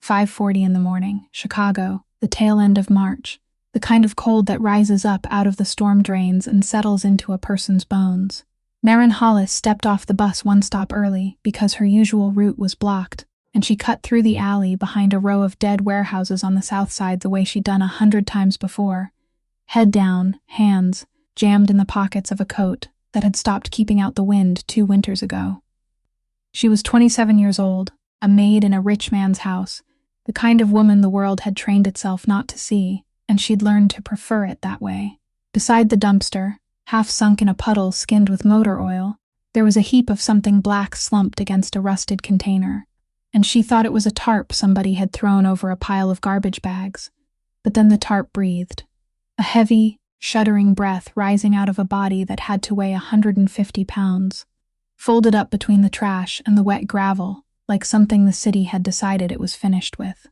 5:40 in the morning, Chicago, the tail end of March, the kind of cold that rises up out of the storm drains and settles into a person's bones. Maren Hollis stepped off the bus one stop early because her usual route was blocked, and she cut through the alley behind a row of dead warehouses on the south side the way she'd done 100 times before. Head down, hands jammed in the pockets of a coat that had stopped keeping out the wind 2 winters ago. She was 27 years old, a maid in a rich man's house, the kind of woman the world had trained itself not to see, and she'd learned to prefer it that way. Beside the dumpster, half sunk in a puddle skinned with motor oil, there was a heap of something black slumped against a rusted container, and she thought it was a tarp somebody had thrown over a pile of garbage bags. But then the tarp breathed, a heavy, shuddering breath rising out of a body that had to weigh 150 pounds, folded up between the trash and the wet gravel, like something the city had decided it was finished with.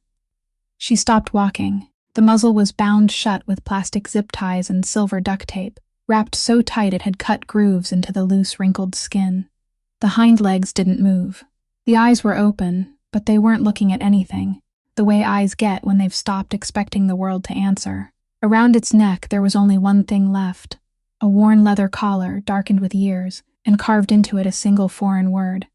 She stopped walking. The muzzle was bound shut with plastic zip ties and silver duct tape, wrapped so tight it had cut grooves into the loose, wrinkled skin. The hind legs didn't move. The eyes were open, but they weren't looking at anything, the way eyes get when they've stopped expecting the world to answer. Around its neck there was only one thing left, a worn leather collar darkened with years, and carved into it a single foreign word,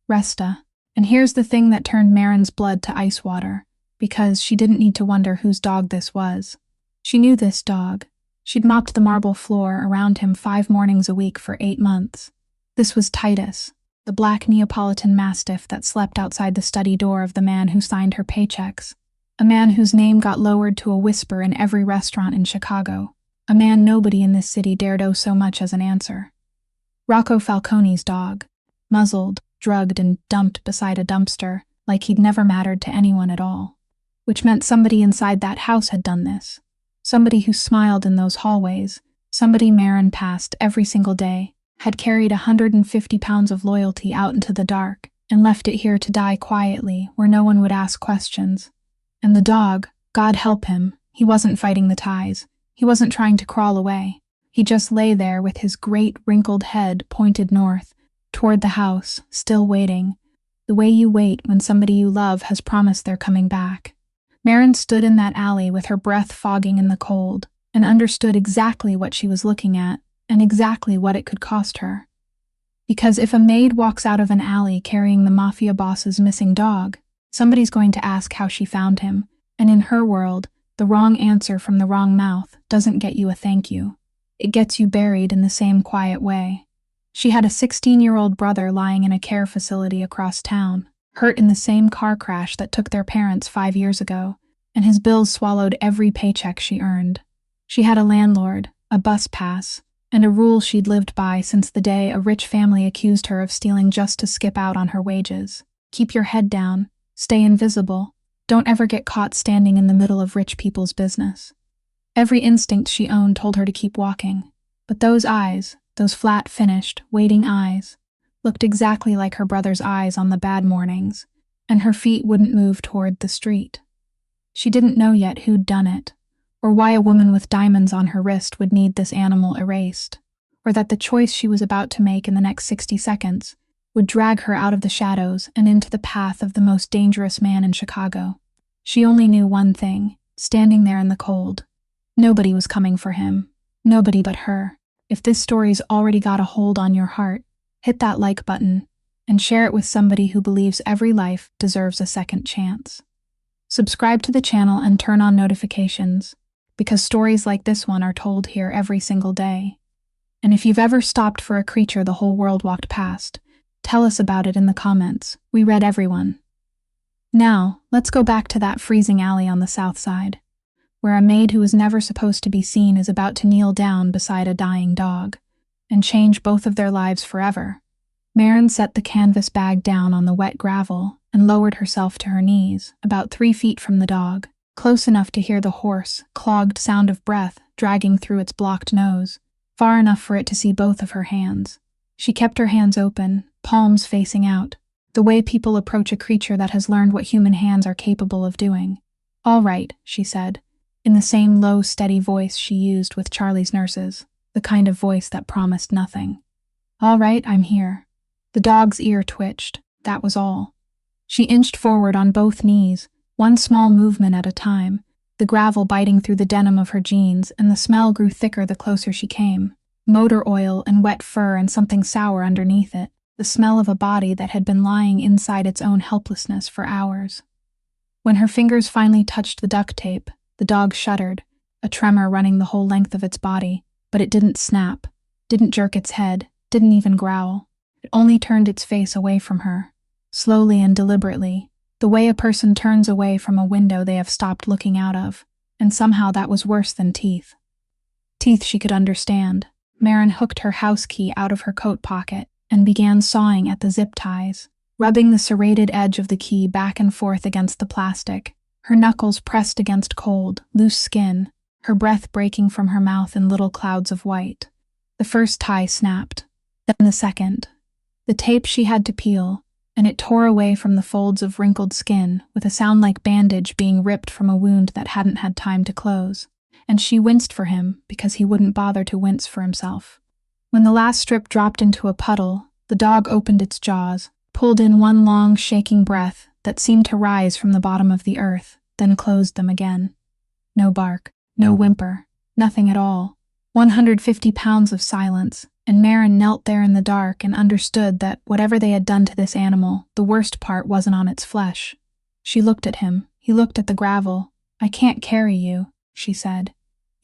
Resta. And here's the thing that turned Maren's blood to ice water, because she didn't need to wonder whose dog this was. She knew this dog. She'd mopped the marble floor around him 5 mornings a week for 8 months. This was Titus, the black Neapolitan mastiff that slept outside the study door of the man who signed her paychecks, a man whose name got lowered to a whisper in every restaurant in Chicago, a man nobody in this city dared owe so much as an answer. Rocco Falcone's dog, muzzled, drugged, and dumped beside a dumpster like he'd never mattered to anyone at all. Which meant somebody inside that house had done this. Somebody who smiled in those hallways, somebody Maren passed every single day, had carried 150 pounds of loyalty out into the dark and left it here to die quietly where no one would ask questions. And the dog, God help him, he wasn't fighting the ties. He wasn't trying to crawl away. He just lay there with his great wrinkled head pointed north, toward the house, still waiting, the way you wait when somebody you love has promised they're coming back. Maren stood in that alley with her breath fogging in the cold, and understood exactly what she was looking at, and exactly what it could cost her. Because if a maid walks out of an alley carrying the Mafia boss's missing dog, somebody's going to ask how she found him, and in her world, the wrong answer from the wrong mouth doesn't get you a thank you. It gets you buried in the same quiet way. She had a 16-year-old brother lying in a care facility across town, hurt in the same car crash that took their parents 5 years ago, and his bills swallowed every paycheck she earned. She had a landlord, a bus pass, and a rule she'd lived by since the day a rich family accused her of stealing just to skip out on her wages. Keep your head down, stay invisible, don't ever get caught standing in the middle of rich people's business. Every instinct she owned told her to keep walking, but those eyes, those flat, finished, waiting eyes, looked exactly like her brother's eyes on the bad mornings, and her feet wouldn't move toward the street. She didn't know yet who'd done it, or why a woman with diamonds on her wrist would need this animal erased, or that the choice she was about to make in the next 60 seconds would drag her out of the shadows and into the path of the most dangerous man in Chicago. She only knew one thing, standing there in the cold. Nobody was coming for him. Nobody but her. If this story's already got a hold on your heart, hit that like button and share it with somebody who believes every life deserves a second chance. Subscribe to the channel and turn on notifications, because stories like this one are told here every single day. And if you've ever stopped for a creature the whole world walked past, tell us about it in the comments. We read everyone. Now, let's go back to that freezing alley on the south side, where a maid who was never supposed to be seen is about to kneel down beside a dying dog and change both of their lives forever. Maren set the canvas bag down on the wet gravel and lowered herself to her knees, about 3 feet from the dog, close enough to hear the hoarse, clogged sound of breath dragging through its blocked nose, far enough for it to see both of her hands. She kept her hands open, palms facing out, the way people approach a creature that has learned what human hands are capable of doing. "All right," she said, in the same low, steady voice she used with Charlie's nurses, the kind of voice that promised nothing. "All right, I'm here." The dog's ear twitched, that was all. She inched forward on both knees, one small movement at a time, the gravel biting through the denim of her jeans, and the smell grew thicker the closer she came. Motor oil and wet fur and something sour underneath it, the smell of a body that had been lying inside its own helplessness for hours. When her fingers finally touched the duct tape, the dog shuddered, a tremor running the whole length of its body, but it didn't snap, didn't jerk its head, didn't even growl. It only turned its face away from her, slowly and deliberately, the way a person turns away from a window they have stopped looking out of, and somehow that was worse than teeth. Teeth she could understand. Maren hooked her house key out of her coat pocket and began sawing at the zip ties, rubbing the serrated edge of the key back and forth against the plastic, her knuckles pressed against cold, loose skin, her breath breaking from her mouth in little clouds of white. The first tie snapped, then the second. The tape she had to peel, and it tore away from the folds of wrinkled skin with a sound like bandage being ripped from a wound that hadn't had time to close, and she winced for him because he wouldn't bother to wince for himself. When the last strip dropped into a puddle, the dog opened its jaws, pulled in one long, shaking breath that seemed to rise from the bottom of the earth, then closed them again. No bark, no whimper, nothing at all. 150 pounds of silence, and Maren knelt there in the dark and understood that whatever they had done to this animal, the worst part wasn't on its flesh. She looked at him. He looked at the gravel. "I can't carry you," she said.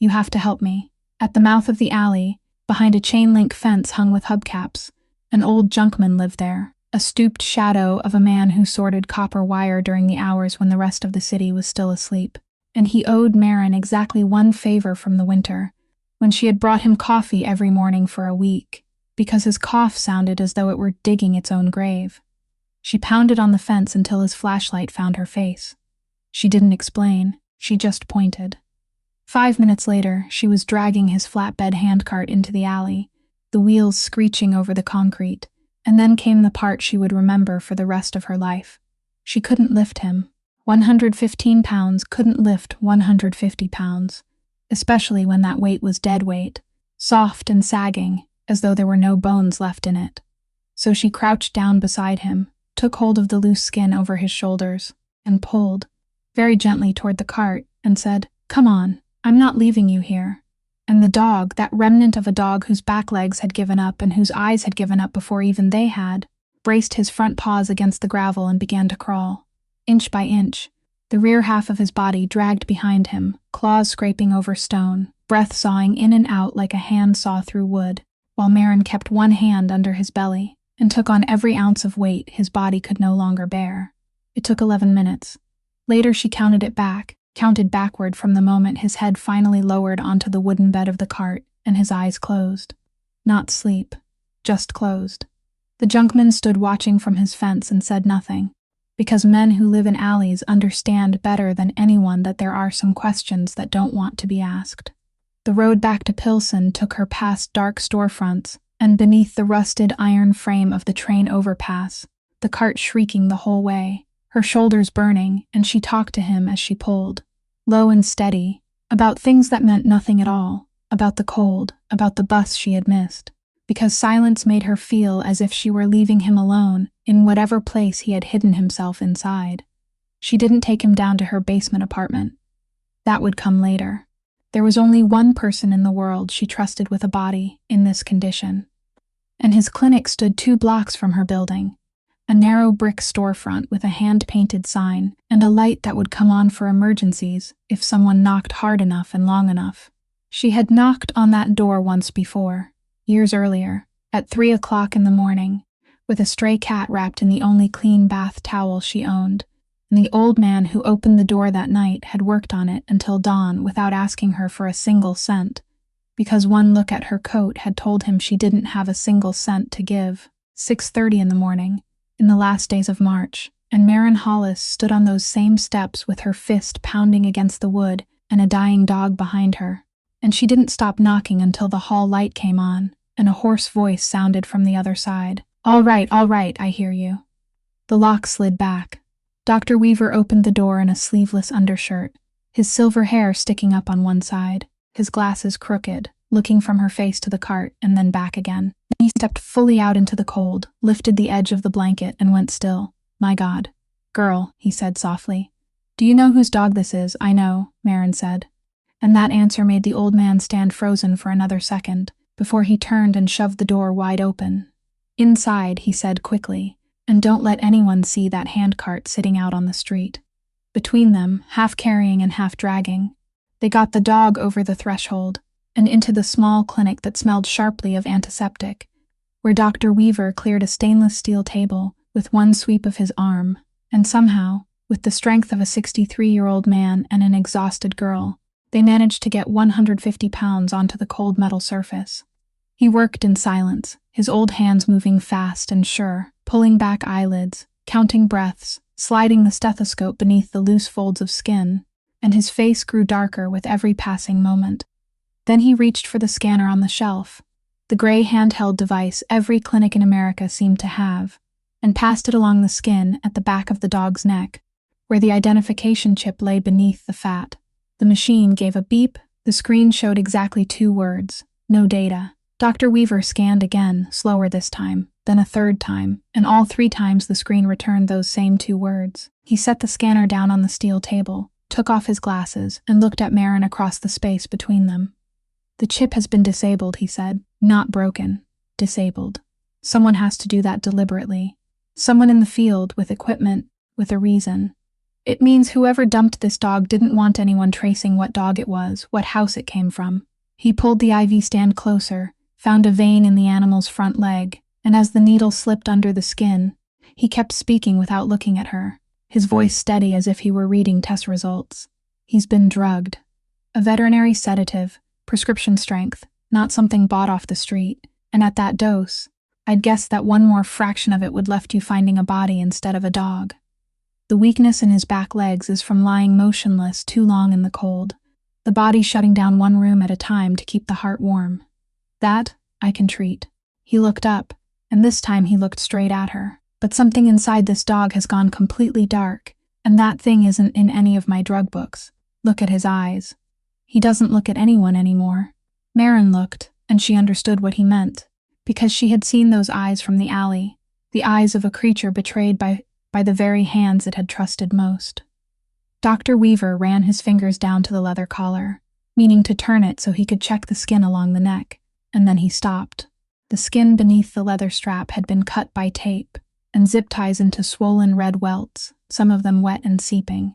"You have to help me." At the mouth of the alley, behind a chain-link fence hung with hubcaps, an old junkman lived there, a stooped shadow of a man who sorted copper wire during the hours when the rest of the city was still asleep. And he owed Maren exactly one favor from the winter, when she had brought him coffee every morning for a week, because his cough sounded as though it were digging its own grave. She pounded on the fence until his flashlight found her face. She didn't explain, she just pointed. 5 minutes later, she was dragging his flatbed handcart into the alley, the wheels screeching over the concrete, and then came the part she would remember for the rest of her life. She couldn't lift him. 115 pounds couldn't lift 150 pounds. Especially when that weight was dead weight, soft and sagging, as though there were no bones left in it. So she crouched down beside him, took hold of the loose skin over his shoulders, and pulled, very gently toward the cart, and said, "Come on, I'm not leaving you here." And the dog, that remnant of a dog whose back legs had given up and whose eyes had given up before even they had, braced his front paws against the gravel and began to crawl. Inch by inch, the rear half of his body dragged behind him, claws scraping over stone, breath sawing in and out like a hand saw through wood, while Maren kept one hand under his belly and took on every ounce of weight his body could no longer bear. It took 11 minutes. Later she counted it back, counted backward from the moment his head finally lowered onto the wooden bed of the cart and his eyes closed. Not sleep, just closed. The junkman stood watching from his fence and said nothing, because men who live in alleys understand better than anyone that there are some questions that don't want to be asked. The road back to Pilsen took her past dark storefronts, and beneath the rusted iron frame of the train overpass, the cart shrieking the whole way, her shoulders burning, and she talked to him as she pulled, low and steady, about things that meant nothing at all, about the cold, about the bus she had missed, because silence made her feel as if she were leaving him alone in whatever place he had hidden himself inside. She didn't take him down to her basement apartment. That would come later. There was only one person in the world she trusted with a body in this condition. And his clinic stood 2 blocks from her building, a narrow brick storefront with a hand-painted sign and a light that would come on for emergencies if someone knocked hard enough and long enough. She had knocked on that door once before, years earlier, at 3 o'clock in the morning, with a stray cat wrapped in the only clean bath towel she owned, and the old man who opened the door that night had worked on it until dawn without asking her for a single cent, because one look at her coat had told him she didn't have a single cent to give. 6:30 in the morning, in the last days of March, and Maren Hollis stood on those same steps with her fist pounding against the wood and a dying dog behind her, and she didn't stop knocking until the hall light came on, and a hoarse voice sounded from the other side. All right, I hear you." The lock slid back. Dr. Weaver opened the door in a sleeveless undershirt, his silver hair sticking up on one side, his glasses crooked, looking from her face to the cart and then back again. He stepped fully out into the cold, lifted the edge of the blanket, and went still. "My God. Girl," he said softly. Do you know whose dog this is? I know, Marin said. And that answer made the old man stand frozen for another second, before he turned and shoved the door wide open. Inside, he said quickly, and don't let anyone see that handcart sitting out on the street. Between them, half carrying and half dragging, they got the dog over the threshold and into the small clinic that smelled sharply of antiseptic, where Dr. Weaver cleared a stainless steel table with one sweep of his arm, and somehow, with the strength of a 63-year-old man and an exhausted girl, they managed to get 150 pounds onto the cold metal surface. He worked in silence, his old hands moving fast and sure, pulling back eyelids, counting breaths, sliding the stethoscope beneath the loose folds of skin, and his face grew darker with every passing moment. Then he reached for the scanner on the shelf, the gray handheld device every clinic in America seemed to have, and passed it along the skin at the back of the dog's neck, where the identification chip lay beneath the fat. The machine gave a beep. The screen showed exactly 2 words, no data. Dr. Weaver scanned again, slower this time, then a third time, and all 3 times the screen returned those same 2 words. He set the scanner down on the steel table, took off his glasses, and looked at Marin across the space between them. The chip has been disabled, he said. Not broken. Disabled. Someone has to do that deliberately. Someone in the field, with equipment, with a reason. It means whoever dumped this dog didn't want anyone tracing what dog it was, what house it came from. He pulled the IV stand closer, found a vein in the animal's front leg, and as the needle slipped under the skin, he kept speaking without looking at her, his voice steady as if he were reading test results. He's been drugged. A veterinary sedative, prescription strength, not something bought off the street, and at that dose, I'd guess that one more fraction of it would left you finding a body instead of a dog. The weakness in his back legs is from lying motionless too long in the cold, the body shutting down one room at a time to keep the heart warm. That, I can treat. He looked up, and this time he looked straight at her. But something inside this dog has gone completely dark, and that thing isn't in any of my drug books. Look at his eyes. He doesn't look at anyone anymore. Marin looked, and she understood what he meant, because she had seen those eyes from the alley, the eyes of a creature betrayed by the very hands it had trusted most. Dr. Weaver ran his fingers down to the leather collar, meaning to turn it so he could check the skin along the neck, and then he stopped. The skin beneath the leather strap had been cut by tape, and zip ties into swollen red welts, some of them wet and seeping.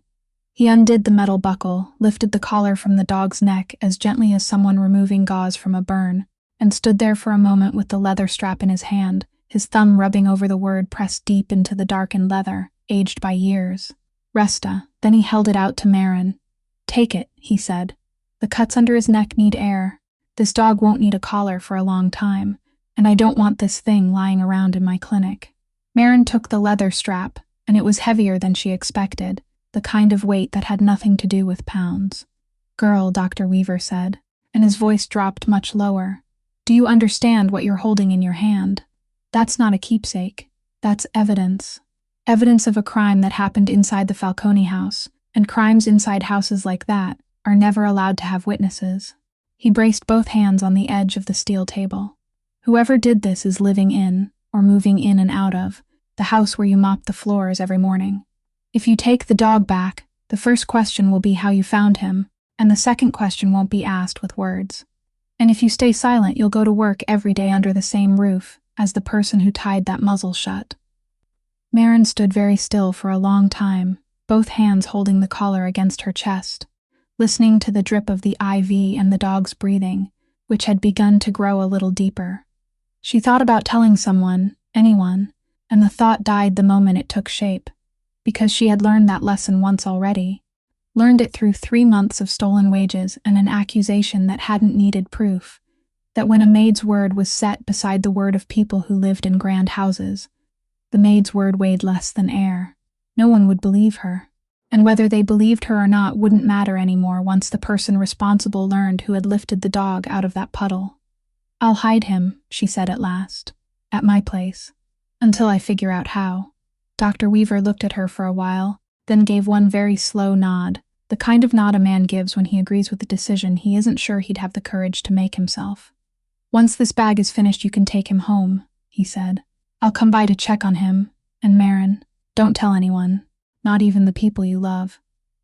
He undid the metal buckle, lifted the collar from the dog's neck as gently as someone removing gauze from a burn, and stood there for a moment with the leather strap in his hand, his thumb rubbing over the word pressed deep into the darkened leather, aged by years. Resta. Then he held it out to Marin. Take it, he said. The cuts under his neck need air. This dog won't need a collar for a long time, and I don't want this thing lying around in my clinic. Marin took the leather strap, and it was heavier than she expected, the kind of weight that had nothing to do with pounds. Girl, Dr. Weaver said, and his voice dropped much lower. Do you understand what you're holding in your hand? That's not a keepsake. That's evidence. Evidence of a crime that happened inside the Falcone house, and crimes inside houses like that are never allowed to have witnesses. He braced both hands on the edge of the steel table. Whoever did this is living in, or moving in and out of, the house where you mop the floors every morning. If you take the dog back, the first question will be how you found him, and the second question won't be asked with words. And if you stay silent, you'll go to work every day under the same roof as the person who tied that muzzle shut. Marin stood very still for a long time, both hands holding the collar against her chest, listening to the drip of the IV and the dog's breathing, which had begun to grow a little deeper. She thought about telling someone, anyone, and the thought died the moment it took shape, because she had learned that lesson once already, learned it through 3 months of stolen wages and an accusation that hadn't needed proof, that when a maid's word was set beside the word of people who lived in grand houses, the maid's word weighed less than air. No one would believe her, and whether they believed her or not wouldn't matter anymore once the person responsible learned who had lifted the dog out of that puddle. I'll hide him, she said at last, at my place, until I figure out how. Dr. Weaver looked at her for a while, then gave one very slow nod, the kind of nod a man gives when he agrees with a decision he isn't sure he'd have the courage to make himself. Once this bag is finished, you can take him home, he said. I'll come by to check on him, and Marin, don't tell anyone, not even the people you love.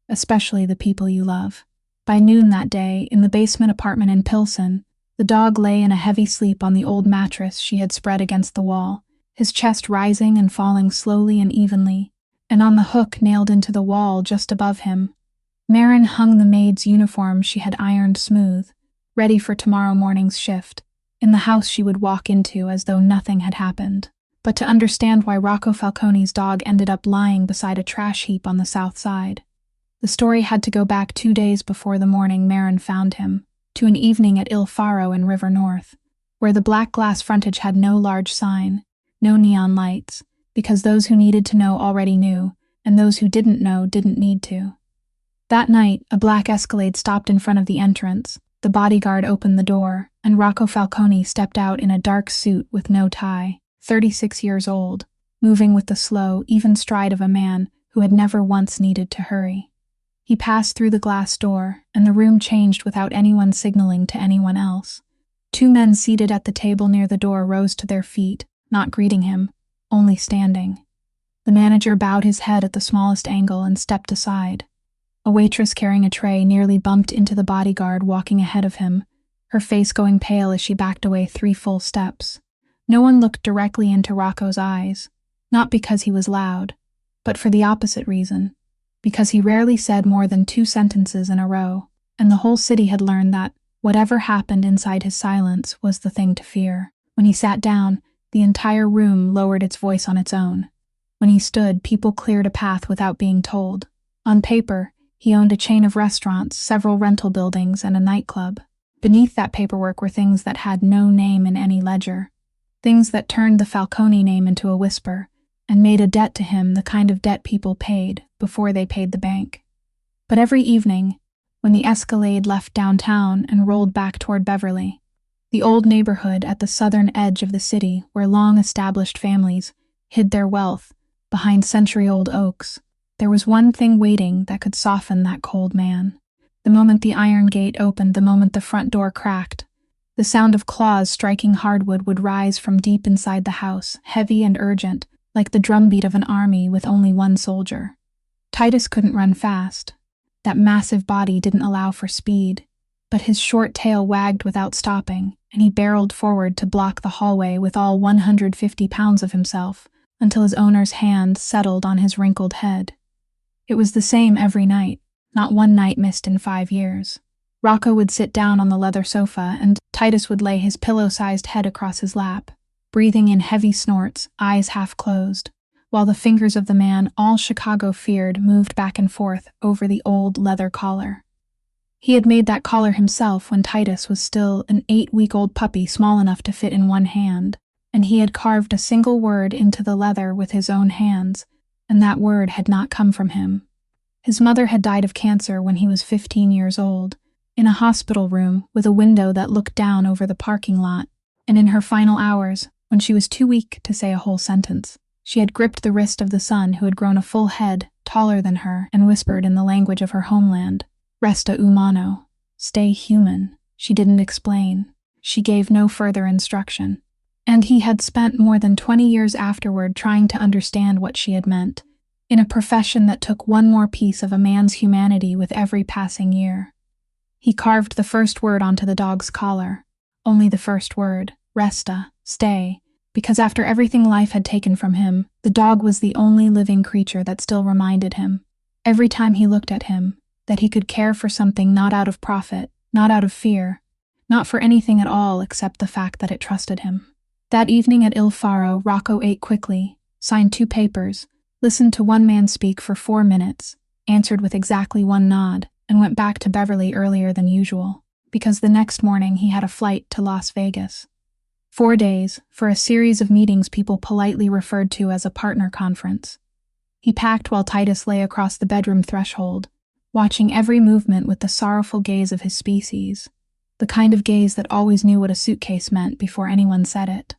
especially the people you love. By noon that day, in the basement apartment in Pilsen, the dog lay in a heavy sleep on the old mattress she had spread against the wall, his chest rising and falling slowly and evenly, and on the hook nailed into the wall just above him, Maren hung the maid's uniform she had ironed smooth, ready for tomorrow morning's shift, in the house she would walk into as though nothing had happened. But to understand why Rocco Falcone's dog ended up lying beside a trash heap on the south side, the story had to go back 2 days before the morning Maren found him, to an evening at Il Faro in River North, where the black glass frontage had no large sign, no neon lights, because those who needed to know already knew, and those who didn't know didn't need to. That night, a black Escalade stopped in front of the entrance, the bodyguard opened the door, and Rocco Falcone stepped out in a dark suit with no tie, 36 years old, moving with the slow, even stride of a man who had never once needed to hurry. He passed through the glass door, and the room changed without anyone signaling to anyone else. 2 men seated at the table near the door rose to their feet, not greeting him, only standing. The manager bowed his head at the smallest angle and stepped aside. A waitress carrying a tray nearly bumped into the bodyguard walking ahead of him, her face going pale as she backed away 3 full steps. No one looked directly into Rocco's eyes, not because he was loud, but for the opposite reason, because he rarely said more than 2 sentences in a row, and the whole city had learned that whatever happened inside his silence was the thing to fear. When he sat down, the entire room lowered its voice on its own. When he stood, people cleared a path without being told. On paper, he owned a chain of restaurants, several rental buildings, and a nightclub. Beneath that paperwork were things that had no name in any ledger. Things that turned the Falcone name into a whisper, and made a debt to him the kind of debt people paid before they paid the bank. But every evening, when the Escalade left downtown and rolled back toward Beverly, the old neighborhood at the southern edge of the city where long-established families hid their wealth behind century-old oaks, there was one thing waiting that could soften that cold man. The moment the iron gate opened, the moment the front door cracked, the sound of claws striking hardwood would rise from deep inside the house, heavy and urgent, like the drumbeat of an army with only one soldier. Titus couldn't run fast. That massive body didn't allow for speed, but his short tail wagged without stopping, and he barreled forward to block the hallway with all 150 pounds of himself, until his owner's hand settled on his wrinkled head. It was the same every night, not one night missed in 5 years. Rocco would sit down on the leather sofa, and Titus would lay his pillow-sized head across his lap, breathing in heavy snorts, eyes half closed, while the fingers of the man all Chicago feared moved back and forth over the old leather collar. He had made that collar himself when Titus was still an 8-week-old puppy small enough to fit in one hand, and he had carved a single word into the leather with his own hands, and that word had not come from him. His mother had died of cancer when he was 15 years old, in a hospital room with a window that looked down over the parking lot, and in her final hours, when she was too weak to say a whole sentence, she had gripped the wrist of the son who had grown a full head, taller than her, and whispered in the language of her homeland, "Resta umano." Stay human. She didn't explain. She gave no further instruction. And he had spent more than 20 years afterward trying to understand what she had meant, in a profession that took one more piece of a man's humanity with every passing year. He carved the first word onto the dog's collar, only the first word, resta, stay, because after everything life had taken from him, the dog was the only living creature that still reminded him, every time he looked at him, that he could care for something not out of profit, not out of fear, not for anything at all except the fact that it trusted him. That evening at Il Faro, Rocco ate quickly, signed 2 papers, listened to one man speak for 4 minutes, answered with exactly 1 nod, and went back to Beverly earlier than usual, because the next morning he had a flight to Las Vegas. 4 days, for a series of meetings people politely referred to as a partner conference. He packed while Titus lay across the bedroom threshold, watching every movement with the sorrowful gaze of his species, the kind of gaze that always knew what a suitcase meant before anyone said it.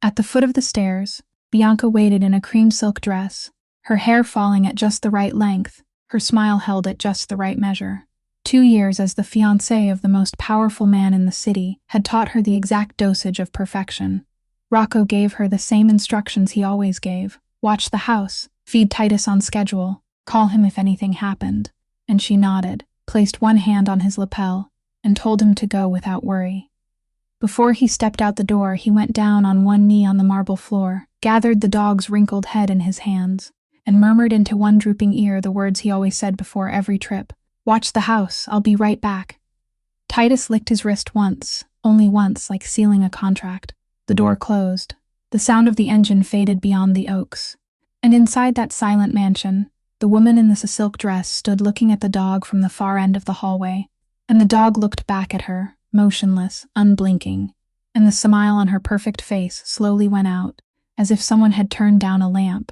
At the foot of the stairs, Bianca waited in a cream silk dress, her hair falling at just the right length, her smile held at just the right measure. 2 years as the fiancée of the most powerful man in the city had taught her the exact dosage of perfection. Rocco gave her the same instructions he always gave: watch the house, feed Titus on schedule, Call him if anything happened. And she nodded, placed one hand on his lapel, and told him to go without worry. Before he stepped out the door, he went down on one knee on the marble floor, gathered the dog's wrinkled head in his hands, and murmured into one drooping ear the words he always said before every trip. "Watch the house, I'll be right back." Titus licked his wrist once, only once, like sealing a contract. The door closed. The sound of the engine faded beyond the oaks. And inside that silent mansion, the woman in the silk dress stood looking at the dog from the far end of the hallway, and the dog looked back at her, motionless, unblinking, and the smile on her perfect face slowly went out, as if someone had turned down a lamp.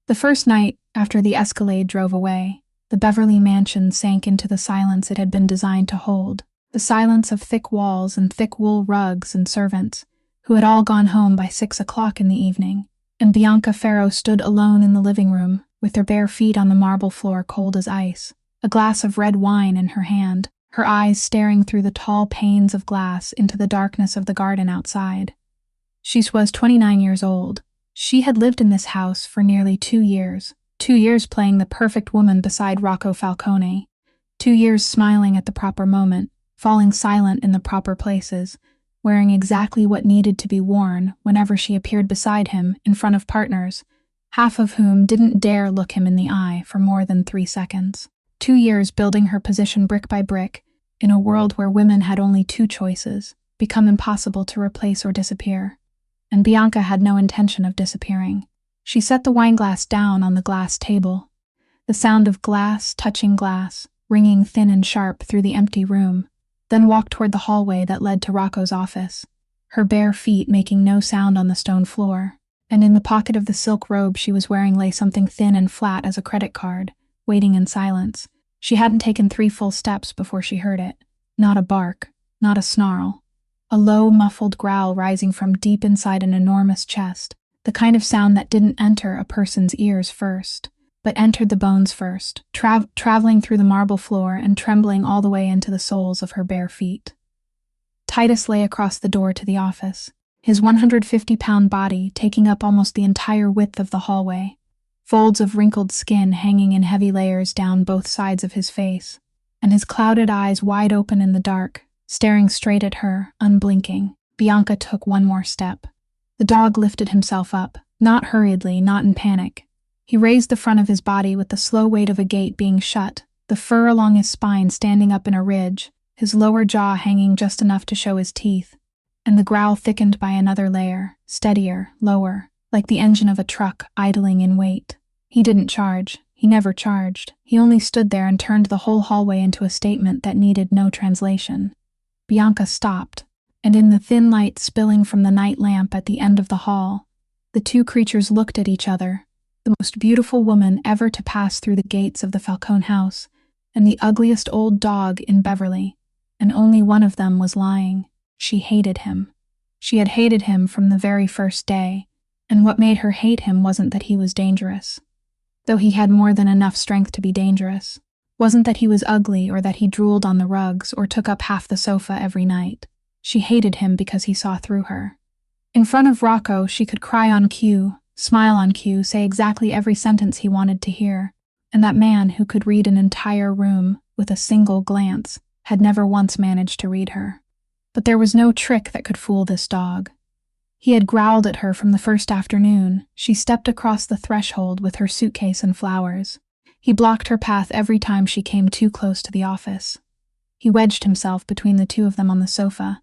The first night, after the Escalade drove away, the Beverly mansion sank into the silence it had been designed to hold, the silence of thick walls and thick wool rugs and servants, who had all gone home by 6 o'clock in the evening, and Bianca Farrow stood alone in the living room, with her bare feet on the marble floor cold as ice, a glass of red wine in her hand, her eyes staring through the tall panes of glass into the darkness of the garden outside. She was 29 years old. She had lived in this house for nearly 2 years, 2 years playing the perfect woman beside Rocco Falcone, 2 years smiling at the proper moment, falling silent in the proper places, wearing exactly what needed to be worn whenever she appeared beside him in front of partners, half of whom didn't dare look him in the eye for more than 3 seconds. 2 years building her position brick by brick, in a world where women had only 2 choices, become impossible to replace or disappear. And Bianca had no intention of disappearing. She set the wineglass down on the glass table. The sound of glass touching glass, ringing thin and sharp through the empty room, then walked toward the hallway that led to Rocco's office, her bare feet making no sound on the stone floor, and in the pocket of the silk robe she was wearing lay something thin and flat as a credit card, waiting in silence. She hadn't taken 3 full steps before she heard it. Not a bark, not a snarl. A low, muffled growl rising from deep inside an enormous chest, the kind of sound that didn't enter a person's ears first, but entered the bones first, traveling through the marble floor and trembling all the way into the soles of her bare feet. Titus lay across the door to the office, his 150-pound body taking up almost the entire width of the hallway, folds of wrinkled skin hanging in heavy layers down both sides of his face, and his clouded eyes wide open in the dark, staring straight at her, unblinking. Bianca took one more step. The dog lifted himself up, not hurriedly, not in panic. He raised the front of his body with the slow weight of a gate being shut, the fur along his spine standing up in a ridge, his lower jaw hanging just enough to show his teeth, and the growl thickened by another layer, steadier, lower, like the engine of a truck idling in wait. He didn't charge. He never charged. He only stood there and turned the whole hallway into a statement that needed no translation. Bianca stopped, and in the thin light spilling from the night lamp at the end of the hall, the 2 creatures looked at each other, the most beautiful woman ever to pass through the gates of the Falcone house, and the ugliest old dog in Beverly, and only one of them was lying. She hated him. She had hated him from the very first day, and what made her hate him wasn't that he was dangerous, though he had more than enough strength to be dangerous. Wasn't that he was ugly or that he drooled on the rugs or took up half the sofa every night. She hated him because he saw through her. In front of Rocco, she could cry on cue, smile on cue, say exactly every sentence he wanted to hear, and that man who could read an entire room with a single glance had never once managed to read her. But there was no trick that could fool this dog. He had growled at her from the first afternoon. She stepped across the threshold with her suitcase and flowers. He blocked her path every time she came too close to the office. He wedged himself between the 2 of them on the sofa,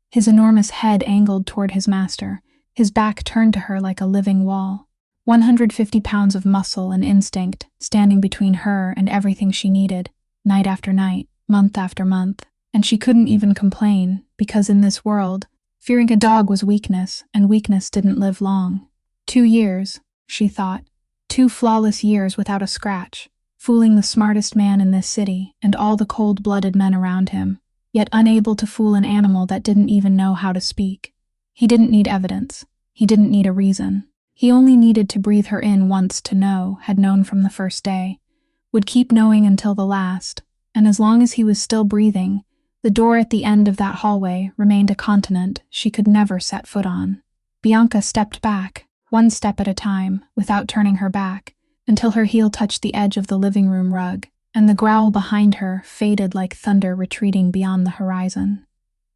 his enormous head angled toward his master, his back turned to her like a living wall. 150 pounds of muscle and instinct standing between her and everything she needed, night after night, month after month. And she couldn't even complain, because in this world, fearing a dog was weakness, and weakness didn't live long. 2 years, she thought. 2 flawless years without a scratch, fooling the smartest man in this city and all the cold-blooded men around him, yet unable to fool an animal that didn't even know how to speak. He didn't need evidence. He didn't need a reason. He only needed to breathe her in once to know, had known from the first day, would keep knowing until the last, and as long as he was still breathing, the door at the end of that hallway remained a continent she could never set foot on. Bianca stepped back, 1 step at a time, without turning her back, until her heel touched the edge of the living room rug, and the growl behind her faded like thunder retreating beyond the horizon.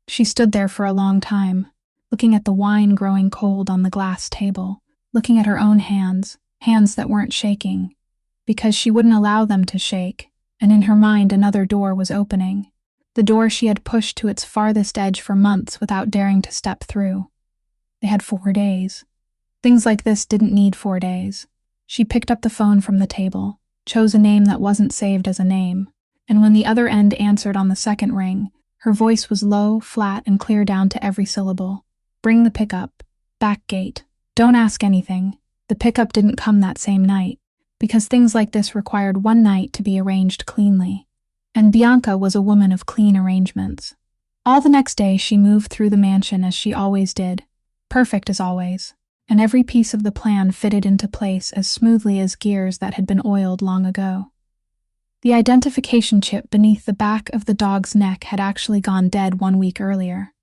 She stood there for a long time, looking at the wine growing cold on the glass table, looking at her own hands that weren't shaking, because she wouldn't allow them to shake, and in her mind another door was opening, the door she had pushed to its farthest edge for months without daring to step through. They had 4 days. Things like this didn't need 4 days. She picked up the phone from the table, chose a name that wasn't saved as a name, and when the other end answered on the second ring, her voice was low, flat, and clear down to every syllable. Bring the pickup. Back gate. Don't ask anything. The pickup didn't come that same night, because things like this required one night to be arranged cleanly. And Bianca was a woman of clean arrangements. All the next day she moved through the mansion as she always did, perfect as always, and every piece of the plan fitted into place as smoothly as gears that had been oiled long ago. The identification chip beneath the back of the dog's neck had actually gone dead 1 week earlier,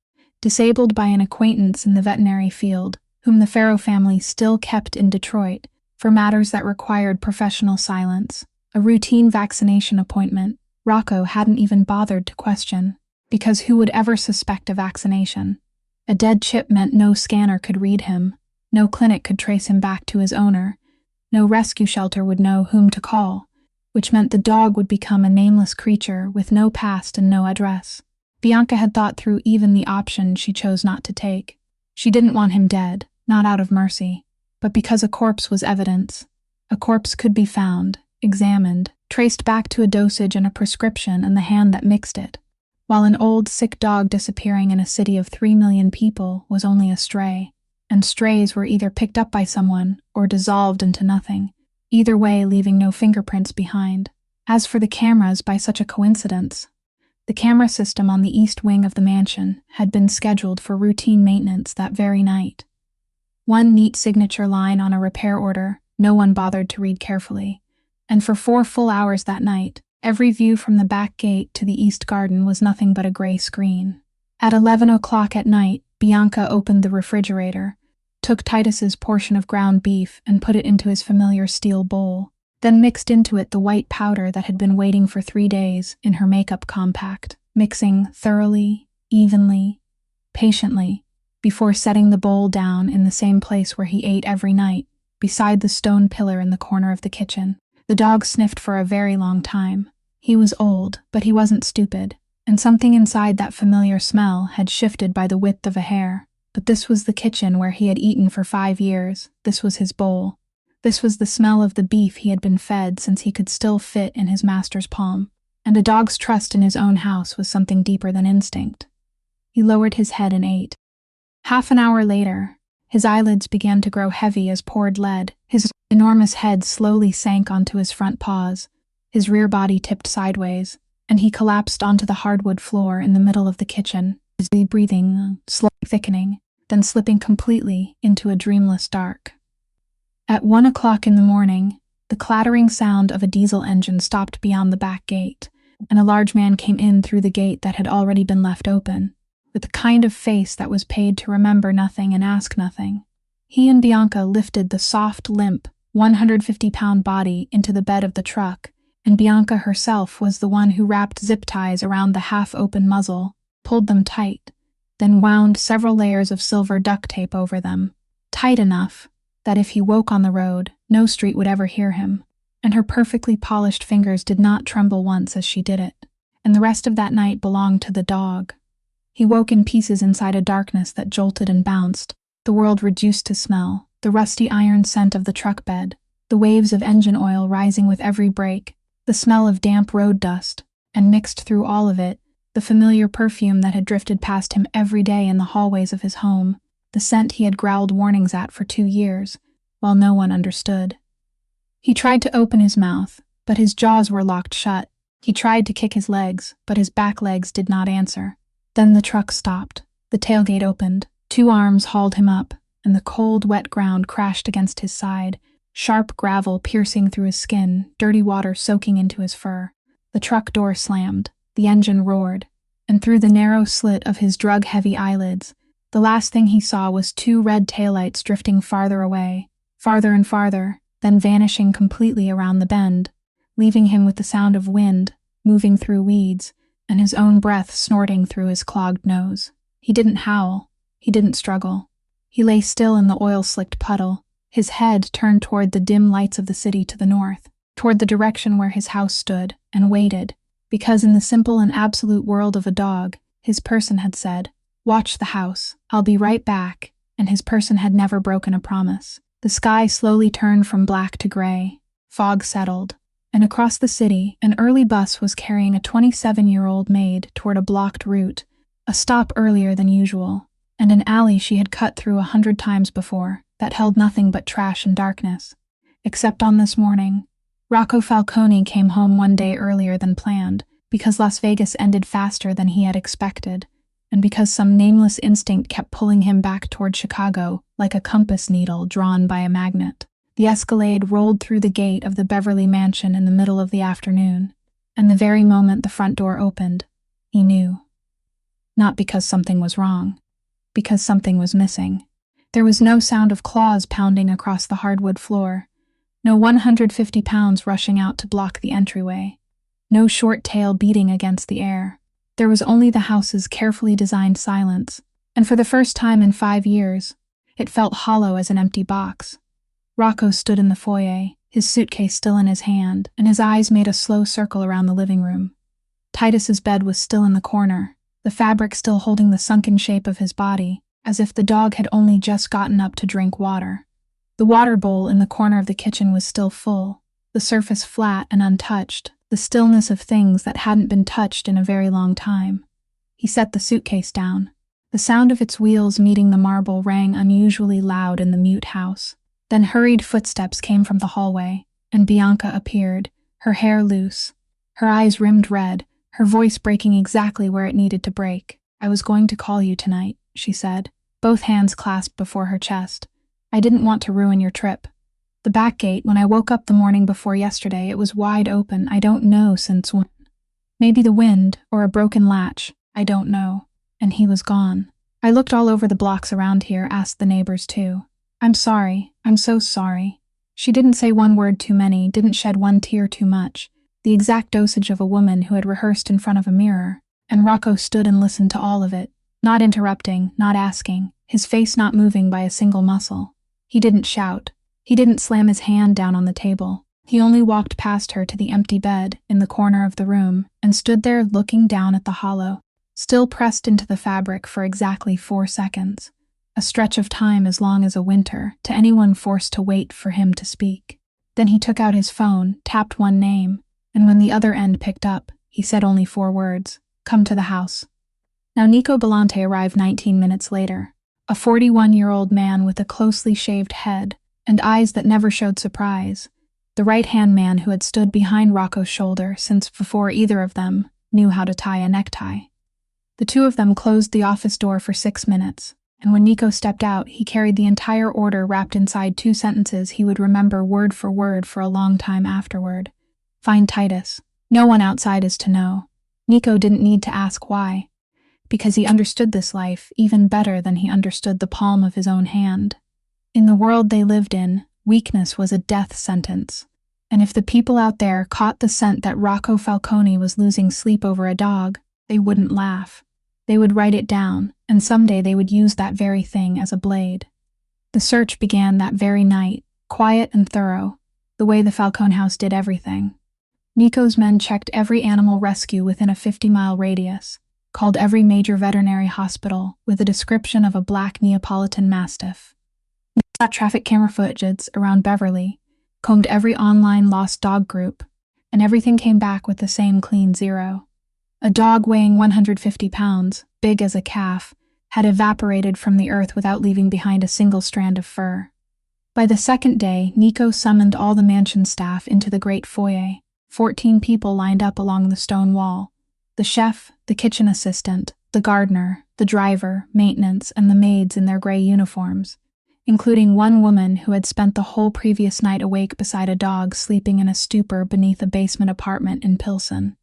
disabled by an acquaintance in the veterinary field, whom the Farrow family still kept in Detroit for matters that required professional silence. A routine vaccination appointment Rocco hadn't even bothered to question, because who would ever suspect a vaccination? A dead chip meant no scanner could read him, no clinic could trace him back to his owner, no rescue shelter would know whom to call, which meant the dog would become a nameless creature with no past and no address. Bianca had thought through even the option she chose not to take. She didn't want him dead, not out of mercy, but because a corpse was evidence. A corpse could be found, examined, traced back to a dosage and a prescription and the hand that mixed it, while an old, sick dog disappearing in a city of 3 million people was only a stray, and strays were either picked up by someone or dissolved into nothing, either way leaving no fingerprints behind. As for the cameras, by such a coincidence, the camera system on the east wing of the mansion had been scheduled for routine maintenance that very night. One neat signature line on a repair order no one bothered to read carefully, and for 4 full hours that night, every view from the back gate to the east garden was nothing but a gray screen. At 11 o'clock at night, Bianca opened the refrigerator, took Titus's portion of ground beef and put it into his familiar steel bowl, then mixed into it the white powder that had been waiting for 3 days in her makeup compact, mixing thoroughly, evenly, patiently, before setting the bowl down in the same place where he ate every night, beside the stone pillar in the corner of the kitchen. The dog sniffed for a very long time. He was old, but he wasn't stupid, and something inside that familiar smell had shifted by the width of a hair. But this was the kitchen where he had eaten for 5 years. This was his bowl. This was the smell of the beef he had been fed since he could still fit in his master's palm. And a dog's trust in his own house was something deeper than instinct. He lowered his head and ate. Half an hour later, his eyelids began to grow heavy as poured lead. His enormous head slowly sank onto his front paws. His rear body tipped sideways, and he collapsed onto the hardwood floor in the middle of the kitchen, his breathing slowly thickening, then slipping completely into a dreamless dark. At 1 o'clock in the morning, the clattering sound of a diesel engine stopped beyond the back gate, and a large man came in through the gate that had already been left open, with the kind of face that was paid to remember nothing and ask nothing. He and Bianca lifted the soft, limp, 150-pound body into the bed of the truck, and Bianca herself was the one who wrapped zip ties around the half-open muzzle, pulled them tight, then wound several layers of silver duct tape over them, tight enough that if he woke on the road, no street would ever hear him, and her perfectly polished fingers did not tremble once as she did it, and the rest of that night belonged to the dog. He woke in pieces inside a darkness that jolted and bounced, the world reduced to smell, the rusty iron scent of the truck bed, the waves of engine oil rising with every brake, the smell of damp road dust, and mixed through all of it, the familiar perfume that had drifted past him every day in the hallways of his home, the scent he had growled warnings at for 2 years, while no one understood. He tried to open his mouth, but his jaws were locked shut. He tried to kick his legs, but his back legs did not answer. Then the truck stopped. The tailgate opened. 2 arms hauled him up, and the cold, wet ground crashed against his side, sharp gravel piercing through his skin, dirty water soaking into his fur. The truck door slammed. The engine roared, and through the narrow slit of his drug-heavy eyelids, the last thing he saw was 2 red taillights drifting farther away, farther and farther, then vanishing completely around the bend, leaving him with the sound of wind moving through weeds and his own breath snorting through his clogged nose. He didn't howl. He didn't struggle. He lay still in the oil-slicked puddle, his head turned toward the dim lights of the city to the north, toward the direction where his house stood, and waited, because in the simple and absolute world of a dog, his person had said, "Watch the house, I'll be right back," and his person had never broken a promise. The sky slowly turned from black to gray, fog settled, and across the city, an early bus was carrying a 27-year-old maid toward a blocked route, a stop earlier than usual, and an alley she had cut through 100 times before that held nothing but trash and darkness. Except on this morning, Rocco Falcone came home one day earlier than planned, because Las Vegas ended faster than he had expected, and because some nameless instinct kept pulling him back toward Chicago like a compass needle drawn by a magnet. The Escalade rolled through the gate of the Beverly mansion in the middle of the afternoon, and the very moment the front door opened, he knew. Not because something was wrong, because something was missing. There was no sound of claws pounding across the hardwood floor, no 150 pounds rushing out to block the entryway, no short tail beating against the air. There was only the house's carefully designed silence, and for the first time in 5 years, it felt hollow as an empty box. Rocco stood in the foyer, his suitcase still in his hand, and his eyes made a slow circle around the living room. Titus's bed was still in the corner, the fabric still holding the sunken shape of his body, as if the dog had only just gotten up to drink water. The water bowl in the corner of the kitchen was still full, the surface flat and untouched, the stillness of things that hadn't been touched in a very long time. He set the suitcase down. The sound of its wheels meeting the marble rang unusually loud in the mute house. Then hurried footsteps came from the hallway, and Bianca appeared, her hair loose, her eyes rimmed red, her voice breaking exactly where it needed to break. "I was going to call you tonight," she said, both hands clasped before her chest. "I didn't want to ruin your trip. The back gate, when I woke up the morning before yesterday, it was wide open. I don't know since when. Maybe the wind, or a broken latch. I don't know." And he was gone. "I looked all over the blocks around here, asked the neighbors too. I'm sorry. I'm so sorry." She didn't say one word too many, didn't shed one tear too much, the exact dosage of a woman who had rehearsed in front of a mirror, and Rocco stood and listened to all of it, not interrupting, not asking, his face not moving by a single muscle. He didn't shout. He didn't slam his hand down on the table. He only walked past her to the empty bed in the corner of the room and stood there looking down at the hollow, still pressed into the fabric for exactly 4 seconds. A stretch of time as long as a winter to anyone forced to wait for him to speak. Then he took out his phone, tapped one name, and when the other end picked up, he said only 4 words, "Come to the house." Now Nico Belante arrived 19 minutes later, a 41-year-old man with a closely shaved head and eyes that never showed surprise, the right-hand man who had stood behind Rocco's shoulder since before either of them knew how to tie a necktie. The two of them closed the office door for 6 minutes, and when Nico stepped out, he carried the entire order wrapped inside 2 sentences he would remember word for a long time afterward. "Find Titus. No one outside is to know." Nico didn't need to ask why, because he understood this life even better than he understood the palm of his own hand. In the world they lived in, weakness was a death sentence, and if the people out there caught the scent that Rocco Falcone was losing sleep over a dog, they wouldn't laugh. They would write it down, and someday they would use that very thing as a blade. The search began that very night, quiet and thorough, the way the Falcone house did everything. Nico's men checked every animal rescue within a 50-mile radius, called every major veterinary hospital with a description of a black Neapolitan Mastiff, got traffic camera footage around Beverly, combed every online lost dog group, and everything came back with the same clean 0. A dog weighing 150 pounds, big as a calf, had evaporated from the earth without leaving behind a single strand of fur. By the second day, Nico summoned all the mansion staff into the great foyer, 14 people lined up along the stone wall. The chef, the kitchen assistant, the gardener, the driver, maintenance, and the maids in their gray uniforms, including one woman who had spent the whole previous night awake beside a dog sleeping in a stupor beneath a basement apartment in Pilsen.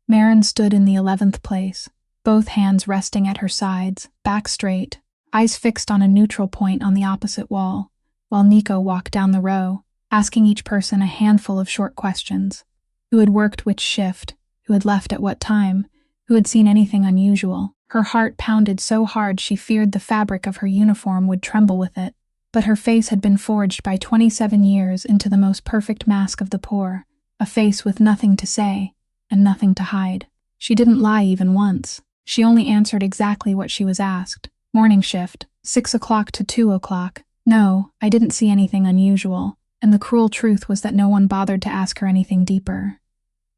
Maren stood in the 11th place, both hands resting at her sides, back straight, eyes fixed on a neutral point on the opposite wall, while Nico walked down the row, asking each person a handful of short questions. Who had worked which shift? Who had left at what time? Who had seen anything unusual? Her heart pounded so hard she feared the fabric of her uniform would tremble with it. But her face had been forged by 27 years into the most perfect mask of the poor, a face with nothing to say and nothing to hide. She didn't lie even once. She only answered exactly what she was asked. Morning shift, 6 o'clock to 2 o'clock. No, I didn't see anything unusual, and the cruel truth was that no one bothered to ask her anything deeper.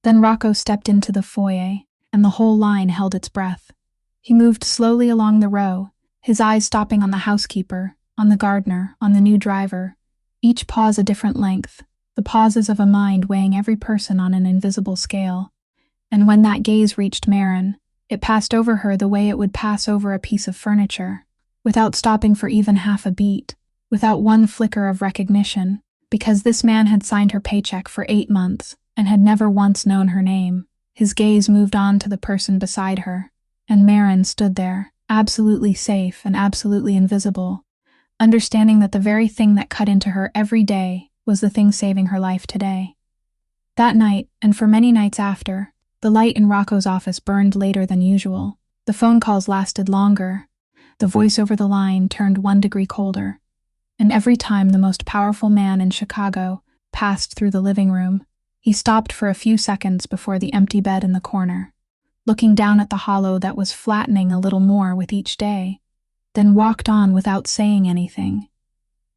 Then Rocco stepped into the foyer, and the whole line held its breath. He moved slowly along the row, his eyes stopping on the housekeeper, on the gardener, on the new driver, each pause a different length, the pauses of a mind weighing every person on an invisible scale. And when that gaze reached Marin, it passed over her the way it would pass over a piece of furniture, without stopping for even half a beat, without one flicker of recognition, because this man had signed her paycheck for 8 months and had never once known her name. His gaze moved on to the person beside her, and Marin stood there, absolutely safe and absolutely invisible, understanding that the very thing that cut into her every day was the thing saving her life today. That night, and for many nights after, the light in Rocco's office burned later than usual. The phone calls lasted longer. The voice over the line turned 1 degree colder. And every time the most powerful man in Chicago passed through the living room, he stopped for a few seconds before the empty bed in the corner, looking down at the hollow that was flattening a little more with each day, then walked on without saying anything.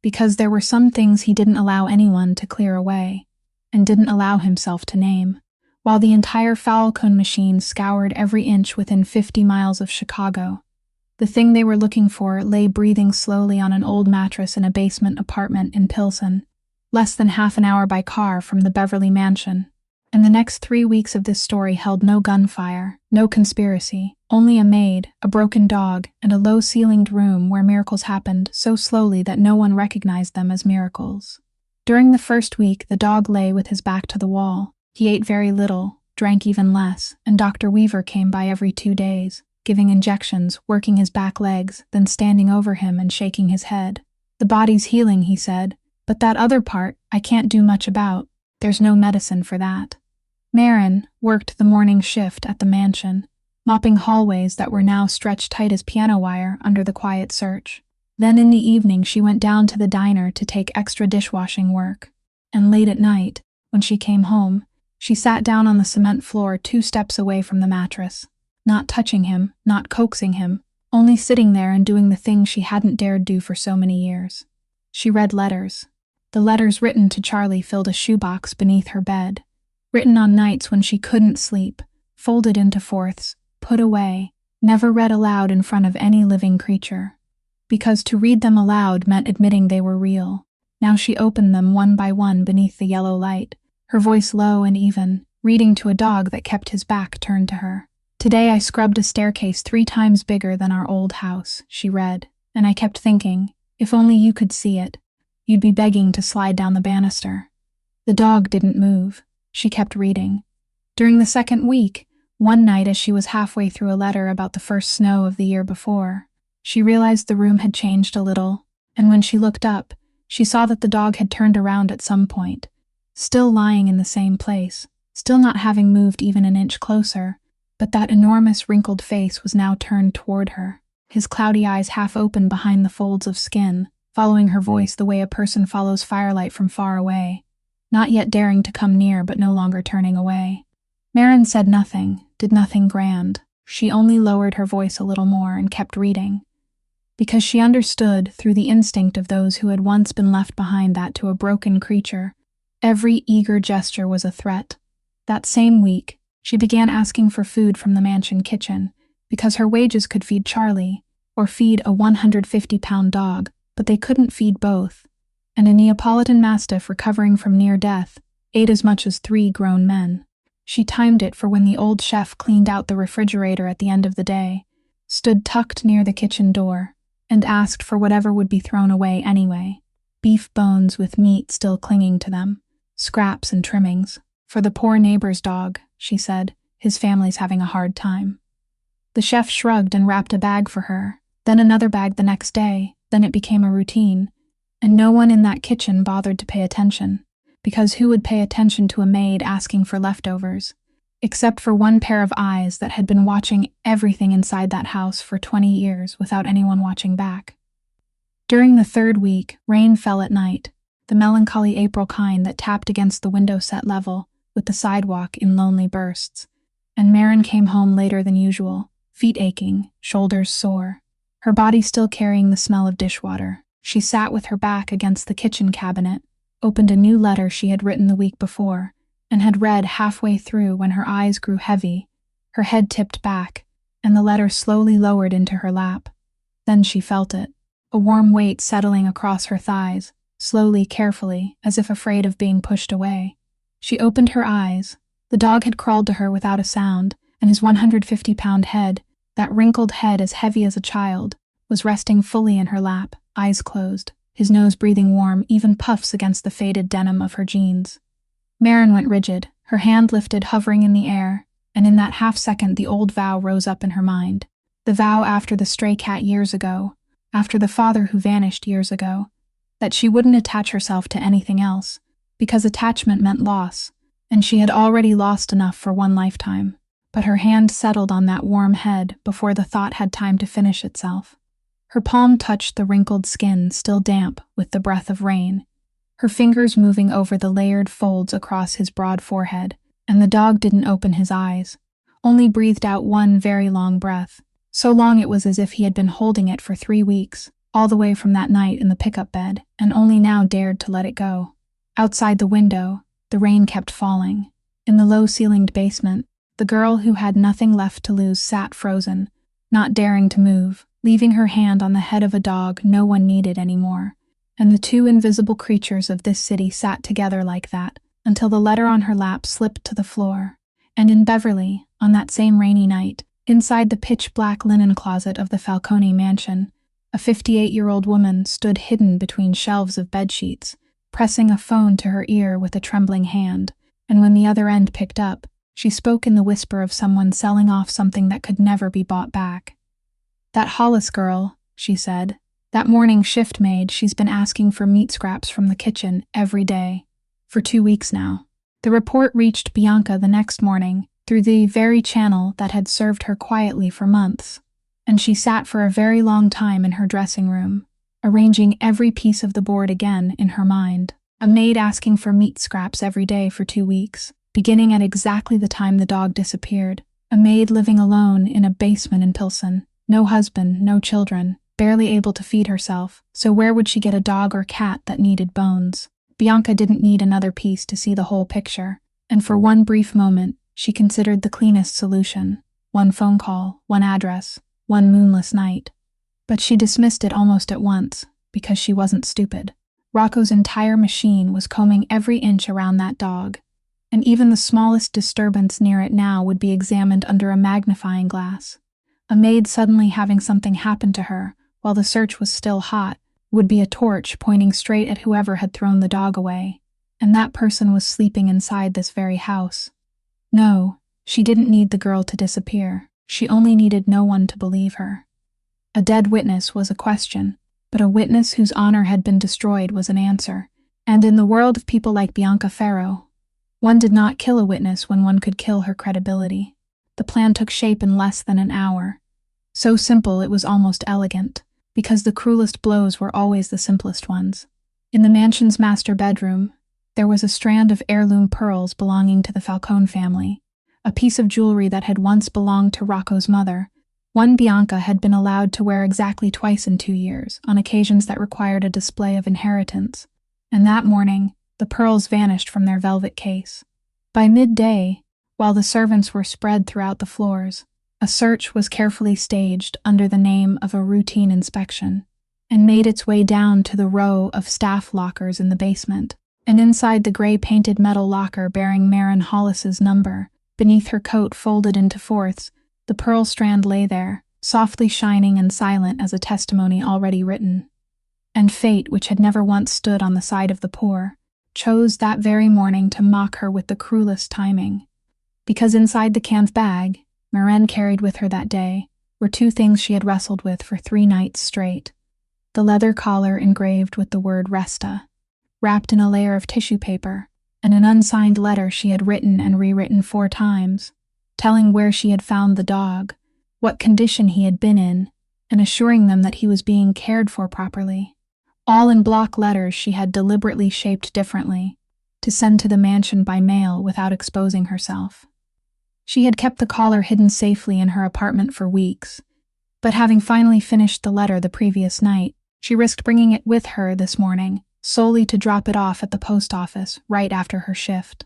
Because there were some things he didn't allow anyone to clear away, and didn't allow himself to name. While the entire Falcon machine scoured every inch within 50 miles of Chicago, the thing they were looking for lay breathing slowly on an old mattress in a basement apartment in Pilsen, less than half an hour by car from the Beverly Mansion. And the next 3 weeks of this story held no gunfire, no conspiracy, only a maid, a broken dog, and a low-ceilinged room where miracles happened so slowly that no one recognized them as miracles. During the first week, the dog lay with his back to the wall. He ate very little, drank even less, and Dr. Weaver came by every 2 days, giving injections, working his back legs, then standing over him and shaking his head. The body's healing, he said, but that other part, I can't do much about. There's no medicine for that. Marin worked the morning shift at the mansion, mopping hallways that were now stretched tight as piano wire under the quiet search. Then in the evening she went down to the diner to take extra dishwashing work. And late at night, when she came home, she sat down on the cement floor 2 steps away from the mattress, not touching him, not coaxing him, only sitting there and doing the thing she hadn't dared do for so many years. She read letters. The letters written to Charlie filled a shoebox beneath her bed, written on nights when she couldn't sleep, folded into fourths, put away, never read aloud in front of any living creature. Because to read them aloud meant admitting they were real. Now she opened them one by one beneath the yellow light, her voice low and even, reading to a dog that kept his back turned to her. Today I scrubbed a staircase 3 times bigger than our old house, she read, and I kept thinking, if only you could see it, you'd be begging to slide down the banister. The dog didn't move. She kept reading. During the 2nd week, one night as she was halfway through a letter about the first snow of the year before, she realized the room had changed a little, and when she looked up, she saw that the dog had turned around at some point, still lying in the same place, still not having moved even an inch closer, but that enormous wrinkled face was now turned toward her, his cloudy eyes half open behind the folds of skin, following her voice the way a person follows firelight from far away, not yet daring to come near but no longer turning away. Marin said nothing, did nothing grand. She only lowered her voice a little more and kept reading, because she understood, through the instinct of those who had once been left behind, that to a broken creature, every eager gesture was a threat. That same week, she began asking for food from the mansion kitchen, because her wages could feed Charlie, or feed a 150-pound dog, but they couldn't feed both, and a Neapolitan Mastiff recovering from near death ate as much as 3 grown men. She timed it for when the old chef cleaned out the refrigerator at the end of the day, stood tucked near the kitchen door, and asked for whatever would be thrown away anyway. Beef bones with meat still clinging to them, scraps and trimmings. For the poor neighbor's dog, she said, his family's having a hard time. The chef shrugged and wrapped a bag for her, then another bag the next day, then it became a routine, and no one in that kitchen bothered to pay attention. because who would pay attention to a maid asking for leftovers? Except for one pair of eyes that had been watching everything inside that house for 20 years without anyone watching back. During the third week, rain fell at night, the melancholy April kind that tapped against the window set level with the sidewalk in lonely bursts. And Marin came home later than usual, feet aching, shoulders sore, her body still carrying the smell of dishwater. She sat with her back against the kitchen cabinet, opened a new letter she had written the week before, and had read halfway through when her eyes grew heavy, her head tipped back, and the letter slowly lowered into her lap. Then she felt it, a warm weight settling across her thighs, slowly, carefully, as if afraid of being pushed away. She opened her eyes. The dog had crawled to her without a sound, and his 150-pound head, that wrinkled head as heavy as a child, was resting fully in her lap, eyes closed, his nose breathing warm, even puffs against the faded denim of her jeans. Marin went rigid, her hand lifted, hovering in the air, and in that half-second the old vow rose up in her mind. The vow after the stray cat years ago, after the father who vanished years ago, that she wouldn't attach herself to anything else, because attachment meant loss, and she had already lost enough for one lifetime. But her hand settled on that warm head before the thought had time to finish itself. Her palm touched the wrinkled skin, still damp with the breath of rain, her fingers moving over the layered folds across his broad forehead, and the dog didn't open his eyes, only breathed out one very long breath, so long it was as if he had been holding it for 3 weeks, all the way from that night in the pickup bed, and only now dared to let it go. Outside the window, the rain kept falling. In the low-ceilinged basement, the girl who had nothing left to lose sat frozen, not daring to move, leaving her hand on the head of a dog no one needed anymore. And the two invisible creatures of this city sat together like that, until the letter on her lap slipped to the floor. And in Beverly, on that same rainy night, inside the pitch-black linen closet of the Falcone mansion, a 58-year-old woman stood hidden between shelves of bedsheets, pressing a phone to her ear with a trembling hand, and when the other end picked up, she spoke in the whisper of someone selling off something that could never be bought back. "That Hollis girl," she said. "That morning shift maid, she's been asking for meat scraps from the kitchen every day. For 2 weeks now." The report reached Bianca the next morning, through the very channel that had served her quietly for months, and she sat for a very long time in her dressing room, arranging every piece of the board again in her mind. A maid asking for meat scraps every day for 2 weeks, beginning at exactly the time the dog disappeared. A maid living alone in a basement in Pilsen. No husband, no children, barely able to feed herself, so where would she get a dog or cat that needed bones? Bianca didn't need another piece to see the whole picture, and for one brief moment, she considered the cleanest solution. One phone call, one address, one moonless night. But she dismissed it almost at once, because she wasn't stupid. Rocco's entire machine was combing every inch around that dog, and even the smallest disturbance near it now would be examined under a magnifying glass. A maid suddenly having something happen to her, while the search was still hot, would be a torch pointing straight at whoever had thrown the dog away, and that person was sleeping inside this very house. No, she didn't need the girl to disappear. She only needed no one to believe her. A dead witness was a question, but a witness whose honor had been destroyed was an answer, and in the world of people like Bianca Farrow, one did not kill a witness when one could kill her credibility. The plan took shape in less than an hour. So simple it was almost elegant, because the cruelest blows were always the simplest ones. In the mansion's master bedroom, there was a strand of heirloom pearls belonging to the Falcone family, a piece of jewelry that had once belonged to Rocco's mother. One Bianca had been allowed to wear exactly twice in 2 years, on occasions that required a display of inheritance. And that morning, the pearls vanished from their velvet case. By midday, while the servants were spread throughout the floors, a search was carefully staged under the name of a routine inspection, and made its way down to the row of staff lockers in the basement. And inside the gray-painted metal locker bearing Marin Hollis's number, beneath her coat folded into fourths, the pearl strand lay there, softly shining and silent as a testimony already written. And fate, which had never once stood on the side of the poor, chose that very morning to mock her with the cruelest timing. Because inside the canvas bag Marin carried with her that day were 2 things she had wrestled with for 3 nights straight. The leather collar engraved with the word Resta, wrapped in a layer of tissue paper, and an unsigned letter she had written and rewritten 4 times, telling where she had found the dog, what condition he had been in, and assuring them that he was being cared for properly. All in block letters she had deliberately shaped differently, to send to the mansion by mail without exposing herself. She had kept the caller hidden safely in her apartment for weeks, but having finally finished the letter the previous night, she risked bringing it with her this morning, solely to drop it off at the post office right after her shift.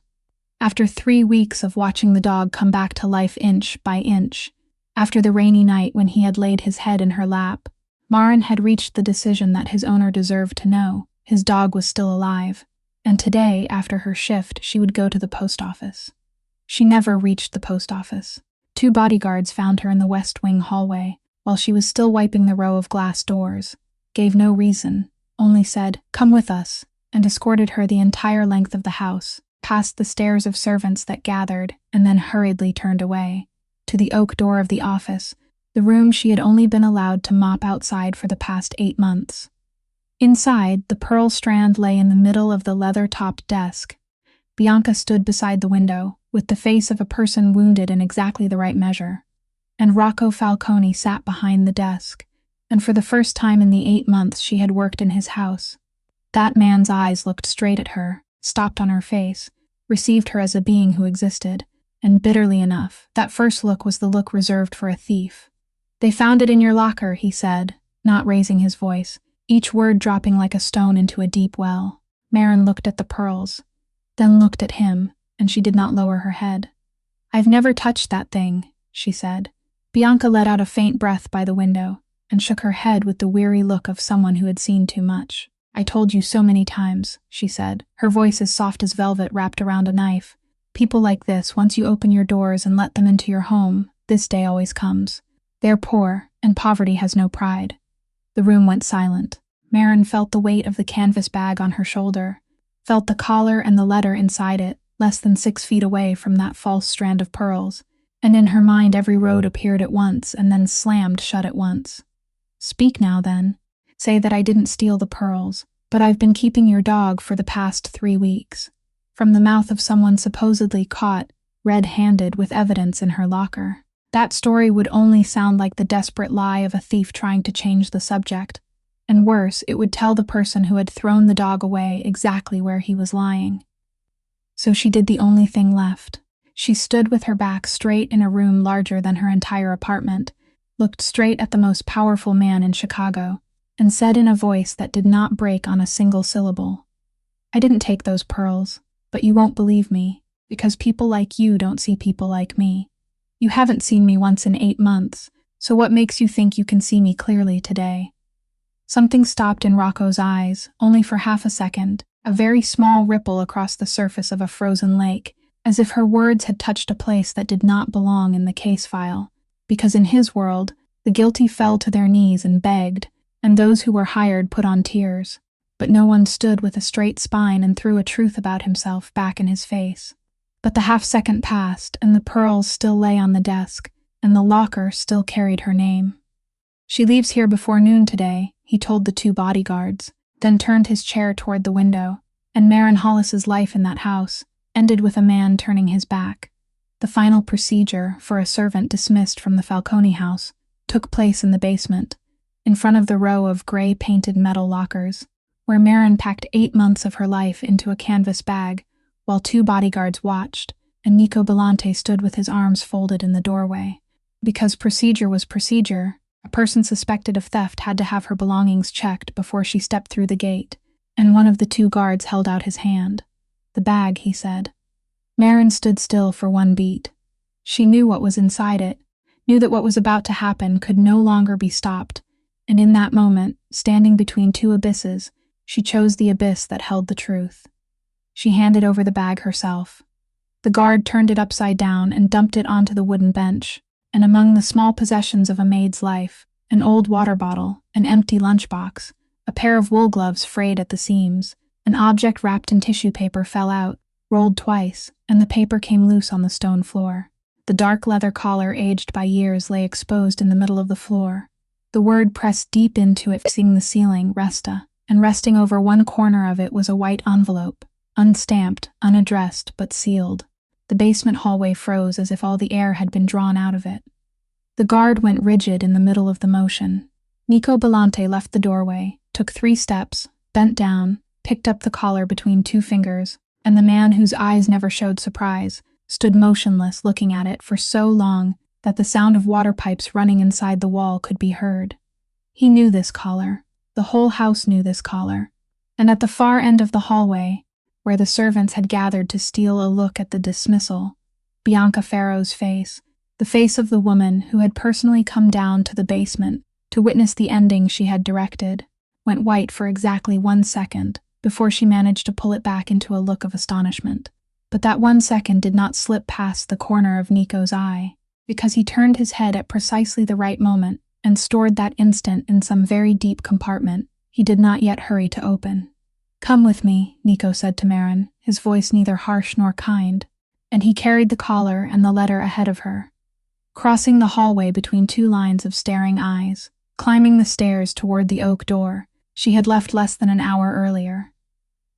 After 3 weeks of watching the dog come back to life inch by inch, after the rainy night when he had laid his head in her lap, Maren had reached the decision that his owner deserved to know his dog was still alive, and today, after her shift, she would go to the post office. She never reached the post office. 2 bodyguards found her in the West Wing hallway, while she was still wiping the row of glass doors, gave no reason, only said, "Come with us," and escorted her the entire length of the house, past the stairs of servants that gathered, and then hurriedly turned away, to the oak door of the office, the room she had only been allowed to mop outside for the past 8 months. Inside, the pearl strand lay in the middle of the leather-topped desk. Bianca stood beside the window, with the face of a person wounded in exactly the right measure, and Rocco Falcone sat behind the desk, and for the first time in the 8 months she had worked in his house, that man's eyes looked straight at her, stopped on her face, received her as a being who existed, and bitterly enough, that first look was the look reserved for a thief. "They found it in your locker," he said, not raising his voice, each word dropping like a stone into a deep well. Maren looked at the pearls, then looked at him, and she did not lower her head. "I've never touched that thing," she said. Bianca let out a faint breath by the window, and shook her head with the weary look of someone who had seen too much. "I told you so many times," she said, her voice as soft as velvet wrapped around a knife. "People like this, once you open your doors and let them into your home, this day always comes. They're poor, and poverty has no pride." The room went silent. Maren felt the weight of the canvas bag on her shoulder, felt the collar and the letter inside it, less than 6 feet away from that false strand of pearls, and in her mind every road appeared at once and then slammed shut at once. "Speak now, then. Say that I didn't steal the pearls, but I've been keeping your dog for the past 3 weeks." From the mouth of someone supposedly caught, red-handed, with evidence in her locker. That story would only sound like the desperate lie of a thief trying to change the subject. And worse, it would tell the person who had thrown the dog away exactly where he was lying. So she did the only thing left. She stood with her back straight in a room larger than her entire apartment, looked straight at the most powerful man in Chicago, and said in a voice that did not break on a single syllable, "I didn't take those pearls, but you won't believe me, because people like you don't see people like me. You haven't seen me once in 8 months, so what makes you think you can see me clearly today?" Something stopped in Rocco's eyes, only for half a second, a very small ripple across the surface of a frozen lake, as if her words had touched a place that did not belong in the case file, because in his world, the guilty fell to their knees and begged, and those who were hired put on tears, but no one stood with a straight spine and threw a truth about himself back in his face. But the half-second passed, and the pearls still lay on the desk, and the locker still carried her name. "She leaves here before noon today," he told the 2 bodyguards, then turned his chair toward the window, and Maren Hollis's life in that house ended with a man turning his back. The final procedure, for a servant dismissed from the Falcone house, took place in the basement, in front of the row of gray-painted metal lockers, where Maren packed 8 months of her life into a canvas bag, while 2 bodyguards watched, and Nico Belante stood with his arms folded in the doorway. Because procedure was procedure, a person suspected of theft had to have her belongings checked before she stepped through the gate, and one of the 2 guards held out his hand. "The bag," he said. Maren stood still for 1 beat. She knew what was inside it, knew that what was about to happen could no longer be stopped, and in that moment, standing between 2 abysses, she chose the abyss that held the truth. She handed over the bag herself. The guard turned it upside down and dumped it onto the wooden bench, and among the small possessions of a maid's life, an old water bottle, an empty lunchbox, a pair of wool gloves frayed at the seams, an object wrapped in tissue paper fell out, rolled twice, and the paper came loose on the stone floor. The dark leather collar, aged by years, lay exposed in the middle of the floor. The word pressed deep into it, fixing the ceiling, "Resta," and resting over one corner of it was a white envelope, unstamped, unaddressed, but sealed. The basement hallway froze as if all the air had been drawn out of it. The guard went rigid in the middle of the motion. Nico Belante left the doorway, took 3 steps, bent down, picked up the collar between 2 fingers, and the man whose eyes never showed surprise stood motionless looking at it for so long that the sound of water pipes running inside the wall could be heard. He knew this collar. The whole house knew this collar. And at the far end of the hallway, where the servants had gathered to steal a look at the dismissal, Bianca Farrow's face, the face of the woman who had personally come down to the basement to witness the ending she had directed, went white for exactly 1 second before she managed to pull it back into a look of astonishment. But that 1 second did not slip past the corner of Nico's eye, because he turned his head at precisely the right moment and stored that instant in some very deep compartment he did not yet hurry to open. "Come with me," Nico said to Marin, his voice neither harsh nor kind, and he carried the collar and the letter ahead of her. Crossing the hallway between 2 lines of staring eyes, climbing the stairs toward the oak door she had left less than an hour earlier.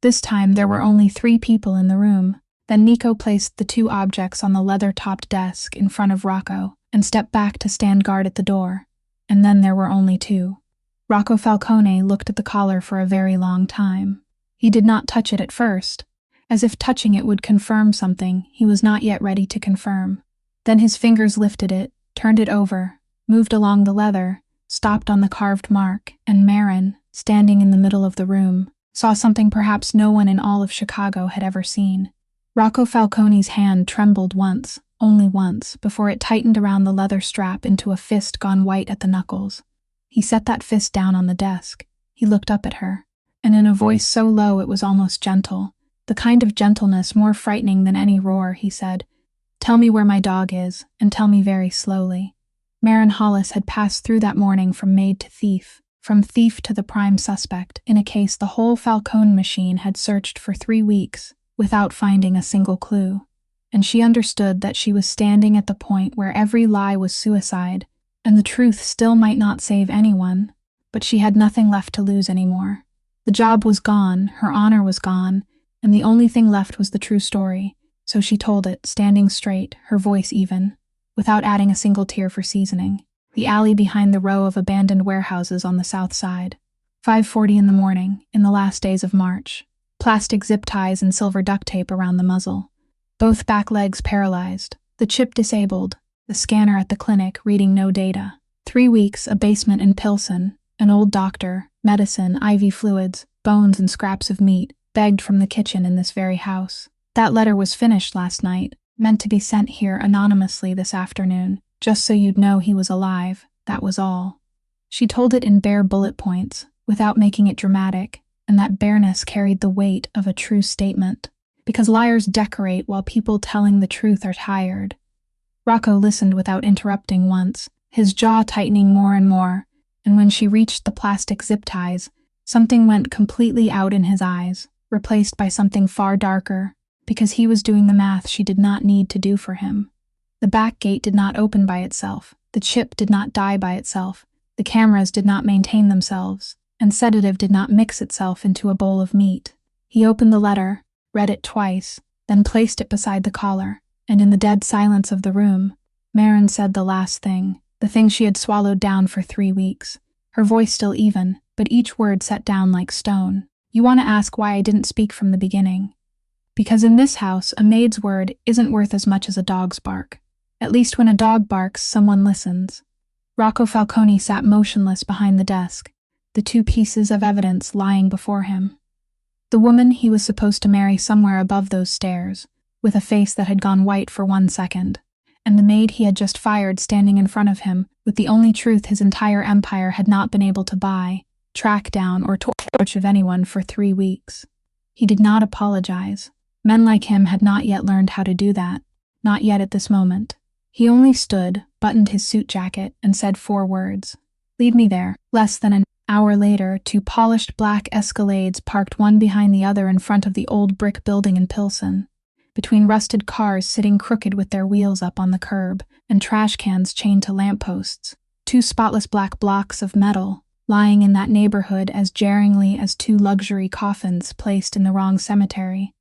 This time there were only 3 people in the room. Then Nico placed the 2 objects on the leather-topped desk in front of Rocco and stepped back to stand guard at the door. And then there were only 2. Rocco Falcone looked at the collar for a very long time. He did not touch it at first, as if touching it would confirm something he was not yet ready to confirm. Then his fingers lifted it, turned it over, moved along the leather, stopped on the carved mark, and Marin, standing in the middle of the room, saw something perhaps no one in all of Chicago had ever seen. Rocco Falcone's hand trembled once, only once, before it tightened around the leather strap into a fist gone white at the knuckles. He set that fist down on the desk. He looked up at her, and in a voice so low it was almost gentle, the kind of gentleness more frightening than any roar, he said, "Tell me where my dog is, and tell me very slowly." Marin Hollis had passed through that morning from maid to thief, from thief to the prime suspect, in a case the whole Falcone machine had searched for 3 weeks, without finding a single clue. And she understood that she was standing at the point where every lie was suicide, and the truth still might not save anyone, but she had nothing left to lose anymore. The job was gone, her honor was gone, and the only thing left was the true story, so she told it, standing straight, her voice even, without adding a single tear for seasoning. The alley behind the row of abandoned warehouses on the south side. 5:40 in the morning, in the last days of March. Plastic zip ties and silver duct tape around the muzzle. Both back legs paralyzed, the chip disabled, the scanner at the clinic reading no data. 3 weeks, a basement in Pilsen, an old doctor, medicine, IV fluids, bones and scraps of meat, begged from the kitchen in this very house. That letter was finished last night, meant to be sent here anonymously this afternoon, just so you'd know he was alive, that was all. She told it in bare bullet points, without making it dramatic, and that bareness carried the weight of a true statement, because liars decorate while people telling the truth are tired. Rocco listened without interrupting once, his jaw tightening more and more, and when she reached the plastic zip ties, something went completely out in his eyes, replaced by something far darker, because he was doing the math she did not need to do for him. The back gate did not open by itself, the chip did not die by itself, the cameras did not maintain themselves, and sedative did not mix itself into a bowl of meat. He opened the letter, read it twice, then placed it beside the collar, and in the dead silence of the room, Marin said the last thing, the thing she had swallowed down for 3 weeks, her voice still even, but each word set down like stone. "You want to ask why I didn't speak from the beginning? Because in this house, a maid's word isn't worth as much as a dog's bark. At least when a dog barks, someone listens." Rocco Falcone sat motionless behind the desk, the 2 pieces of evidence lying before him. The woman he was supposed to marry somewhere above those stairs, with a face that had gone white for 1 second, and the maid he had just fired standing in front of him with the only truth his entire empire had not been able to buy, track down, or torch of anyone for 3 weeks. He did not apologize. Men like him had not yet learned how to do that, not yet at this moment. He only stood, buttoned his suit jacket, and said 4 words. "Lead me there." Less than an hour later, 2 polished black Escalades parked one behind the other in front of the old brick building in Pilsen, between rusted cars sitting crooked with their wheels up on the curb, and trash cans chained to lampposts. 2 spotless black blocks of metal, lying in that neighborhood as jarringly as 2 luxury coffins placed in the wrong cemetery,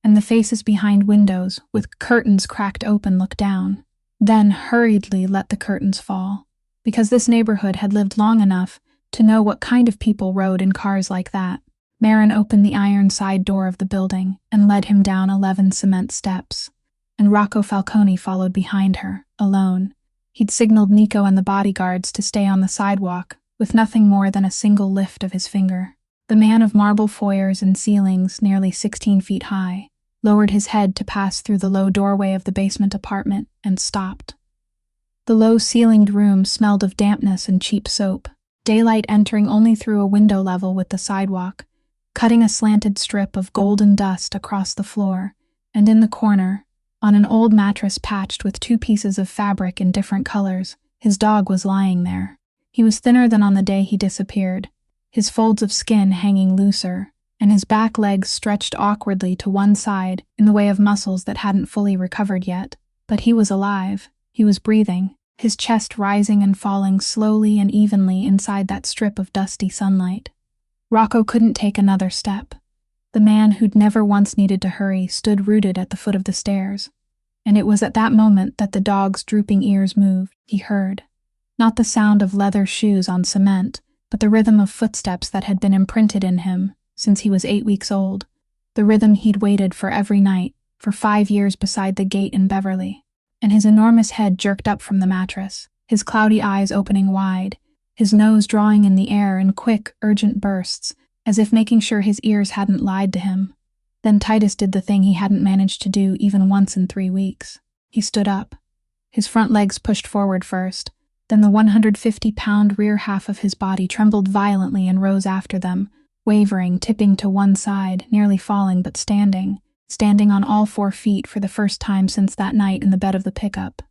and the faces behind windows, with curtains cracked open, looked down. Then hurriedly let the curtains fall, because this neighborhood had lived long enough to know what kind of people rode in cars like that. Marin opened the iron side door of the building and led him down 11 cement steps, and Rocco Falcone followed behind her, alone. He'd signaled Nico and the bodyguards to stay on the sidewalk, with nothing more than a single lift of his finger. The man of marble foyers and ceilings nearly 16 feet high lowered his head to pass through the low doorway of the basement apartment and stopped. The low-ceilinged room smelled of dampness and cheap soap, daylight entering only through a window level with the sidewalk, cutting a slanted strip of golden dust across the floor, and in the corner, on an old mattress patched with 2 pieces of fabric in different colors, his dog was lying there. He was thinner than on the day he disappeared, his folds of skin hanging looser, and his back legs stretched awkwardly to one side in the way of muscles that hadn't fully recovered yet. But he was alive. He was breathing, his chest rising and falling slowly and evenly inside that strip of dusty sunlight. Rocco couldn't take another step. The man who'd never once needed to hurry stood rooted at the foot of the stairs, and it was at that moment that the dog's drooping ears moved. He heard, not the sound of leather shoes on cement, but the rhythm of footsteps that had been imprinted in him since he was 8 weeks old, the rhythm he'd waited for every night, for 5 years beside the gate in Beverly. And his enormous head jerked up from the mattress, his cloudy eyes opening wide, his nose drawing in the air in quick, urgent bursts, as if making sure his ears hadn't lied to him. Then Titus did the thing he hadn't managed to do even once in 3 weeks. He stood up. His front legs pushed forward first, then the 150-pound rear half of his body trembled violently and rose after them, wavering, tipping to one side, nearly falling but standing on all 4 feet for the first time since that night in the bed of the pickup.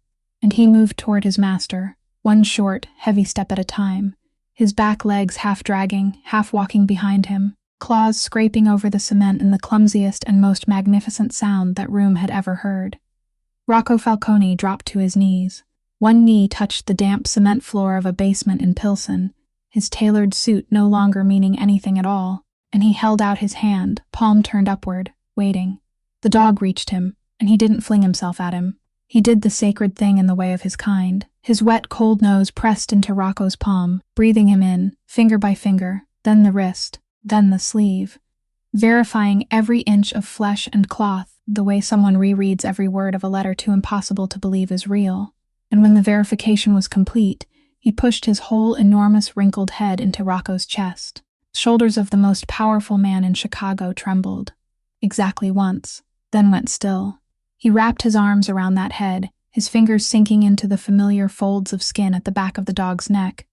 And he moved toward his master, one short, heavy step at a time, his back legs half dragging, half walking behind him, claws scraping over the cement in the clumsiest and most magnificent sound that room had ever heard. Rocco Falcone dropped to his knees. One knee touched the damp cement floor of a basement in Pilsen, his tailored suit no longer meaning anything at all, and he held out his hand, palm turned upward, waiting. The dog reached him, and he didn't fling himself at him. He did the sacred thing in the way of his kind. His wet, cold nose pressed into Rocco's palm, breathing him in, finger by finger, then the wrist, then the sleeve, verifying every inch of flesh and cloth the way someone rereads every word of a letter too impossible to believe is real. And when the verification was complete, he pushed his whole enormous wrinkled head into Rocco's chest. Shoulders of the most powerful man in Chicago trembled. Exactly once, then went still. He wrapped his arms around that head, his fingers sinking into the familiar folds of skin at the back of the dog's neck,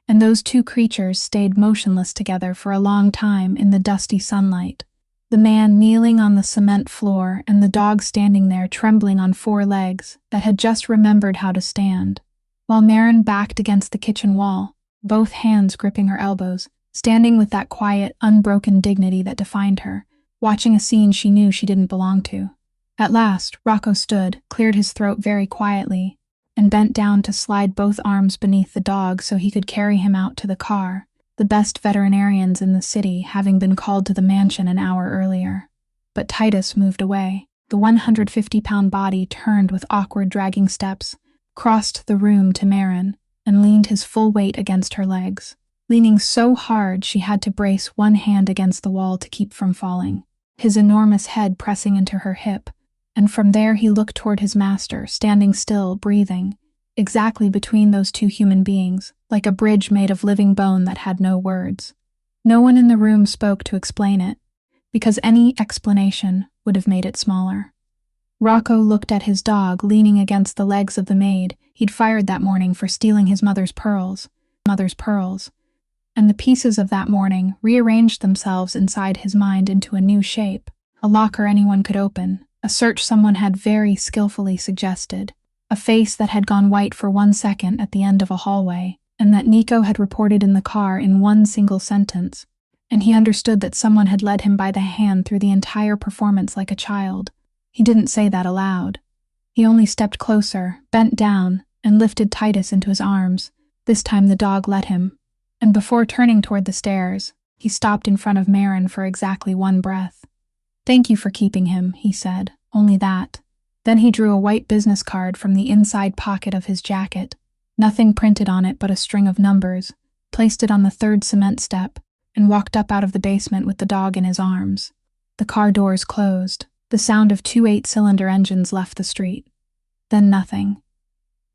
and those 2 creatures stayed motionless together for a long time in the dusty sunlight, the man kneeling on the cement floor and the dog standing there trembling on 4 legs that had just remembered how to stand, while Marin backed against the kitchen wall, both hands gripping her elbows, standing with that quiet, unbroken dignity that defined her, watching a scene she knew she didn't belong to. At last, Rocco stood, cleared his throat very quietly, and bent down to slide both arms beneath the dog so he could carry him out to the car, the best veterinarians in the city having been called to the mansion an hour earlier. But Titus moved away. The 150-pound body turned with awkward dragging steps, crossed the room to Marin, and leaned his full weight against her legs, leaning so hard she had to brace one hand against the wall to keep from falling, his enormous head pressing into her hip, and from there he looked toward his master, standing still, breathing, exactly between those 2 human beings, like a bridge made of living bone that had no words. No one in the room spoke to explain it, because any explanation would have made it smaller. Rocco looked at his dog leaning against the legs of the maid he'd fired that morning for stealing his mother's pearls, and the pieces of that morning rearranged themselves inside his mind into a new shape, a locker anyone could open, a search someone had very skillfully suggested, a face that had gone white for 1 second at the end of a hallway, and that Nico had reported in the car in one single sentence, and he understood that someone had led him by the hand through the entire performance like a child. He didn't say that aloud. He only stepped closer, bent down, and lifted Titus into his arms. This time the dog let him, and before turning toward the stairs, he stopped in front of Marin for exactly 1 breath. "Thank you for keeping him," he said. "Only that." Then he drew a white business card from the inside pocket of his jacket, nothing printed on it but a string of numbers, placed it on the third cement step, and walked up out of the basement with the dog in his arms. The car doors closed. The sound of 2 8-cylinder engines left the street. Then nothing.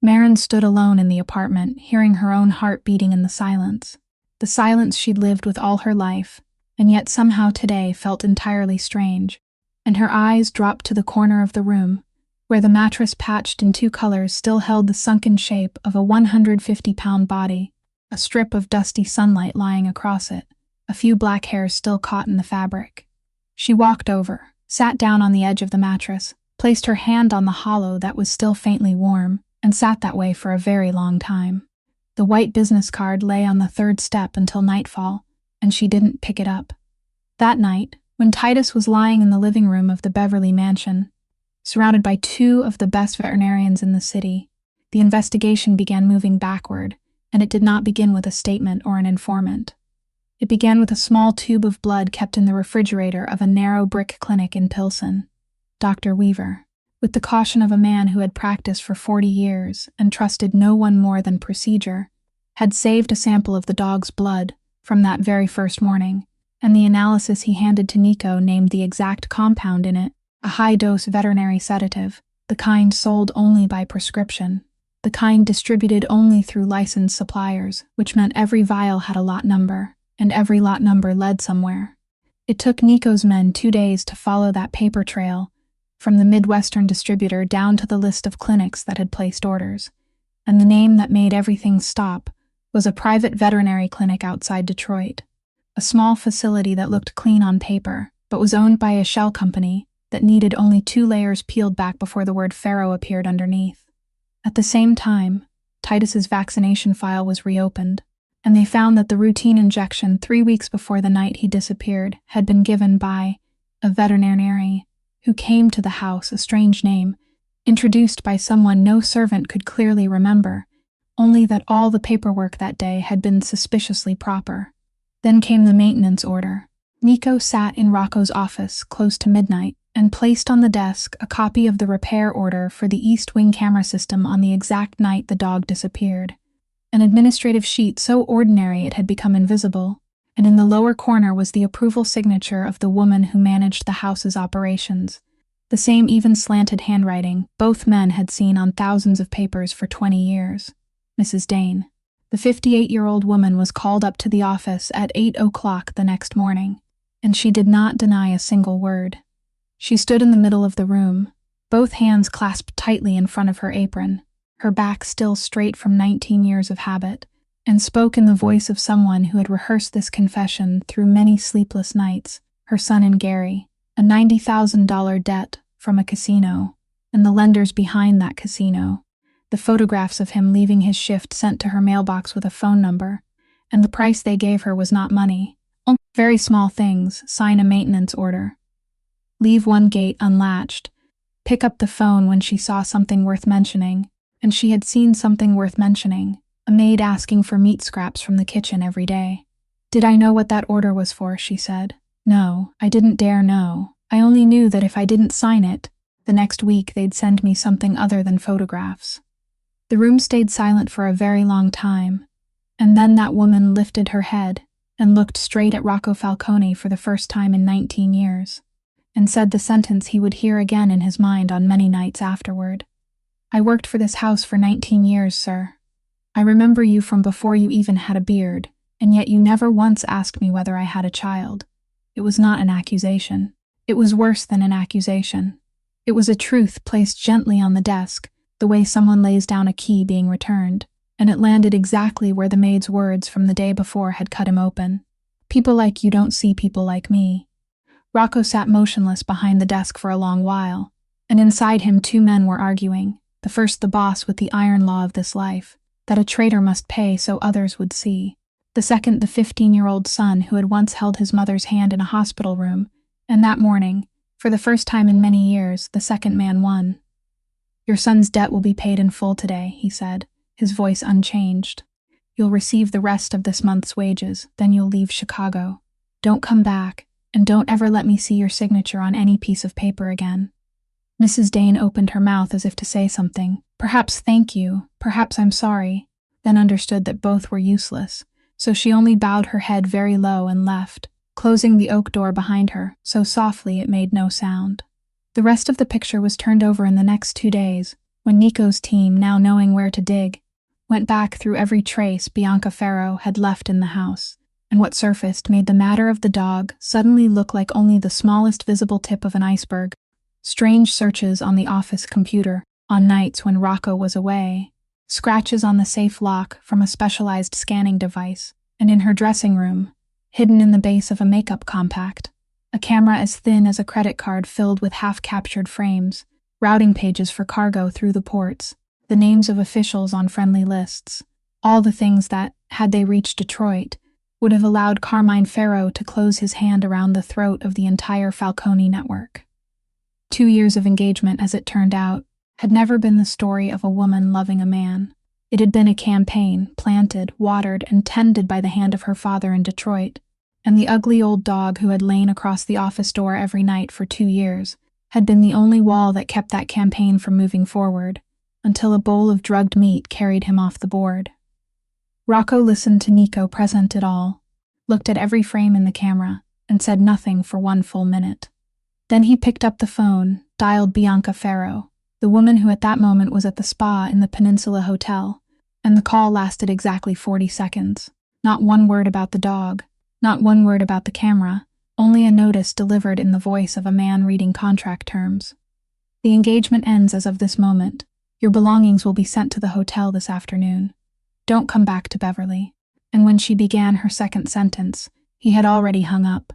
Marin stood alone in the apartment, hearing her own heart beating in the silence she'd lived with all her life, and yet somehow today felt entirely strange, and her eyes dropped to the corner of the room, where the mattress patched in 2 colors still held the sunken shape of a 150-pound body, a strip of dusty sunlight lying across it, a few black hairs still caught in the fabric. She walked over, sat down on the edge of the mattress, placed her hand on the hollow that was still faintly warm, and sat that way for a very long time. The white business card lay on the 3rd step until nightfall, and she didn't pick it up. That night, when Titus was lying in the living room of the Beverly mansion, surrounded by 2 of the best veterinarians in the city, the investigation began moving backward, and it did not begin with a statement or an informant. It began with a small tube of blood kept in the refrigerator of a narrow brick clinic in Pilsen. Dr. Weaver, with the caution of a man who had practiced for 40 years and trusted no one more than procedure, had saved a sample of the dog's blood from that very first morning, and the analysis he handed to Nico named the exact compound in it, a high-dose veterinary sedative, the kind sold only by prescription, the kind distributed only through licensed suppliers, which meant every vial had a lot number, and every lot number led somewhere. It took Nico's men 2 days to follow that paper trail from the Midwestern distributor down to the list of clinics that had placed orders, and the name that made everything stop was a private veterinary clinic outside Detroit, a small facility that looked clean on paper, but was owned by a shell company that needed only 2 layers peeled back before the word Pharaoh appeared underneath. At the same time, Titus's vaccination file was reopened, and they found that the routine injection 3 weeks before the night he disappeared had been given by a veterinarian who came to the house, a strange name, introduced by someone no servant could clearly remember, only that all the paperwork that day had been suspiciously proper. Then came the maintenance order. Nico sat in Rocco's office close to midnight and placed on the desk a copy of the repair order for the East Wing camera system on the exact night the dog disappeared. An administrative sheet so ordinary it had become invisible, and in the lower corner was the approval signature of the woman who managed the house's operations. The same even slanted handwriting both men had seen on thousands of papers for 20 years. Mrs. Dane. The 58-year-old woman was called up to the office at 8 o'clock the next morning, and she did not deny a single word. She stood in the middle of the room, both hands clasped tightly in front of her apron, her back still straight from 19 years of habit, and spoke in the voice of someone who had rehearsed this confession through many sleepless nights. Her son and Gary, a $90,000 debt from a casino, and the lenders behind that casino, the photographs of him leaving his shift sent to her mailbox with a phone number, and the price they gave her was not money, only very small things: sign a maintenance order, leave one gate unlatched, pick up the phone when she saw something worth mentioning, and she had seen something worth mentioning. A maid asking for meat scraps from the kitchen every day. "Did I know what that order was for?" she said. "No, I didn't dare know. I only knew that if I didn't sign it, the next week they'd send me something other than photographs." The room stayed silent for a very long time, and then that woman lifted her head and looked straight at Rocco Falcone for the first time in 19 years, and said the sentence he would hear again in his mind on many nights afterward. "I worked for this house for 19 years, sir. I remember you from before you even had a beard, and yet you never once asked me whether I had a child. It was not an accusation. It was worse than an accusation. It was a truth placed gently on the desk, the way someone lays down a key being returned, and it landed exactly where the maid's words from the day before had cut him open. People like you don't see people like me." Rocco sat motionless behind the desk for a long while, and inside him 2 men were arguing, the first the boss with the iron law of this life, that a traitor must pay so others would see. The second the 15-year-old son who had once held his mother's hand in a hospital room, and that morning, for the first time in many years, the second man won. "Your son's debt will be paid in full today," he said, his voice unchanged. "You'll receive the rest of this month's wages, then you'll leave Chicago. Don't come back, and don't ever let me see your signature on any piece of paper again." Mrs. Dane opened her mouth as if to say something. Perhaps thank you, perhaps I'm sorry, then understood that both were useless, so she only bowed her head very low and left, closing the oak door behind her, so softly it made no sound. The rest of the picture was turned over in the next 2 days, when Nico's team, now knowing where to dig, went back through every trace Bianca Farrow had left in the house, and what surfaced made the matter of the dog suddenly look like only the smallest visible tip of an iceberg. Strange searches on the office computer, on nights when Rocco was away, scratches on the safe lock from a specialized scanning device, and in her dressing room, hidden in the base of a makeup compact, a camera as thin as a credit card filled with half-captured frames, routing pages for cargo through the ports, the names of officials on friendly lists, all the things that, had they reached Detroit, would have allowed Carmine Farrow to close his hand around the throat of the entire Falcone network. 2 years of engagement, as it turned out, had never been the story of a woman loving a man. It had been a campaign, planted, watered, and tended by the hand of her father in Detroit, and the ugly old dog who had lain across the office door every night for 2 years had been the only wall that kept that campaign from moving forward, until a bowl of drugged meat carried him off the board. Rocco listened to Nico present it all, looked at every frame in the camera, and said nothing for 1 full minute. Then he picked up the phone, dialed Bianca Farrow, the woman who at that moment was at the spa in the Peninsula Hotel, and the call lasted exactly 40 seconds. Not one word about the dog, not one word about the camera, only a notice delivered in the voice of a man reading contract terms. "The engagement ends as of this moment. Your belongings will be sent to the hotel this afternoon. Don't come back to Beverly." And when she began her second sentence, he had already hung up.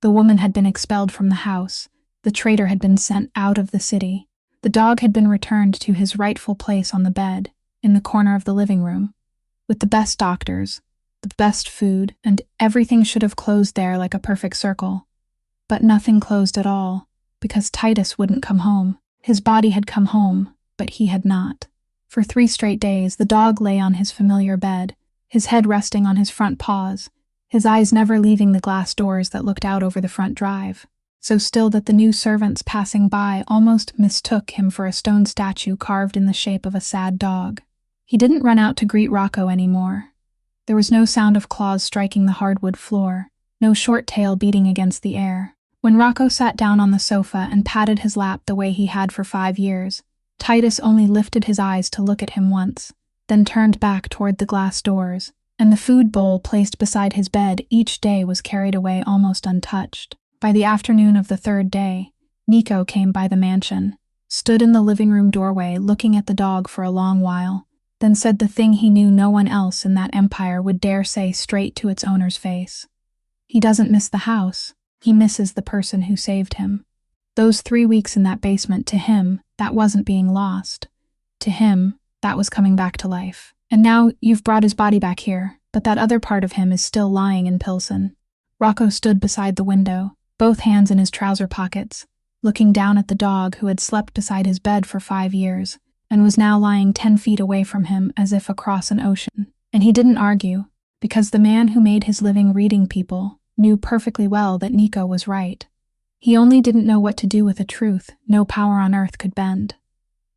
The woman had been expelled from the house. The traitor had been sent out of the city. The dog had been returned to his rightful place on the bed, in the corner of the living room, with the best doctors, the best food, and everything should have closed there like a perfect circle. But nothing closed at all, because Titus wouldn't come home. His body had come home, but he had not. For 3 straight days, the dog lay on his familiar bed, his head resting on his front paws, his eyes never leaving the glass doors that looked out over the front drive, so still that the new servants passing by almost mistook him for a stone statue carved in the shape of a sad dog. He didn't run out to greet Rocco anymore. There was no sound of claws striking the hardwood floor, no short tail beating against the air. When Rocco sat down on the sofa and patted his lap the way he had for 5 years, Titus only lifted his eyes to look at him once, then turned back toward the glass doors, and the food bowl placed beside his bed each day was carried away almost untouched. By the afternoon of the 3rd day, Nico came by the mansion, stood in the living room doorway looking at the dog for a long while, then said the thing he knew no one else in that empire would dare say straight to its owner's face. He doesn't miss the house, he misses the person who saved him. Those 3 weeks in that basement, to him, that wasn't being lost. To him, that was coming back to life. And now you've brought his body back here, but that other part of him is still lying in Pilsen. Rocco stood beside the window, both hands in his trouser pockets, looking down at the dog who had slept beside his bed for 5 years, and was now lying 10 feet away from him as if across an ocean. And he didn't argue, because the man who made his living reading people knew perfectly well that Nico was right. He only didn't know what to do with a truth no power on earth could bend.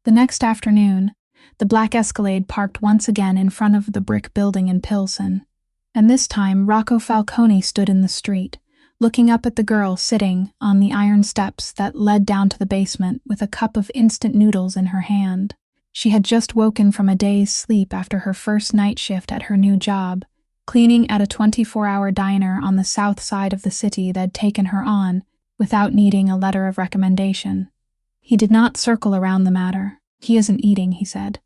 The next afternoon, the black Escalade parked once again in front of the brick building in Pilsen, and this time Rocco Falcone stood in the street, looking up at the girl sitting on the iron steps that led down to the basement with a cup of instant noodles in her hand. She had just woken from a day's sleep after her first night shift at her new job, cleaning at a 24-hour diner on the south side of the city that'd taken her on without needing a letter of recommendation. He did not circle around the matter. "He isn't eating," he said.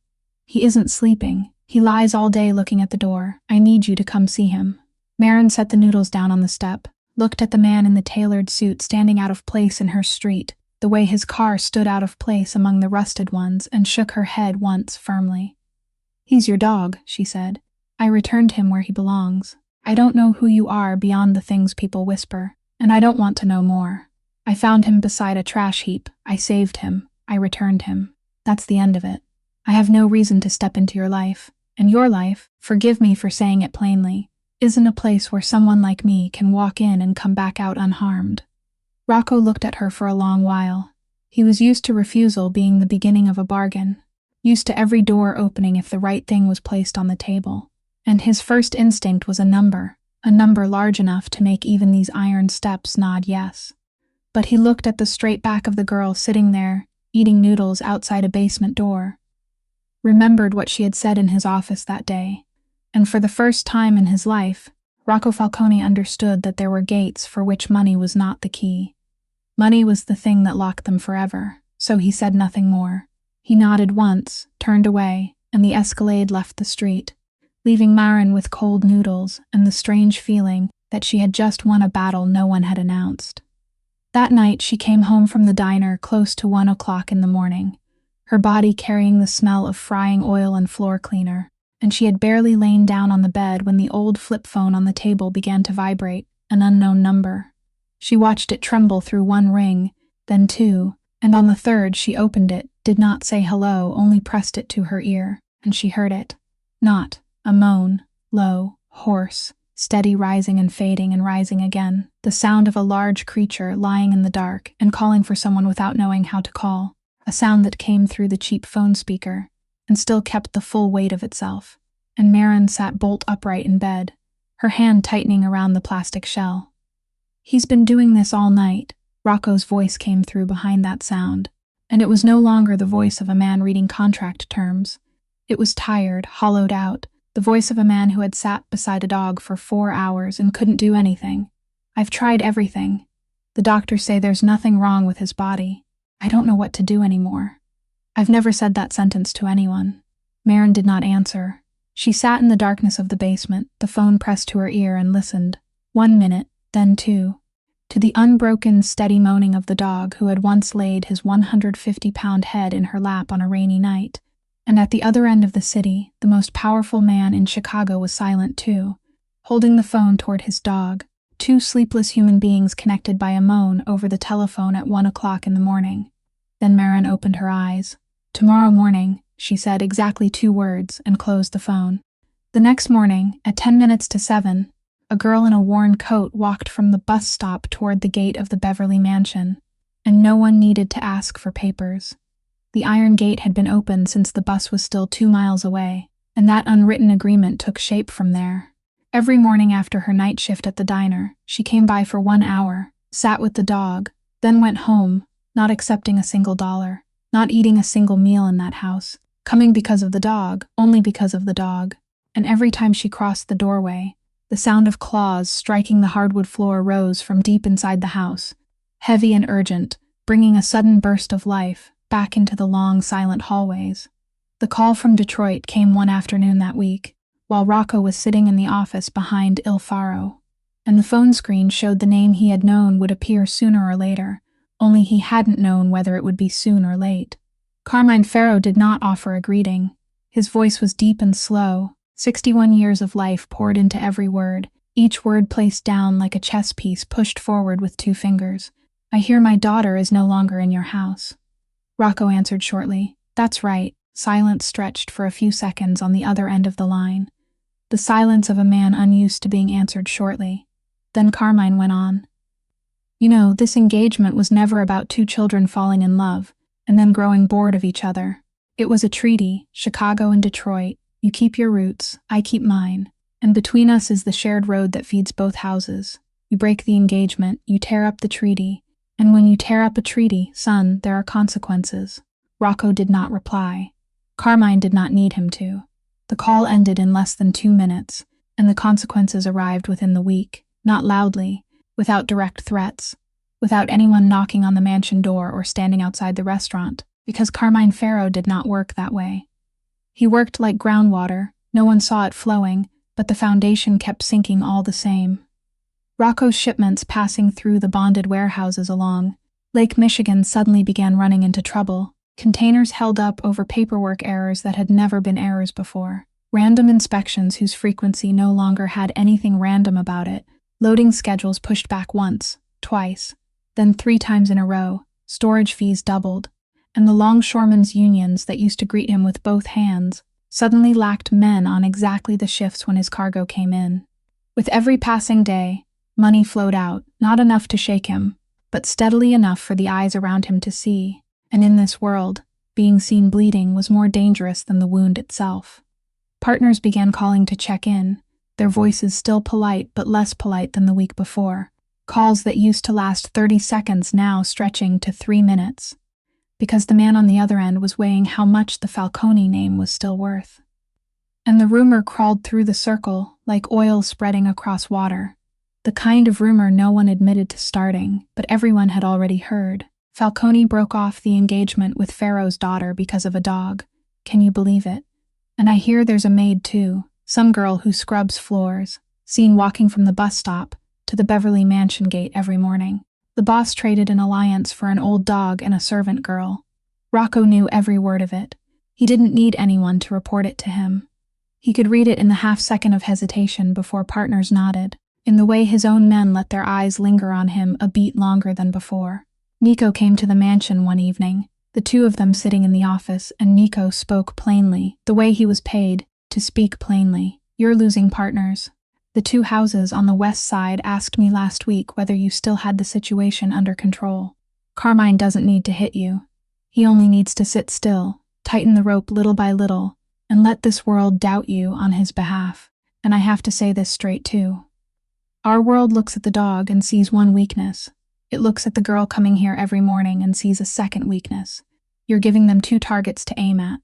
"He isn't sleeping. He lies all day looking at the door. I need you to come see him." Marin set the noodles down on the step, looked at the man in the tailored suit standing out of place in her street, the way his car stood out of place among the rusted ones, and shook her head once firmly. "He's your dog," she said. "I returned him where he belongs. I don't know who you are beyond the things people whisper, and I don't want to know more. I found him beside a trash heap. I saved him. I returned him. That's the end of it. I have no reason to step into your life. And your life, forgive me for saying it plainly, isn't a place where someone like me can walk in and come back out unharmed. Rocco looked at her for a long while. He was used to refusal being the beginning of a bargain, used to every door opening if the right thing was placed on the table. And his first instinct was a number large enough to make even these iron steps nod yes. But he looked at the straight back of the girl sitting there, eating noodles outside a basement door, remembered what she had said in his office that day, and for the first time in his life, Rocco Falcone understood that there were gates for which money was not the key. Money was the thing that locked them forever, so he said nothing more. He nodded once, turned away, and the Escalade left the street, leaving Maren with cold noodles and the strange feeling that she had just won a battle no one had announced. That night she came home from the diner close to 1 o'clock in the morning, her body carrying the smell of frying oil and floor cleaner, and she had barely lain down on the bed when the old flip phone on the table began to vibrate, an unknown number. She watched it tremble through one ring, then two, and on the third she opened it, did not say hello, only pressed it to her ear, and she heard it. Not a moan, low, hoarse, steady, rising and fading and rising again, the sound of a large creature lying in the dark and calling for someone without knowing how to call, a sound that came through the cheap phone speaker and still kept the full weight of itself. And Maren sat bolt upright in bed, her hand tightening around the plastic shell. "He's been doing this all night," Rocco's voice came through behind that sound, and it was no longer the voice of a man reading contract terms. It was tired, hollowed out, the voice of a man who had sat beside a dog for 4 hours and couldn't do anything. "I've tried everything. The doctors say there's nothing wrong with his body. I don't know what to do anymore." I've never said that sentence to anyone. Maren did not answer. She sat in the darkness of the basement, the phone pressed to her ear, and listened. 1 minute, then 2. To the unbroken, steady moaning of the dog who had once laid his 150-pound head in her lap on a rainy night. And at the other end of the city, the most powerful man in Chicago was silent too, holding the phone toward his dog, 2 sleepless human beings connected by a moan over the telephone at 1 o'clock in the morning. Then Maren opened her eyes. "Tomorrow morning," she said exactly 2 words, and closed the phone. The next morning, at 10 minutes to 7, a girl in a worn coat walked from the bus stop toward the gate of the Beverly mansion, and no one needed to ask for papers. The iron gate had been open since the bus was still 2 miles away, and that unwritten agreement took shape from there. Every morning after her night shift at the diner, she came by for 1 hour, sat with the dog, then went home, not accepting a single dollar, not eating a single meal in that house, coming because of the dog, only because of the dog. And every time she crossed the doorway, the sound of claws striking the hardwood floor rose from deep inside the house, heavy and urgent, bringing a sudden burst of life back into the long, silent hallways. The call from Detroit came one afternoon that week, while Rocco was sitting in the office behind Il Faro, and the phone screen showed the name he had known would appear sooner or later, only he hadn't known whether it would be soon or late. Carmine Farrow did not offer a greeting. His voice was deep and slow, 61 years of life poured into every word, each word placed down like a chess piece pushed forward with 2 fingers. "I hear my daughter is no longer in your house." Rocco answered shortly. "That's right." Silence stretched for a few seconds on the other end of the line. The silence of a man unused to being answered shortly. Then Carmine went on. "You know, this engagement was never about 2 children falling in love, and then growing bored of each other. It was a treaty, Chicago and Detroit. You keep your roots, I keep mine, and between us is the shared road that feeds both houses. You break the engagement, you tear up the treaty, and when you tear up a treaty, son, there are consequences." Rocco did not reply. Carmine did not need him to. The call ended in less than 2 minutes, and the consequences arrived within the week, not loudly, without direct threats, without anyone knocking on the mansion door or standing outside the restaurant, because Carmine Farrow did not work that way. He worked like groundwater, no one saw it flowing, but the foundation kept sinking all the same. Rocco's shipments passing through the bonded warehouses along Lake Michigan suddenly began running into trouble. Containers held up over paperwork errors that had never been errors before. Random inspections whose frequency no longer had anything random about it. Loading schedules pushed back once, twice, then 3 times in a row. Storage fees doubled. And the longshoremen's unions that used to greet him with both hands suddenly lacked men on exactly the shifts when his cargo came in. With every passing day, money flowed out, not enough to shake him, but steadily enough for the eyes around him to see, and in this world, being seen bleeding was more dangerous than the wound itself. Partners began calling to check in, their voices still polite but less polite than the week before, calls that used to last 30 seconds now stretching to 3 minutes, because the man on the other end was weighing how much the Falcone name was still worth. And the rumor crawled through the circle like oil spreading across water, the kind of rumor no one admitted to starting, but everyone had already heard. Falcone broke off the engagement with Pharaoh's daughter because of a dog. Can you believe it? And I hear there's a maid too, some girl who scrubs floors, seen walking from the bus stop to the Beverly Mansion gate every morning. The boss traded an alliance for an old dog and a servant girl. Rocco knew every word of it. He didn't need anyone to report it to him. He could read it in the half-second of hesitation before partners nodded, in the way his own men let their eyes linger on him a beat longer than before. Nico came to the mansion one evening, the two of them sitting in the office, and Nico spoke plainly, the way he was paid, to speak plainly. You're losing partners. The two houses on the west side asked me last week whether you still had the situation under control. Carmine doesn't need to hit you. He only needs to sit still, tighten the rope little by little, and let this world doubt you on his behalf. And I have to say this straight too. Our world looks at the dog and sees one weakness. It looks at the girl coming here every morning and sees a second weakness. You're giving them 2 targets to aim at.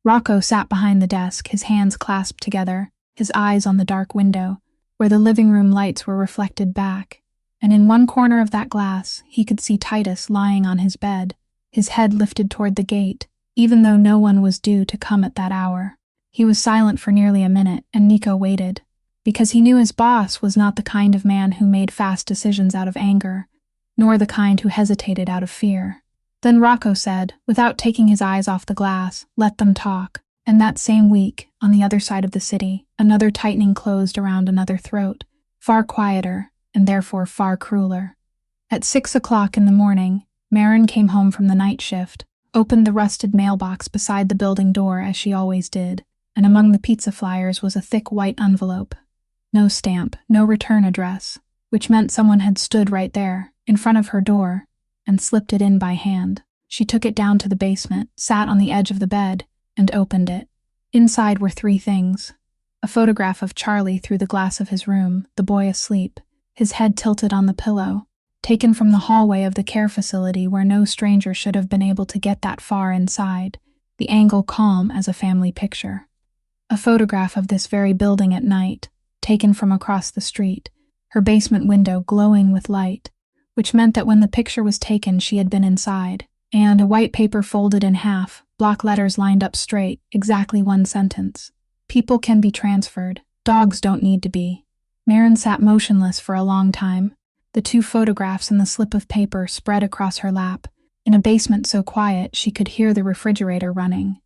Rocco sat behind the desk, his hands clasped together, his eyes on the dark window, where the living room lights were reflected back, and in one corner of that glass he could see Titus lying on his bed, his head lifted toward the gate, even though no one was due to come at that hour. He was silent for nearly a minute, and Nico waited, because he knew his boss was not the kind of man who made fast decisions out of anger, nor the kind who hesitated out of fear. Then Rocco said, without taking his eyes off the glass, "Let them talk." And that same week, on the other side of the city, another tightening closed around another throat, far quieter, and therefore far crueler. At 6 o'clock in the morning, Marin came home from the night shift, opened the rusted mailbox beside the building door as she always did, and among the pizza flyers was a thick white envelope. No stamp, no return address, which meant someone had stood right there, in front of her door, and slipped it in by hand. She took it down to the basement, sat on the edge of the bed, and opened it. Inside were 3 things. A photograph of Charlie through the glass of his room, the boy asleep, his head tilted on the pillow, taken from the hallway of the care facility where no stranger should have been able to get that far inside, the angle calm as a family picture. A photograph of this very building at night, taken from across the street, her basement window glowing with light, which meant that when the picture was taken she had been inside, and a white paper folded in half, block letters lined up straight, exactly 1 sentence. People can be transferred. Dogs don't need to be. Marin sat motionless for a long time, the 2 photographs and the slip of paper spread across her lap, in a basement so quiet she could hear the refrigerator running.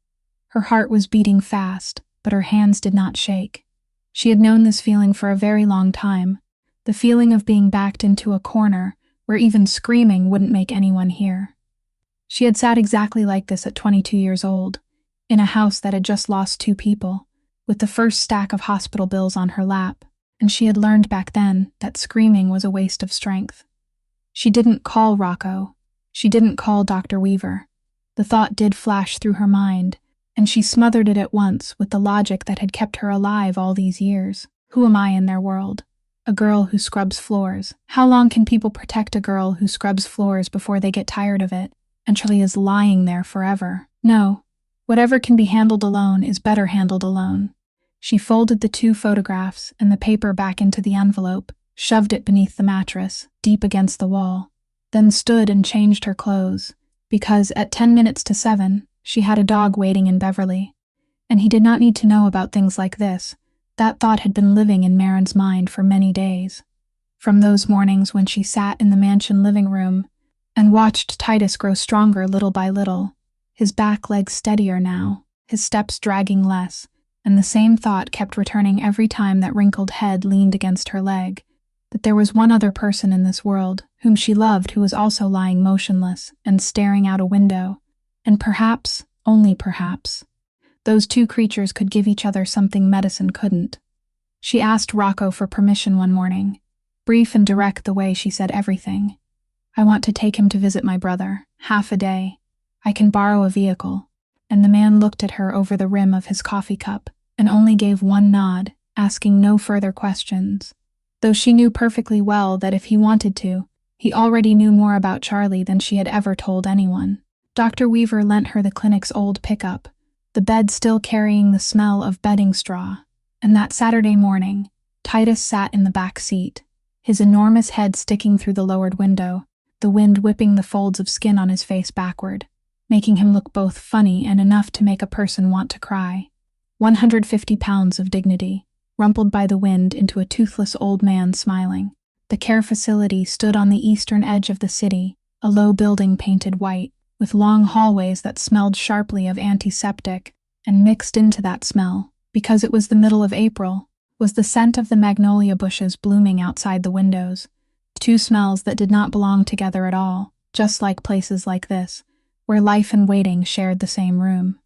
Her heart was beating fast, but her hands did not shake. She had known this feeling for a very long time, the feeling of being backed into a corner where even screaming wouldn't make anyone hear. She had sat exactly like this at 22 years old, in a house that had just lost 2 people, with the first stack of hospital bills on her lap, and she had learned back then that screaming was a waste of strength. She didn't call Rocco. She didn't call Dr. Weaver. The thought did flash through her mind, and she smothered it at once with the logic that had kept her alive all these years. Who am I in their world? A girl who scrubs floors. How long can people protect a girl who scrubs floors before they get tired of it? And Charlie is lying there forever. No. Whatever can be handled alone is better handled alone. She folded the 2 photographs and the paper back into the envelope, shoved it beneath the mattress, deep against the wall, then stood and changed her clothes, because at 10 minutes to 7, she had a dog waiting in Beverly. And he did not need to know about things like this. That thought had been living in Marin's mind for many days. From those mornings when she sat in the mansion living room and watched Titus grow stronger little by little, his back legs steadier now, his steps dragging less, and the same thought kept returning every time that wrinkled head leaned against her leg, that there was one other person in this world whom she loved who was also lying motionless and staring out a window, and perhaps, only perhaps, those 2 creatures could give each other something medicine couldn't. She asked Rocco for permission one morning, brief and direct the way she said everything. "I want to take him to visit my brother, half a day. I can borrow a vehicle." And the man looked at her over the rim of his coffee cup and only gave one nod, asking no further questions. Though she knew perfectly well that if he wanted to, he already knew more about Charlie than she had ever told anyone. Dr. Weaver lent her the clinic's old pickup, the bed still carrying the smell of bedding straw. And that Saturday morning, Titus sat in the back seat, his enormous head sticking through the lowered window, the wind whipping the folds of skin on his face backward, making him look both funny and enough to make a person want to cry. 150 pounds of dignity, rumpled by the wind into a toothless old man smiling. The care facility stood on the eastern edge of the city, a low building painted white, with long hallways that smelled sharply of antiseptic, and mixed into that smell, because it was the middle of April, was the scent of the magnolia bushes blooming outside the windows. Two smells that did not belong together at all, just like places like this, where life and waiting shared the same room.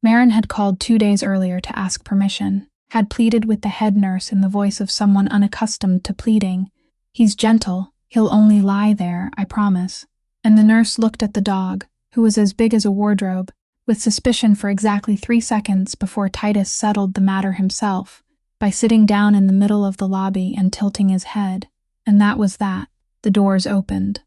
Marin had called 2 days earlier to ask permission, had pleaded with the head nurse in the voice of someone unaccustomed to pleading. "He's gentle, he'll only lie there, I promise." And the nurse looked at the dog, who was as big as a wardrobe, with suspicion for exactly 3 seconds before Titus settled the matter himself, by sitting down in the middle of the lobby and tilting his head. And that was that. The doors opened.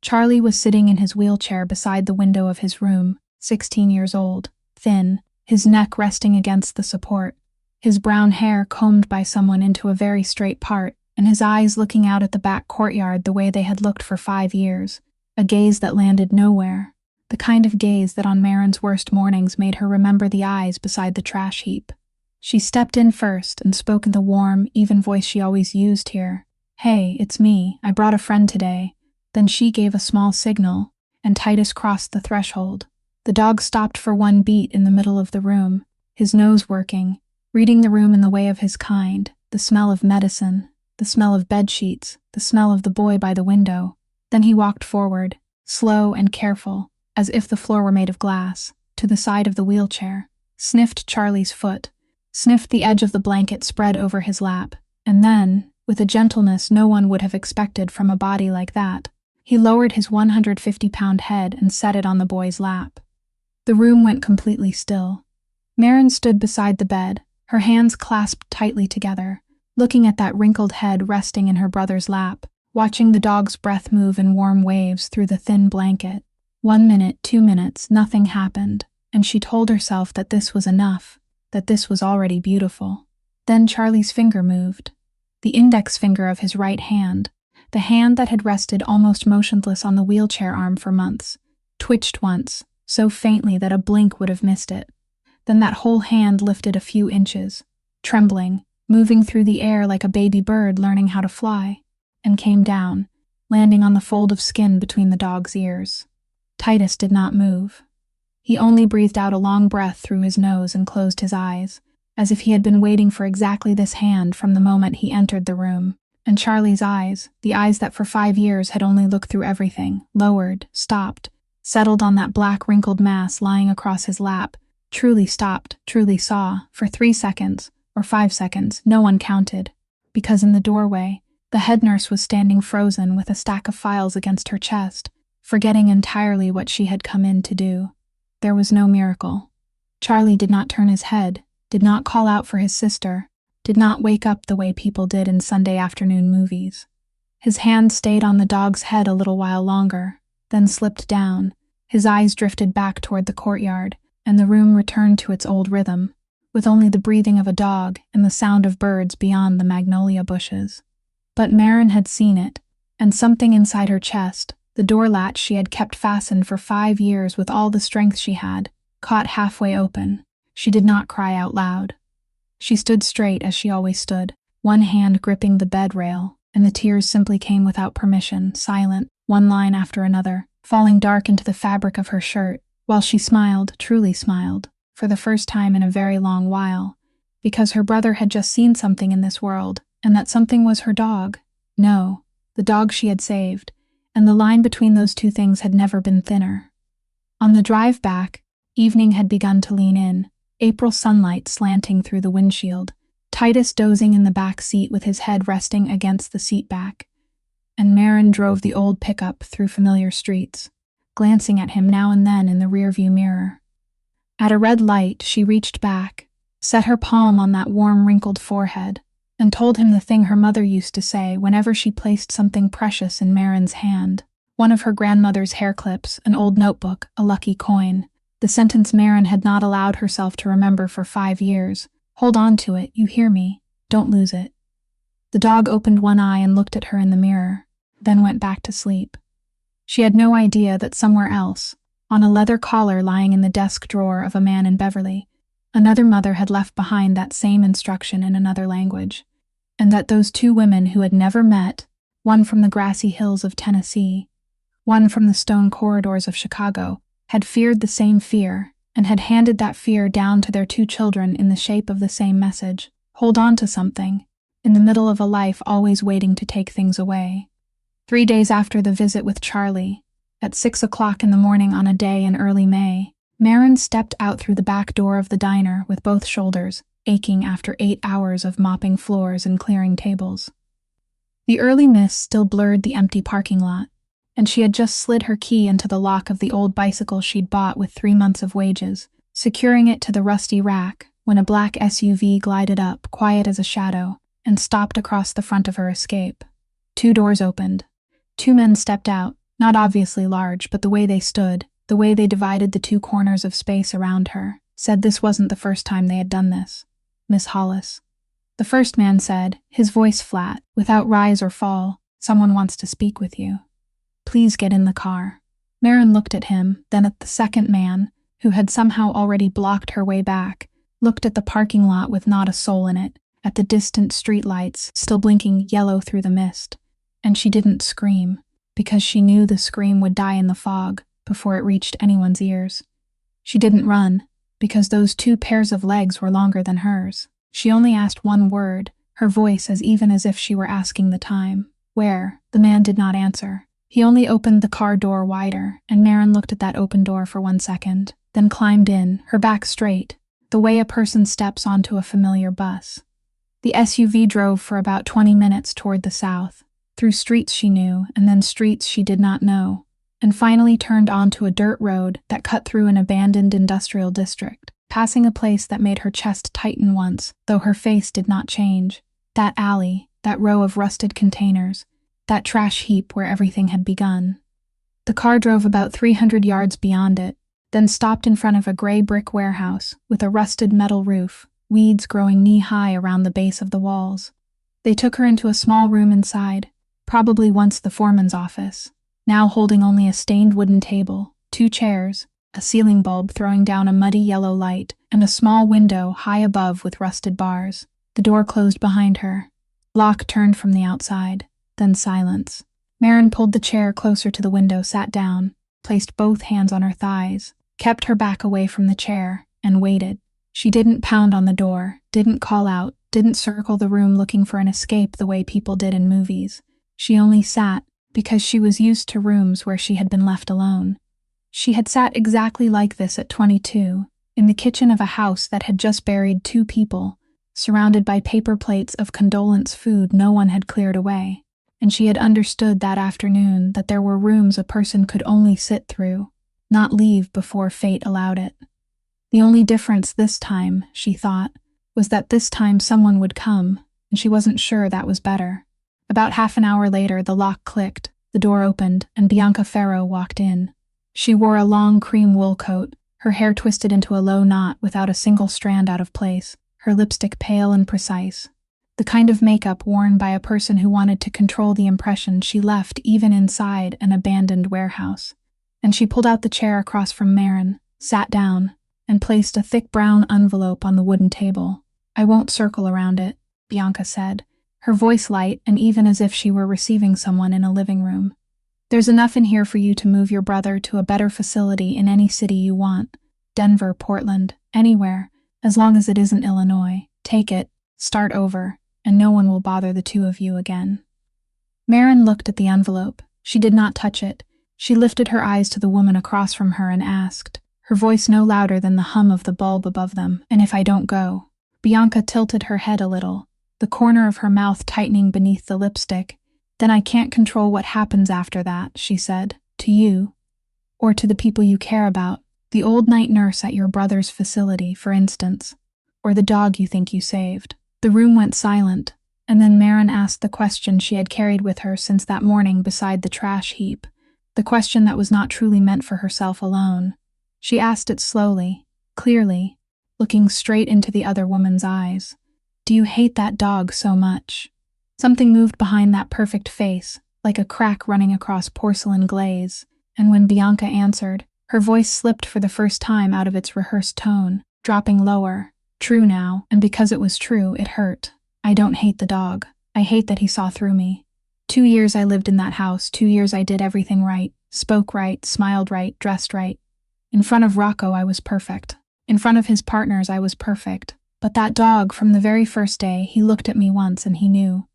Charlie was sitting in his wheelchair beside the window of his room, 16 years old, thin, his neck resting against the support, his brown hair combed by someone into a very straight part, and his eyes looking out at the back courtyard the way they had looked for 5 years, a gaze that landed nowhere, the kind of gaze that on Marin's worst mornings made her remember the eyes beside the trash heap. She stepped in first and spoke in the warm, even voice she always used here. "Hey, it's me. I brought a friend today." Then she gave a small signal, and Titus crossed the threshold. The dog stopped for one beat in the middle of the room, his nose working, reading the room in the way of his kind, the smell of medicine, the smell of bedsheets, the smell of the boy by the window. Then he walked forward, slow and careful, as if the floor were made of glass, to the side of the wheelchair, sniffed Charlie's foot, sniffed the edge of the blanket spread over his lap, and then, with a gentleness no one would have expected from a body like that, he lowered his 150-pound head and set it on the boy's lap. The room went completely still. Marin stood beside the bed, her hands clasped tightly together, looking at that wrinkled head resting in her brother's lap, watching the dog's breath move in warm waves through the thin blanket. 1 minute, 2 minutes, nothing happened, and she told herself that this was enough, that this was already beautiful. Then Charlie's finger moved. The index finger of his right hand, the hand that had rested almost motionless on the wheelchair arm for months, twitched once, so faintly that a blink would have missed it. Then that whole hand lifted a few inches, trembling, moving through the air like a baby bird learning how to fly, and came down, landing on the fold of skin between the dog's ears. Titus did not move. He only breathed out a long breath through his nose and closed his eyes, as if he had been waiting for exactly this hand from the moment he entered the room. And Charlie's eyes, the eyes that for 5 years had only looked through everything, lowered, stopped, settled on that black wrinkled mass lying across his lap, truly stopped, truly saw, for 3 seconds, or 5 seconds, no one counted, because in the doorway, the head nurse was standing frozen with a stack of files against her chest, forgetting entirely what she had come in to do. There was no miracle. Charlie did not turn his head, did not call out for his sister, did not wake up the way people did in Sunday afternoon movies. His hand stayed on the dog's head a little while longer, then slipped down. His eyes drifted back toward the courtyard, and the room returned to its old rhythm, with only the breathing of a dog and the sound of birds beyond the magnolia bushes. But Marin had seen it, and something inside her chest, the door latch she had kept fastened for 5 years with all the strength she had, caught halfway open. She did not cry out loud. She stood straight as she always stood, one hand gripping the bed rail, and the tears simply came without permission, silent, one line after another, falling dark into the fabric of her shirt, while she smiled, truly smiled, for the first time in a very long while, because her brother had just seen something in this world, and that something was her dog. No, the dog she had saved, and the line between those two things had never been thinner. On the drive back, evening had begun to lean in, April sunlight slanting through the windshield. Titus dozing in the back seat with his head resting against the seat back, and Marin drove the old pickup through familiar streets, glancing at him now and then in the rearview mirror. At a red light, she reached back, set her palm on that warm, wrinkled forehead, and told him the thing her mother used to say whenever she placed something precious in Marin's hand. One of her grandmother's hair clips, an old notebook, a lucky coin. The sentence Marin had not allowed herself to remember for 5 years. Hold on to it, you hear me? Don't lose it. The dog opened one eye and looked at her in the mirror, then went back to sleep. She had no idea that somewhere else, on a leather collar lying in the desk drawer of a man in Beverly, another mother had left behind that same instruction in another language, and that those 2 women who had never met, one from the grassy hills of Tennessee, one from the stone corridors of Chicago, had feared the same fear and had handed that fear down to their 2 children in the shape of the same message. Hold on to something, in the middle of a life always waiting to take things away. 3 days after the visit with Charlie, at 6 o'clock in the morning on a day in early May, Marin stepped out through the back door of the diner with both shoulders aching after 8 hours of mopping floors and clearing tables. The early mist still blurred the empty parking lot, and she had just slid her key into the lock of the old bicycle she'd bought with 3 months of wages, securing it to the rusty rack when a black SUV glided up, quiet as a shadow, and stopped across the front of her Escape. 2 doors opened. 2 men stepped out, not obviously large, but the way they stood, the way they divided the 2 corners of space around her, said this wasn't the first time they had done this. Miss Hollis. The first man said, his voice flat, without rise or fall, "Someone wants to speak with you. Please get in the car." Marin looked at him, then at the second man, who had somehow already blocked her way back, looked at the parking lot with not a soul in it, at the distant streetlights still blinking yellow through the mist. And she didn't scream, because she knew the scream would die in the fog before it reached anyone's ears. She didn't run, because those 2 pairs of legs were longer than hers. She only asked one word, her voice as even as if she were asking the time. Where? The man did not answer. He only opened the car door wider, and Marin looked at that open door for 1 second, then climbed in, her back straight, the way a person steps onto a familiar bus. The SUV drove for about 20 minutes toward the south, through streets she knew, and then streets she did not know, and finally turned onto a dirt road that cut through an abandoned industrial district, passing a place that made her chest tighten once, though her face did not change. That alley, that row of rusted containers, that trash heap where everything had begun. The car drove about 300 yards beyond it, then stopped in front of a gray brick warehouse with a rusted metal roof, weeds growing knee-high around the base of the walls. They took her into a small room inside, probably once the foreman's office, now holding only a stained wooden table, 2 chairs, a ceiling bulb throwing down a muddy yellow light, and a small window high above with rusted bars. The door closed behind her. Lock turned from the outside, then silence. Marin pulled the chair closer to the window, sat down, placed both hands on her thighs, kept her back away from the chair, and waited. She didn't pound on the door, didn't call out, didn't circle the room looking for an escape the way people did in movies. She only sat, because she was used to rooms where she had been left alone. She had sat exactly like this at 22, in the kitchen of a house that had just buried 2 people, surrounded by paper plates of condolence food no one had cleared away, and she had understood that afternoon that there were rooms a person could only sit through, not leave before fate allowed it. The only difference this time, she thought, was that this time someone would come, and she wasn't sure that was better. About half an hour later, the lock clicked, the door opened, and Bianca Ferro walked in. She wore a long cream wool coat, her hair twisted into a low knot without a single strand out of place, her lipstick pale and precise. The kind of makeup worn by a person who wanted to control the impression she left even inside an abandoned warehouse. And she pulled out the chair across from Marin, sat down, and placed a thick brown envelope on the wooden table. "I won't circle around it," Bianca said, her voice light and even as if she were receiving someone in a living room. "There's enough in here for you to move your brother to a better facility in any city you want. Denver, Portland, anywhere, as long as it isn't Illinois. Take it, start over, and no one will bother the 2 of you again." Marin looked at the envelope. She did not touch it. She lifted her eyes to the woman across from her and asked, her voice no louder than the hum of the bulb above them, "And if I don't go?" Bianca tilted her head a little, the corner of her mouth tightening beneath the lipstick. Then I can't control what happens after that, she said. To you. Or to the people you care about. The old night nurse at your brother's facility, for instance. Or the dog you think you saved. The room went silent, and then Marin asked the question she had carried with her since that morning beside the trash heap. The question that was not truly meant for herself alone. She asked it slowly, clearly, looking straight into the other woman's eyes. Do you hate that dog so much? Something moved behind that perfect face, like a crack running across porcelain glaze, and when Bianca answered, her voice slipped for the first time out of its rehearsed tone, dropping lower. True now, and because it was true, it hurt. I don't hate the dog. I hate that he saw through me. 2 years I lived in that house, 2 years I did everything right, spoke right, smiled right, dressed right. In front of Rocco I was perfect. In front of his partners I was perfect. But that dog, from the very first day, he looked at me once and he knew.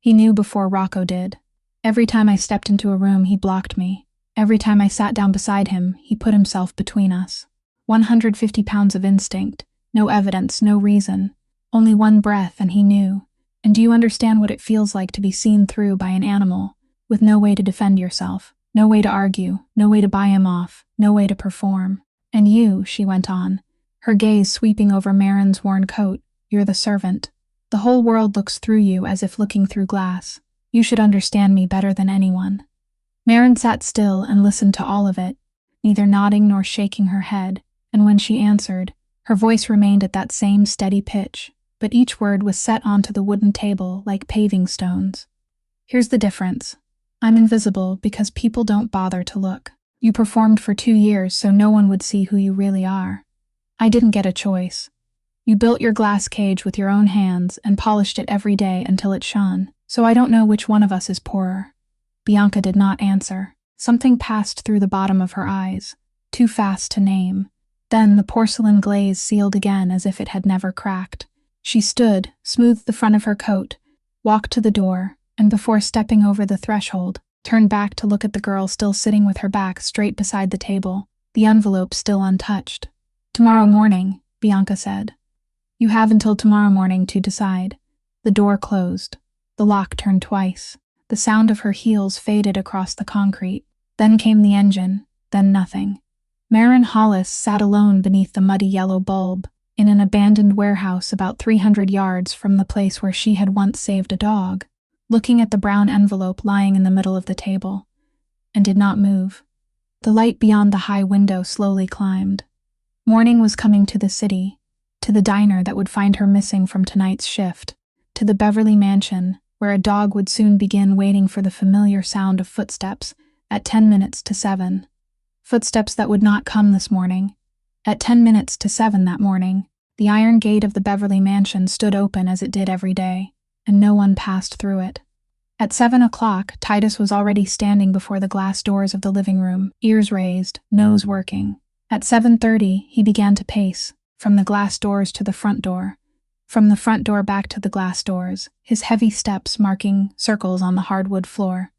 He knew before Rocco did. Every time I stepped into a room, he blocked me. Every time I sat down beside him, he put himself between us. 150 pounds of instinct. No evidence, no reason. Only one breath and he knew. And do you understand what it feels like to be seen through by an animal, with no way to defend yourself, no way to argue, no way to buy him off, no way to perform? And you, she went on, her gaze sweeping over Marin's worn coat, you're the servant. The whole world looks through you as if looking through glass. You should understand me better than anyone. Marin sat still and listened to all of it, neither nodding nor shaking her head, and when she answered, her voice remained at that same steady pitch, but each word was set onto the wooden table like paving stones. Here's the difference. I'm invisible because people don't bother to look. You performed for 2 years so no one would see who you really are. I didn't get a choice. You built your glass cage with your own hands and polished it every day until it shone, so I don't know which one of us is poorer. Bianca did not answer. Something passed through the bottom of her eyes, too fast to name. Then the porcelain glaze sealed again as if it had never cracked. She stood, smoothed the front of her coat, walked to the door, and before stepping over the threshold, turned back to look at the girl still sitting with her back straight beside the table, the envelope still untouched. Tomorrow morning, Bianca said. You have until tomorrow morning to decide. The door closed. The lock turned twice. The sound of her heels faded across the concrete. Then came the engine, then nothing. Marin Hollis sat alone beneath the muddy yellow bulb, in an abandoned warehouse about 300 yards from the place where she had once saved a dog, looking at the brown envelope lying in the middle of the table, and did not move. The light beyond the high window slowly climbed. Morning was coming to the city, to the diner that would find her missing from tonight's shift, to the Beverly mansion, where a dog would soon begin waiting for the familiar sound of footsteps at 10 minutes to 7. Footsteps that would not come this morning. At 10 minutes to 7 that morning, the iron gate of the Beverly mansion stood open as it did every day, and no one passed through it. At 7 o'clock, Titus was already standing before the glass doors of the living room, ears raised, nose working. At 7:30, he began to pace, from the glass doors to the front door, from the front door back to the glass doors, his heavy steps marking circles on the hardwood floor.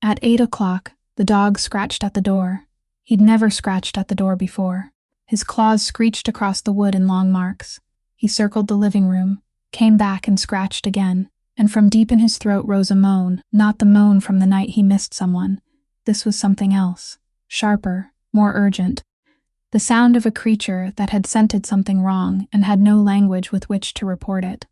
At 8 o'clock, the dog scratched at the door. He'd never scratched at the door before. His claws screeched across the wood in long marks. He circled the living room, came back and scratched again, and from deep in his throat rose a moan, not the moan from the night he missed someone. This was something else, sharper, more urgent. The sound of a creature that had scented something wrong and had no language with which to report it.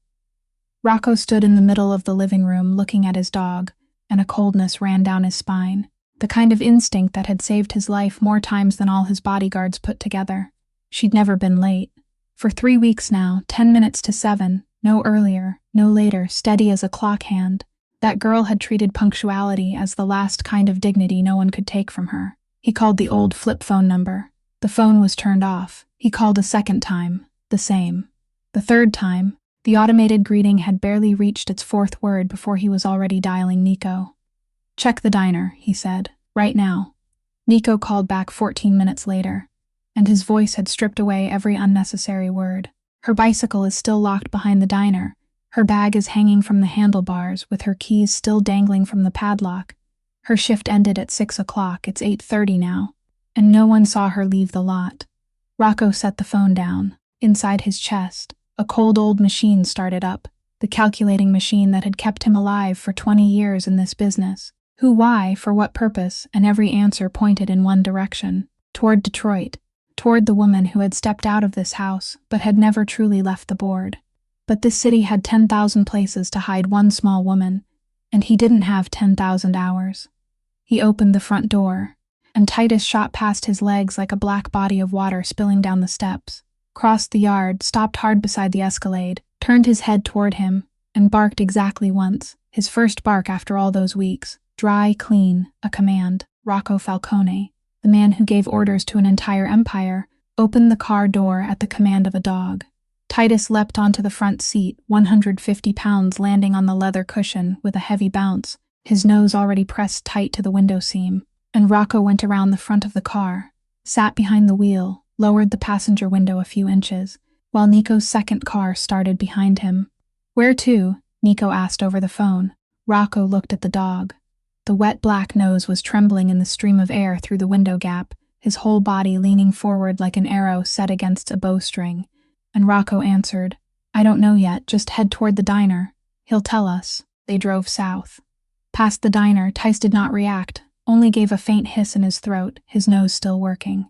Rocco stood in the middle of the living room looking at his dog, and a coldness ran down his spine. The kind of instinct that had saved his life more times than all his bodyguards put together. She'd never been late. For 3 weeks now, 10 minutes to 7, no earlier, no later, steady as a clock hand. That girl had treated punctuality as the last kind of dignity no one could take from her. He called the old flip phone number. The phone was turned off. He called a second time. The same. The third time, the automated greeting had barely reached its 4th word before he was already dialing Nico. Check the diner, he said. Right now. Nico called back 14 minutes later, and his voice had stripped away every unnecessary word. Her bicycle is still locked behind the diner. Her bag is hanging from the handlebars, with her keys still dangling from the padlock. Her shift ended at 6 o'clock. It's 8:30 now, and no one saw her leave the lot. Rocco set the phone down. Inside his chest, A cold old machine started up, the calculating machine that had kept him alive for 20 years in this business. Who, why, for what purpose, and every answer pointed in one direction, toward Detroit, toward the woman who had stepped out of this house but had never truly left the board. But this city had 10,000 places to hide one small woman, and he didn't have 10,000 hours. He opened the front door, and Titus shot past his legs like a black body of water spilling down the steps, crossed the yard, stopped hard beside the Escalade, turned his head toward him, and barked exactly once, his first bark after all those weeks, dry, clean, a command. Rocco Falcone, the man who gave orders to an entire empire, opened the car door at the command of a dog. Titus leapt onto the front seat, 150 pounds landing on the leather cushion with a heavy bounce, his nose already pressed tight to the window seam, and Rocco went around the front of the car, sat behind the wheel, lowered the passenger window a few inches, while Nico's second car started behind him. "Where to?" Nico asked over the phone. Rocco looked at the dog. The wet black nose was trembling in the stream of air through the window gap, his whole body leaning forward like an arrow set against a bowstring. And Rocco answered, "I don't know yet, just head toward the diner. He'll tell us." They drove south. Past the diner, Tice did not react, only gave a faint hiss in his throat, his nose still working.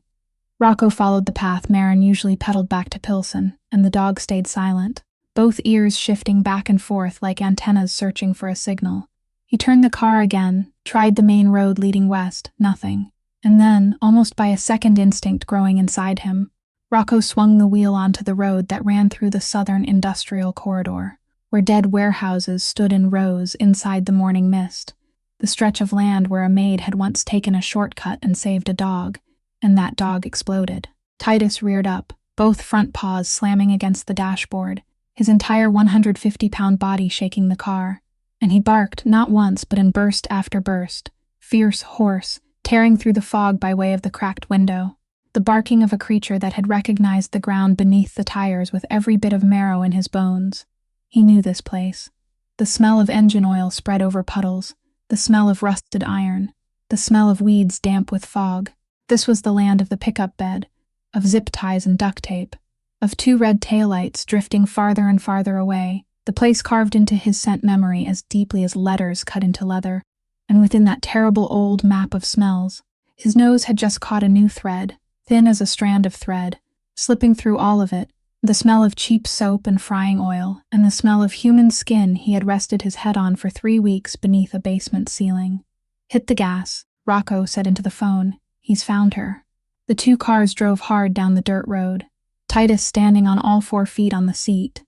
Rocco followed the path Marin usually pedaled back to Pilsen, and the dog stayed silent, both ears shifting back and forth like antennas searching for a signal. He turned the car again, tried the main road leading west, nothing. And then, almost by a second instinct growing inside him, Rocco swung the wheel onto the road that ran through the southern industrial corridor, where dead warehouses stood in rows inside the morning mist, the stretch of land where a maid had once taken a shortcut and saved a dog, and that dog exploded. Titus reared up, both front paws slamming against the dashboard, his entire 150-pound body shaking the car, and he barked not once but in burst after burst, fierce, hoarse, tearing through the fog by way of the cracked window, the barking of a creature that had recognized the ground beneath the tires with every bit of marrow in his bones. He knew this place. The smell of engine oil spread over puddles, the smell of rusted iron, the smell of weeds damp with fog. This was the land of the pickup bed, of zip ties and duct tape, of two red taillights drifting farther and farther away, the place carved into his scent memory as deeply as letters cut into leather. And within that terrible old map of smells, his nose had just caught a new thread, thin as a strand of thread, slipping through all of it, the smell of cheap soap and frying oil, and the smell of human skin he had rested his head on for 3 weeks beneath a basement ceiling. "Hit the gas," Rocco said into the phone. "He's found her." The two cars drove hard down the dirt road, Titus standing on all 4 feet on the seat,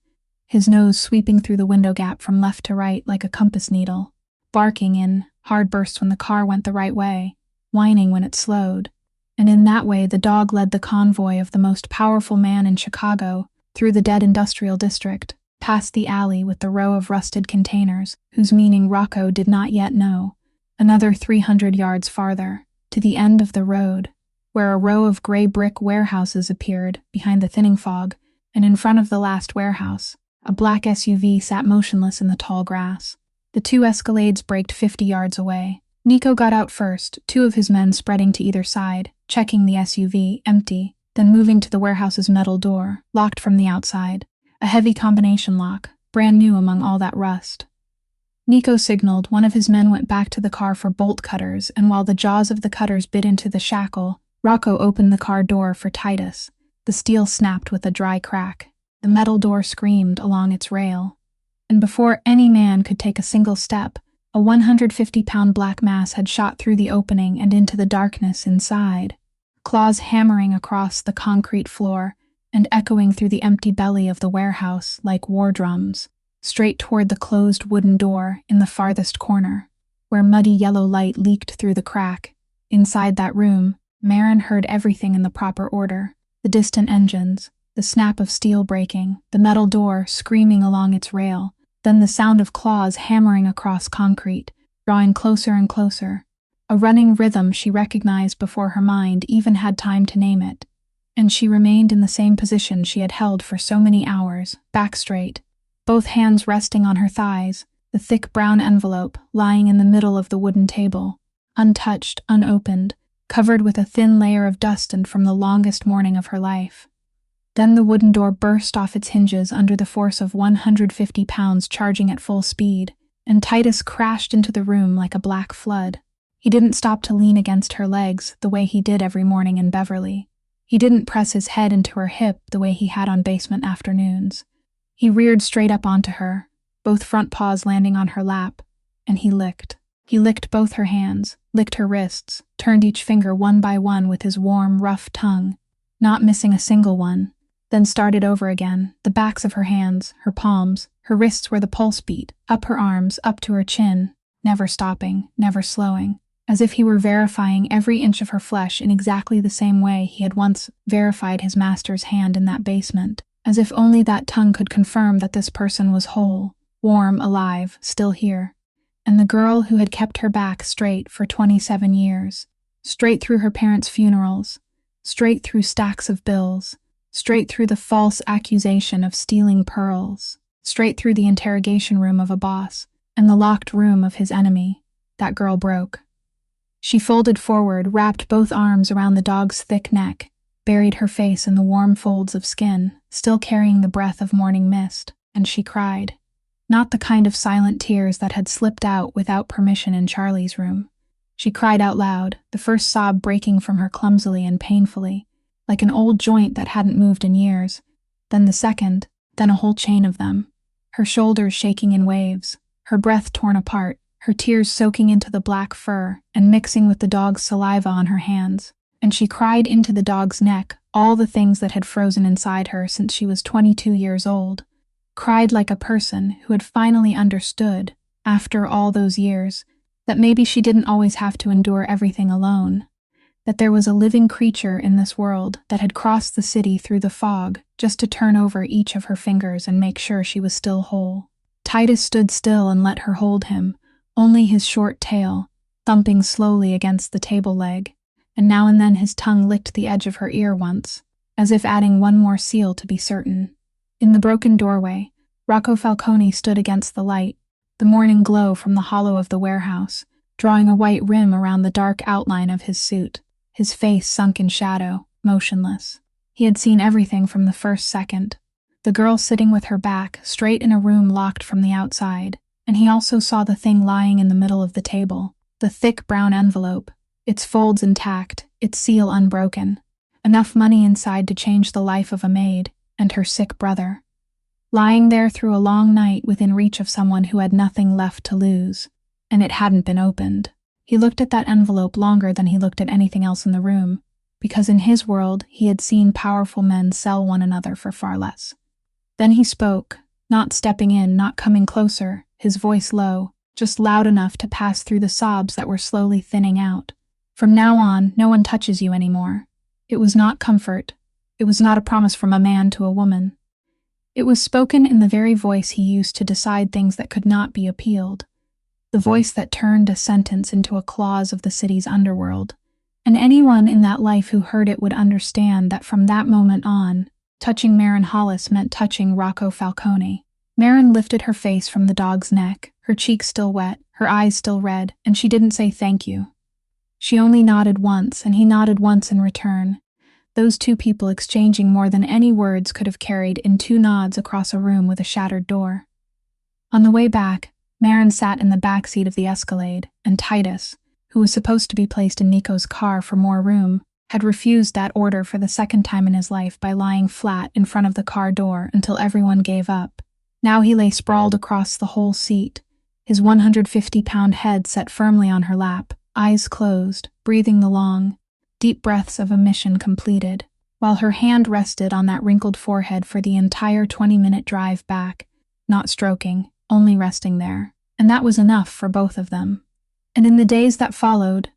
his nose sweeping through the window gap from left to right like a compass needle, barking in hard bursts when the car went the right way, whining when it slowed. And in that way the dog led the convoy of the most powerful man in Chicago through the dead industrial district, past the alley with the row of rusted containers, whose meaning Rocco did not yet know, another 300 yards farther, to the end of the road, where a row of gray brick warehouses appeared behind the thinning fog, and in front of the last warehouse, a black SUV sat motionless in the tall grass. The 2 Escalades braked 50 yards away. Nico got out first, 2 of his men spreading to either side, checking the SUV, empty, then moving to the warehouse's metal door, locked from the outside. A heavy combination lock, brand new among all that rust. Nico signaled, one of his men went back to the car for bolt cutters, and while the jaws of the cutters bit into the shackle, Rocco opened the car door for Titus. The steel snapped with a dry crack. The metal door screamed along its rail. And before any man could take a single step, a 150-pound black mass had shot through the opening and into the darkness inside, claws hammering across the concrete floor and echoing through the empty belly of the warehouse like war drums, straight toward the closed wooden door in the farthest corner, where muddy yellow light leaked through the crack. Inside that room, Marin heard everything in the proper order: the distant engines, the snap of steel breaking, the metal door screaming along its rail, then the sound of claws hammering across concrete, drawing closer and closer, a running rhythm she recognized before her mind even had time to name it. And she remained in the same position she had held for so many hours, back straight, both hands resting on her thighs, the thick brown envelope lying in the middle of the wooden table, untouched, unopened, covered with a thin layer of dust and from the longest morning of her life. Then the wooden door burst off its hinges under the force of 150 pounds charging at full speed, and Titus crashed into the room like a black flood. He didn't stop to lean against her legs the way he did every morning in Beverly. He didn't press his head into her hip the way he had on basement afternoons. He reared straight up onto her, both front paws landing on her lap, and he licked. He licked both her hands, licked her wrists, turned each finger one by one with his warm, rough tongue, not missing a single one, then started over again, the backs of her hands, her palms, her wrists where the pulse beat, up her arms, up to her chin, never stopping, never slowing, as if he were verifying every inch of her flesh in exactly the same way he had once verified his master's hand in that basement, as if only that tongue could confirm that this person was whole, warm, alive, still here. And the girl who had kept her back straight for 27 years, straight through her parents' funerals, straight through stacks of bills, straight through the false accusation of stealing pearls, straight through the interrogation room of a boss, and the locked room of his enemy, that girl broke. She folded forward, wrapped both arms around the dog's thick neck, buried her face in the warm folds of skin, still carrying the breath of morning mist, and she cried. Not the kind of silent tears that had slipped out without permission in Charlie's room. She cried out loud, the first sob breaking from her clumsily and painfully, like an old joint that hadn't moved in years, then the second, then a whole chain of them, her shoulders shaking in waves, her breath torn apart, her tears soaking into the black fur and mixing with the dog's saliva on her hands, and she cried into the dog's neck all the things that had frozen inside her since she was 22 years old, cried like a person who had finally understood, after all those years, that maybe she didn't always have to endure everything alone, that there was a living creature in this world that had crossed the city through the fog just to turn over each of her fingers and make sure she was still whole. Titus stood still and let her hold him, only his short tail, thumping slowly against the table leg, and now and then his tongue licked the edge of her ear once, as if adding one more seal to be certain. In the broken doorway, Rocco Falcone stood against the light, the morning glow from the hollow of the warehouse, drawing a white rim around the dark outline of his suit, his face sunk in shadow, motionless. He had seen everything from the first second. The girl sitting with her back straight in a room locked from the outside, and he also saw the thing lying in the middle of the table, the thick brown envelope, its folds intact, its seal unbroken, enough money inside to change the life of a maid and her sick brother. Lying there through a long night within reach of someone who had nothing left to lose, and it hadn't been opened. He looked at that envelope longer than he looked at anything else in the room, because in his world he had seen powerful men sell one another for far less. Then he spoke, not stepping in, not coming closer, his voice low, just loud enough to pass through the sobs that were slowly thinning out. From now on, no one touches you anymore. It was not comfort. It was not a promise from a man to a woman. It was spoken in the very voice he used to decide things that could not be appealed, the voice that turned a sentence into a clause of the city's underworld. And anyone in that life who heard it would understand that from that moment on, touching Marin Hollis meant touching Rocco Falcone. Marin lifted her face from the dog's neck, her cheeks still wet, her eyes still red, and she didn't say thank you. She only nodded once, and he nodded once in return. Those two people exchanging more than any words could have carried in two nods across a room with a shattered door. On the way back, Marin sat in the back seat of the Escalade, and Titus, who was supposed to be placed in Nico's car for more room, had refused that order for the second time in his life by lying flat in front of the car door until everyone gave up. Now he lay sprawled across the whole seat, his 150-pound head set firmly on her lap, eyes closed, breathing the long, deep breaths of a mission completed, while her hand rested on that wrinkled forehead for the entire 20-minute drive back, not stroking, only resting there. And that was enough for both of them. And in the days that followed,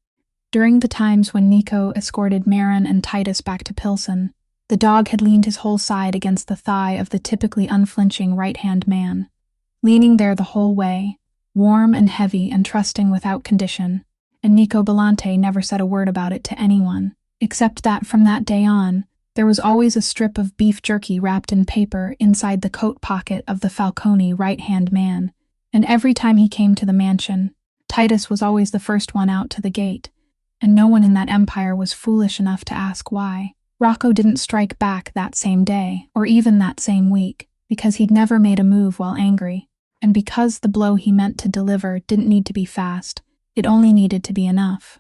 during the times when Nico escorted Marin and Titus back to Pilsen, the dog had leaned his whole side against the thigh of the typically unflinching right-hand man, leaning there the whole way, warm and heavy and trusting without condition, and Nico Belante never said a word about it to anyone, except that from that day on, there was always a strip of beef jerky wrapped in paper inside the coat pocket of the Falcone right-hand man, and every time he came to the mansion, Titus was always the first one out to the gate, and no one in that empire was foolish enough to ask why. Rocco didn't strike back that same day, or even that same week, because he'd never made a move while angry, and because the blow he meant to deliver didn't need to be fast, it only needed to be enough.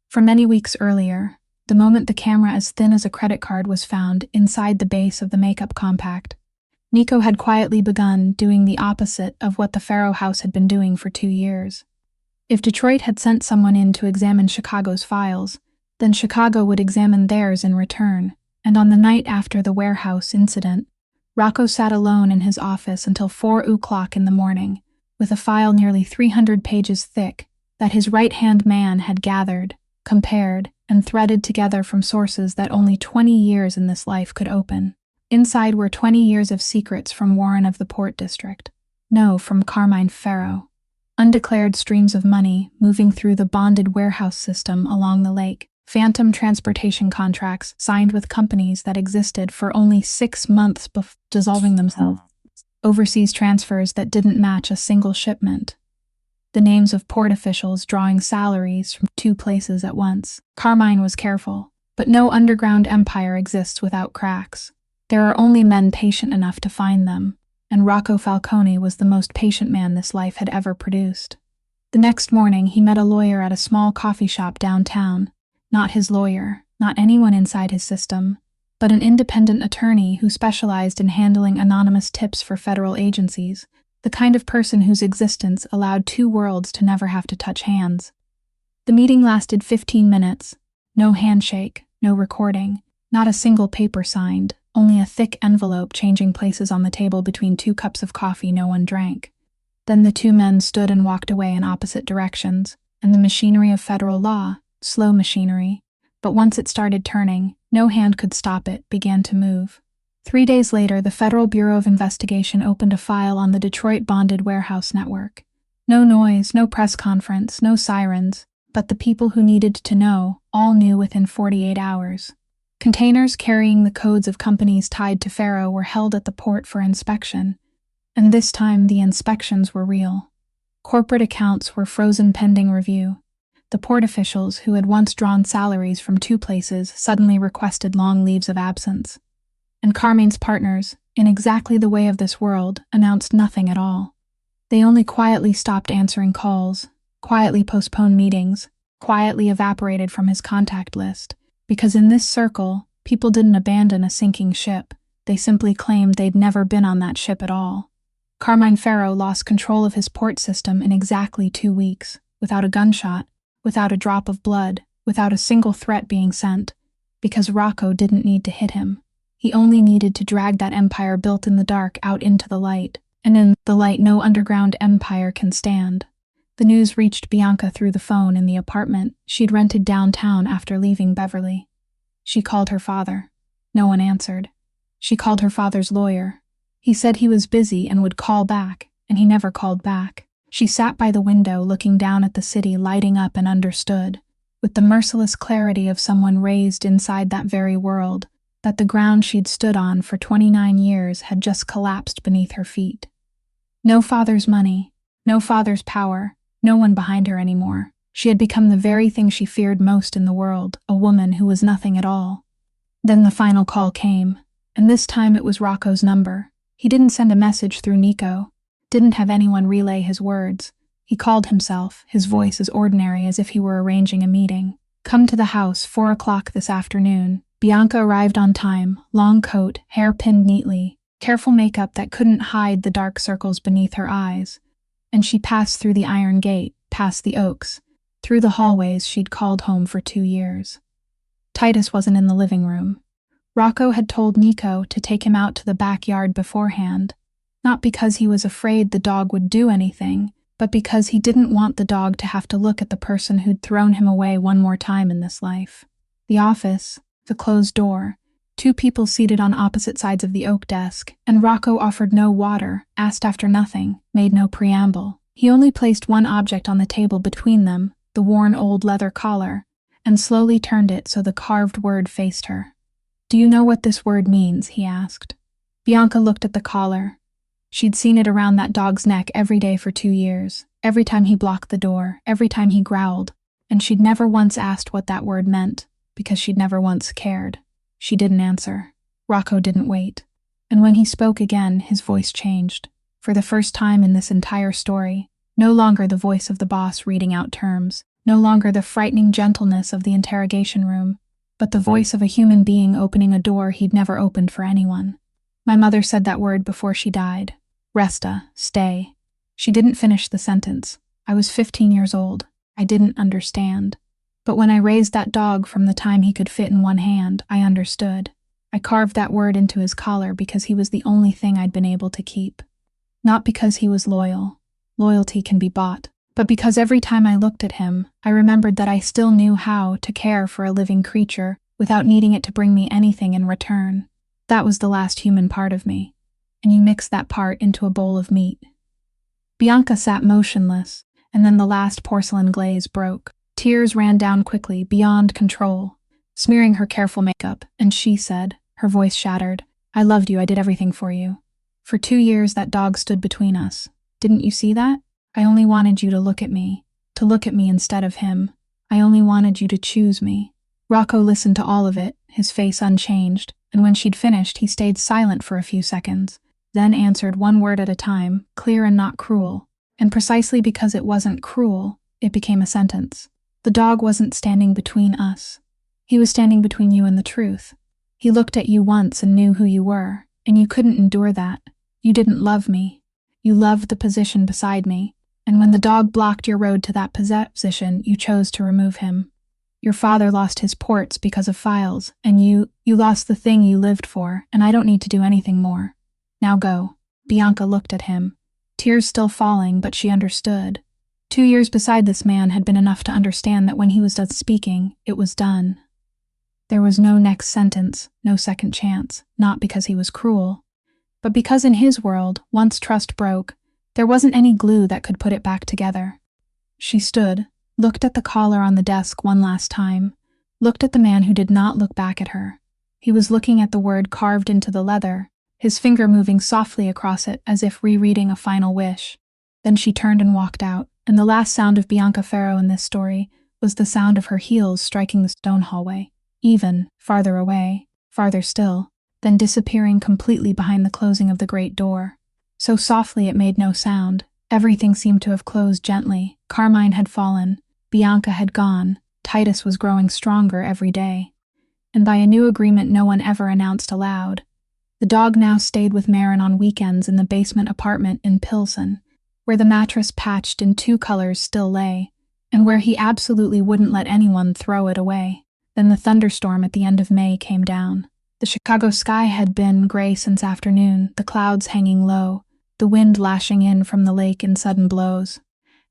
For many weeks earlier, the moment the camera as thin as a credit card was found inside the base of the makeup compact, Nico had quietly begun doing the opposite of what the Faro house had been doing for 2 years. If Detroit had sent someone in to examine Chicago's files, then Chicago would examine theirs in return, and on the night after the warehouse incident, Rocco sat alone in his office until 4 o'clock in the morning, with a file nearly 300 pages thick that his right-hand man had gathered, compared, and threaded together from sources that only 20 years in this life could open. Inside were 20 years of secrets from Warren of the Port District. No, from Carmine Faro. Undeclared streams of money moving through the bonded warehouse system along the lake. Phantom transportation contracts signed with companies that existed for only 6 months before dissolving themselves. Overseas transfers that didn't match a single shipment. The names of port officials drawing salaries from 2 places at once. Carmine was careful, but no underground empire exists without cracks. There are only men patient enough to find them, and Rocco Falcone was the most patient man this life had ever produced. The next morning, he met a lawyer at a small coffee shop downtown. Not his lawyer, not anyone inside his system, but an independent attorney who specialized in handling anonymous tips for federal agencies, the kind of person whose existence allowed 2 worlds to never have to touch hands. The meeting lasted 15 minutes. No handshake, no recording, not a single paper signed, only a thick envelope changing places on the table between 2 cups of coffee no one drank. Then the 2 men stood and walked away in opposite directions, and the machinery of federal law, slow machinery, but once it started turning, no hand could stop it, began to move. 3 days later, the Federal Bureau of Investigation opened a file on the Detroit bonded warehouse network. No noise, no press conference, no sirens, but the people who needed to know all knew within 48 hours. Containers carrying the codes of companies tied to Faro were held at the port for inspection, and this time the inspections were real. Corporate accounts were frozen pending review. The port officials who had once drawn salaries from 2 places suddenly requested long leaves of absence. And Carmine's partners, in exactly the way of this world, announced nothing at all. They only quietly stopped answering calls, quietly postponed meetings, quietly evaporated from his contact list, because in this circle, people didn't abandon a sinking ship, they simply claimed they'd never been on that ship at all. Carmine Faro lost control of his port system in exactly 2 weeks, without a gunshot, without a drop of blood, without a single threat being sent, because Rocco didn't need to hit him. He only needed to drag that empire built in the dark out into the light, and in the light no underground empire can stand. The news reached Bianca through the phone in the apartment she'd rented downtown after leaving Beverly. She called her father. No one answered. She called her father's lawyer. He said he was busy and would call back, and he never called back. She sat by the window looking down at the city lighting up and understood, with the merciless clarity of someone raised inside that very world, that the ground she'd stood on for 29 years had just collapsed beneath her feet. No father's money, no father's power, no one behind her anymore. She had become the very thing she feared most in the world, a woman who was nothing at all. Then the final call came, and this time it was Rocco's number. He didn't send a message through Nico, didn't have anyone relay his words. He called himself, his voice as ordinary as if he were arranging a meeting. Come to the house, 4 o'clock this afternoon. Bianca arrived on time, long coat, hair pinned neatly, careful makeup that couldn't hide the dark circles beneath her eyes. And she passed through the iron gate, past the oaks, through the hallways she'd called home for 2 years. Titus wasn't in the living room. Rocco had told Nico to take him out to the backyard beforehand, not because he was afraid the dog would do anything, but because he didn't want the dog to have to look at the person who'd thrown him away one more time in this life. The office, the closed door, 2 people seated on opposite sides of the oak desk, and Rocco offered no water, asked after nothing, made no preamble. He only placed one object on the table between them, the worn old leather collar, and slowly turned it so the carved word faced her. Do you know what this word means? He asked. Bianca looked at the collar. She'd seen it around that dog's neck every day for 2 years, every time he blocked the door, every time he growled, and she'd never once asked what that word meant, because she'd never once cared. She didn't answer. Rocco didn't wait. And when he spoke again, his voice changed. For the first time in this entire story, no longer the voice of the boss reading out terms, no longer the frightening gentleness of the interrogation room, but the voice of a human being opening a door he'd never opened for anyone. My mother said that word before she died. Resta, stay. She didn't finish the sentence. I was 15 years old. I didn't understand. But when I raised that dog from the time he could fit in one hand, I understood. I carved that word into his collar because he was the only thing I'd been able to keep. Not because he was loyal. Loyalty can be bought. But because every time I looked at him, I remembered that I still knew how to care for a living creature without needing it to bring me anything in return. That was the last human part of me. And you mix that part into a bowl of meat. Bianca sat motionless, and then the last porcelain glaze broke. Tears ran down quickly, beyond control, smearing her careful makeup, and she said, her voice shattered, "I loved you, I did everything for you. For 2 years that dog stood between us. Didn't you see that? I only wanted you to look at me instead of him. I only wanted you to choose me." Rocco listened to all of it, his face unchanged, and when she'd finished, he stayed silent for a few seconds, then answered one word at a time, clear and not cruel. And precisely because it wasn't cruel, it became a sentence. The dog wasn't standing between us. He was standing between you and the truth. He looked at you once and knew who you were, and you couldn't endure that. You didn't love me. You loved the position beside me, and when the dog blocked your road to that position, you chose to remove him. Your father lost his ports because of files, and you lost the thing you lived for, and I don't need to do anything more. Now go. Bianca looked at him, tears still falling, but she understood. 2 years beside this man had been enough to understand that when he was done speaking, it was done. There was no next sentence, no second chance, not because he was cruel, but because in his world, once trust broke, there wasn't any glue that could put it back together. She stood, looked at the collar on the desk one last time, looked at the man who did not look back at her. He was looking at the word carved into the leather, his finger moving softly across it as if rereading a final wish. Then she turned and walked out, and the last sound of Bianca Farrow in this story was the sound of her heels striking the stone hallway, even farther away, farther still, then disappearing completely behind the closing of the great door. So softly it made no sound. Everything seemed to have closed gently. Carmine had fallen. Bianca had gone. Titus was growing stronger every day. And by a new agreement no one ever announced aloud, the dog now stayed with Marin on weekends in the basement apartment in Pilsen, where the mattress patched in 2 colors still lay, and where he absolutely wouldn't let anyone throw it away. Then the thunderstorm at the end of May came down. The Chicago sky had been gray since afternoon, the clouds hanging low, the wind lashing in from the lake in sudden blows.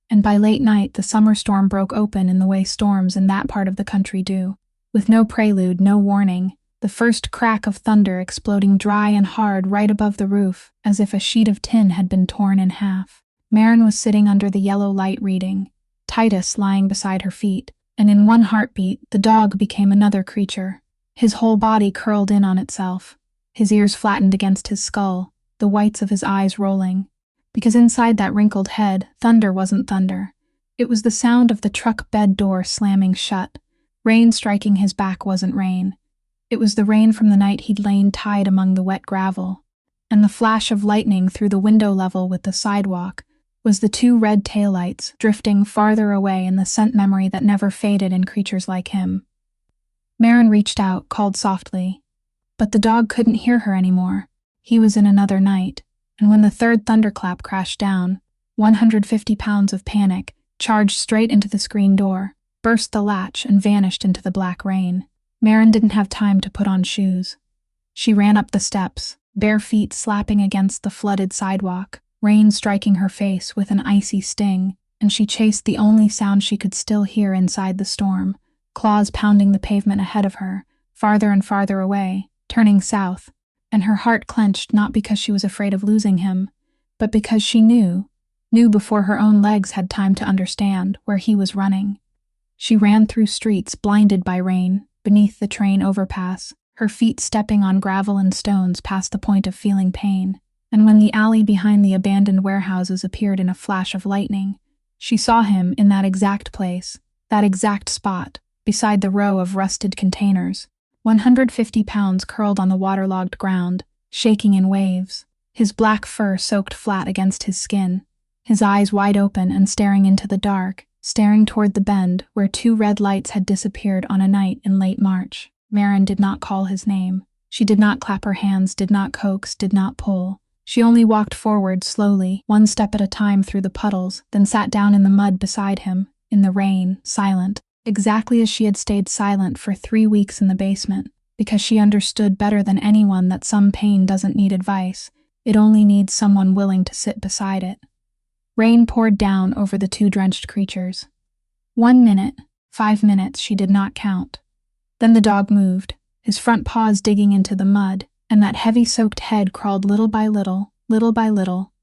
And by late night the summer storm broke open in the way storms in that part of the country do, with no prelude, no warning, the first crack of thunder exploding dry and hard right above the roof, as if a sheet of tin had been torn in half. Marin was sitting under the yellow light reading, Titus lying beside her feet, and in one heartbeat the dog became another creature. His whole body curled in on itself, his ears flattened against his skull, the whites of his eyes rolling. Because inside that wrinkled head, thunder wasn't thunder. It was the sound of the truck bed door slamming shut. Rain striking his back wasn't rain. It was the rain from the night he'd lain tied among the wet gravel. And the flash of lightning through the window level with the sidewalk was the 2 red taillights drifting farther away in the scent memory that never faded in creatures like him. Marin reached out, called softly. But the dog couldn't hear her anymore. He was in another night, and when the 3rd thunderclap crashed down, 150 pounds of panic charged straight into the screen door, burst the latch, and vanished into the black rain. Marin didn't have time to put on shoes. She ran up the steps, bare feet slapping against the flooded sidewalk, rain striking her face with an icy sting, and she chased the only sound she could still hear inside the storm, claws pounding the pavement ahead of her, farther and farther away, turning south, and her heart clenched not because she was afraid of losing him, but because she knew before her own legs had time to understand where he was running. She ran through streets blinded by rain, beneath the train overpass, her feet stepping on gravel and stones past the point of feeling pain, and when the alley behind the abandoned warehouses appeared in a flash of lightning, she saw him in that exact place, that exact spot, beside the row of rusted containers, 150 pounds curled on the waterlogged ground, shaking in waves, his black fur soaked flat against his skin, his eyes wide open and staring into the dark, staring toward the bend where 2 red lights had disappeared on a night in late March. Maren did not call his name. She did not clap her hands, did not coax, did not pull. She only walked forward slowly, 1 step at a time through the puddles, then sat down in the mud beside him, in the rain, silent, exactly as she had stayed silent for 3 weeks in the basement, because she understood better than anyone that some pain doesn't need advice, it only needs someone willing to sit beside it. Rain poured down over the 2 drenched creatures. 1 minute, 5 minutes, she did not count. Then the dog moved, his front paws digging into the mud, and that heavy-soaked head crawled little by little,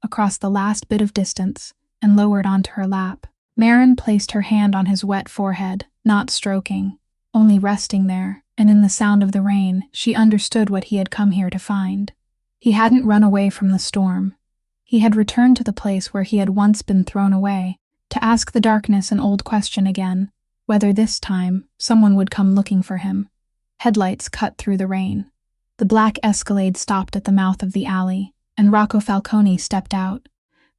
across the last bit of distance, and lowered onto her lap. Maren placed her hand on his wet forehead, not stroking, only resting there, and in the sound of the rain, she understood what he had come here to find. He hadn't run away from the storm. He had returned to the place where he had once been thrown away, to ask the darkness an old question again, whether this time someone would come looking for him. Headlights cut through the rain. The black Escalade stopped at the mouth of the alley, and Rocco Falcone stepped out.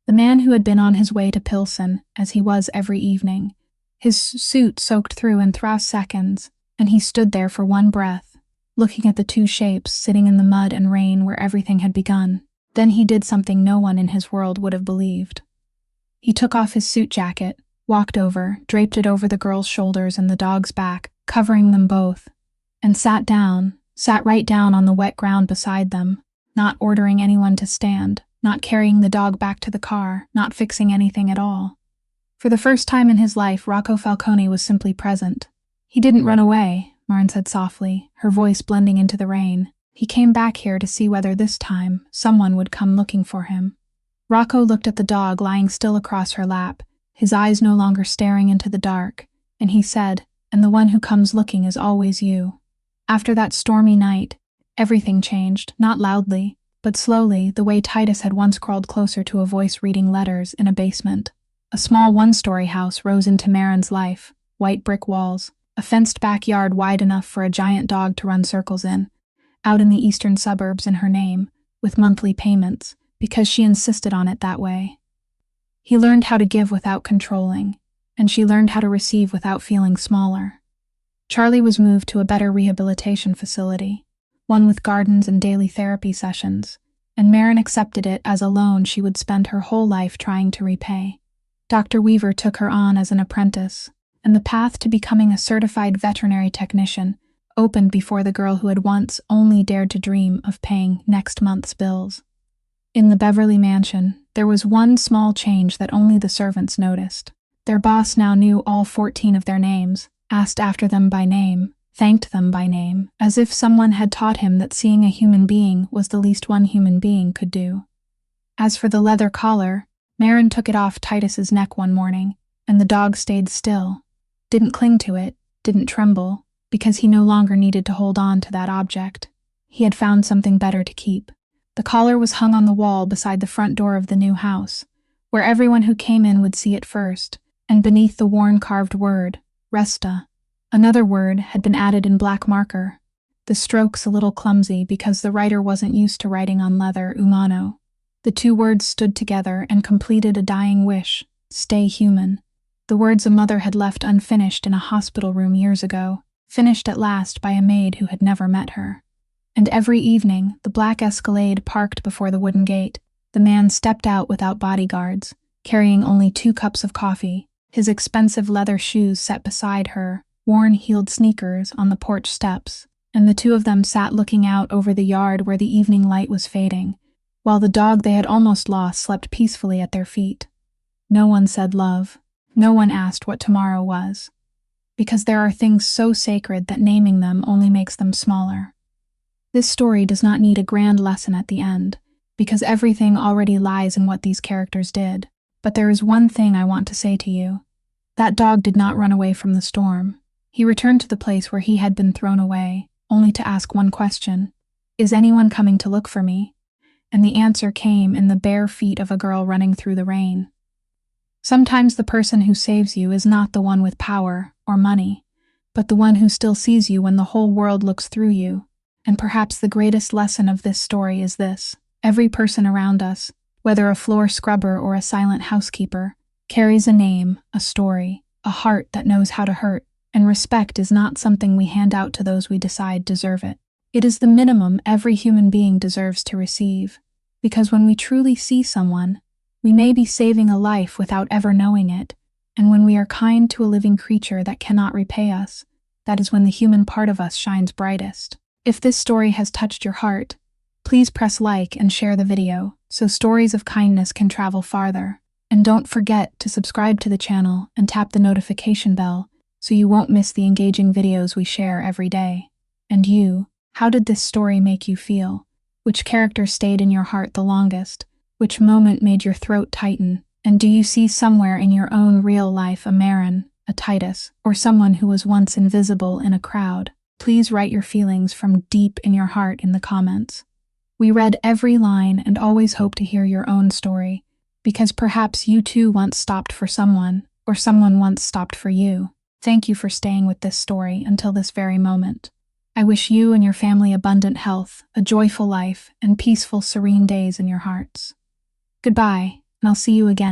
The man who had been on his way to Pilsen, as he was every evening. His suit soaked through in 3 seconds, and he stood there for 1 breath, looking at the 2 shapes sitting in the mud and rain where everything had begun. Then he did something no one in his world would have believed. He took off his suit jacket, walked over, draped it over the girl's shoulders and the dog's back, covering them both, and sat right down on the wet ground beside them, not ordering anyone to stand, not carrying the dog back to the car, not fixing anything at all. For the first time in his life, Rocco Falcone was simply present. He didn't run away, Maren said softly, her voice blending into the rain. He came back here to see whether this time someone would come looking for him. Rocco looked at the dog lying still across her lap, his eyes no longer staring into the dark, and he said, "And the one who comes looking is always you." After that stormy night, everything changed, not loudly, but slowly, the way Titus had once crawled closer to a voice reading letters in a basement. A small 1-story house rose into Maren's life, white brick walls, a fenced backyard wide enough for a giant dog to run circles in, out in the eastern suburbs in her name, with monthly payments, because she insisted on it that way. He learned how to give without controlling, and she learned how to receive without feeling smaller. Charlie was moved to a better rehabilitation facility, one with gardens and daily therapy sessions, and Maren accepted it as a loan she would spend her whole life trying to repay. Dr. Weaver took her on as an apprentice, and the path to becoming a certified veterinary technician opened before the girl who had once only dared to dream of paying next month's bills. In the Beverly mansion, there was one small change that only the servants noticed. Their boss now knew all 14 of their names, asked after them by name, thanked them by name, as if someone had taught him that seeing a human being was the least one human being could do. As for the leather collar, Maren took it off Titus's neck one morning, and the dog stayed still, didn't cling to it, didn't tremble, because he no longer needed to hold on to that object. He had found something better to keep. The collar was hung on the wall beside the front door of the new house, where everyone who came in would see it first, and beneath the worn carved word, Resta, another word had been added in black marker, the strokes a little clumsy because the writer wasn't used to writing on leather umano. The 2 words stood together and completed a dying wish, stay human. The words a mother had left unfinished in a hospital room years ago, finished at last by a maid who had never met her. And every evening, the black Escalade parked before the wooden gate. The man stepped out without bodyguards, carrying only 2 cups of coffee, his expensive leather shoes set beside her, worn-heeled sneakers on the porch steps, and the 2 of them sat looking out over the yard where the evening light was fading, while the dog they had almost lost slept peacefully at their feet. No one said love. No one asked what tomorrow was. Because there are things so sacred that naming them only makes them smaller. This story does not need a grand lesson at the end, because everything already lies in what these characters did. But there is one thing I want to say to you. That dog did not run away from the storm. He returned to the place where he had been thrown away, only to ask one question. Is anyone coming to look for me? And the answer came in the bare feet of a girl running through the rain. Sometimes the person who saves you is not the one with power or money. but the one who still sees you when the whole world looks through you. And perhaps the greatest lesson of this story is this: every person around us, whether a floor scrubber or a silent housekeeper, carries a name, a story, a heart that knows how to hurt, and respect is not something we hand out to those we decide deserve it. It is the minimum every human being deserves to receive, because when we truly see someone, we may be saving a life without ever knowing it, and when we are kind to a living creature that cannot repay us, that is when the human part of us shines brightest. If this story has touched your heart, please press like and share the video so stories of kindness can travel farther. And don't forget to subscribe to the channel and tap the notification bell so you won't miss the engaging videos we share every day. And you, how did this story make you feel? Which character stayed in your heart the longest? Which moment made your throat tighten? And do you see somewhere in your own real life a Marin, a Titus, or someone who was once invisible in a crowd? Please write your feelings from deep in your heart in the comments. We read every line and always hope to hear your own story, because perhaps you too once stopped for someone, or someone once stopped for you. Thank you for staying with this story until this very moment. I wish you and your family abundant health, a joyful life, and peaceful, serene days in your hearts. Goodbye, and I'll see you again.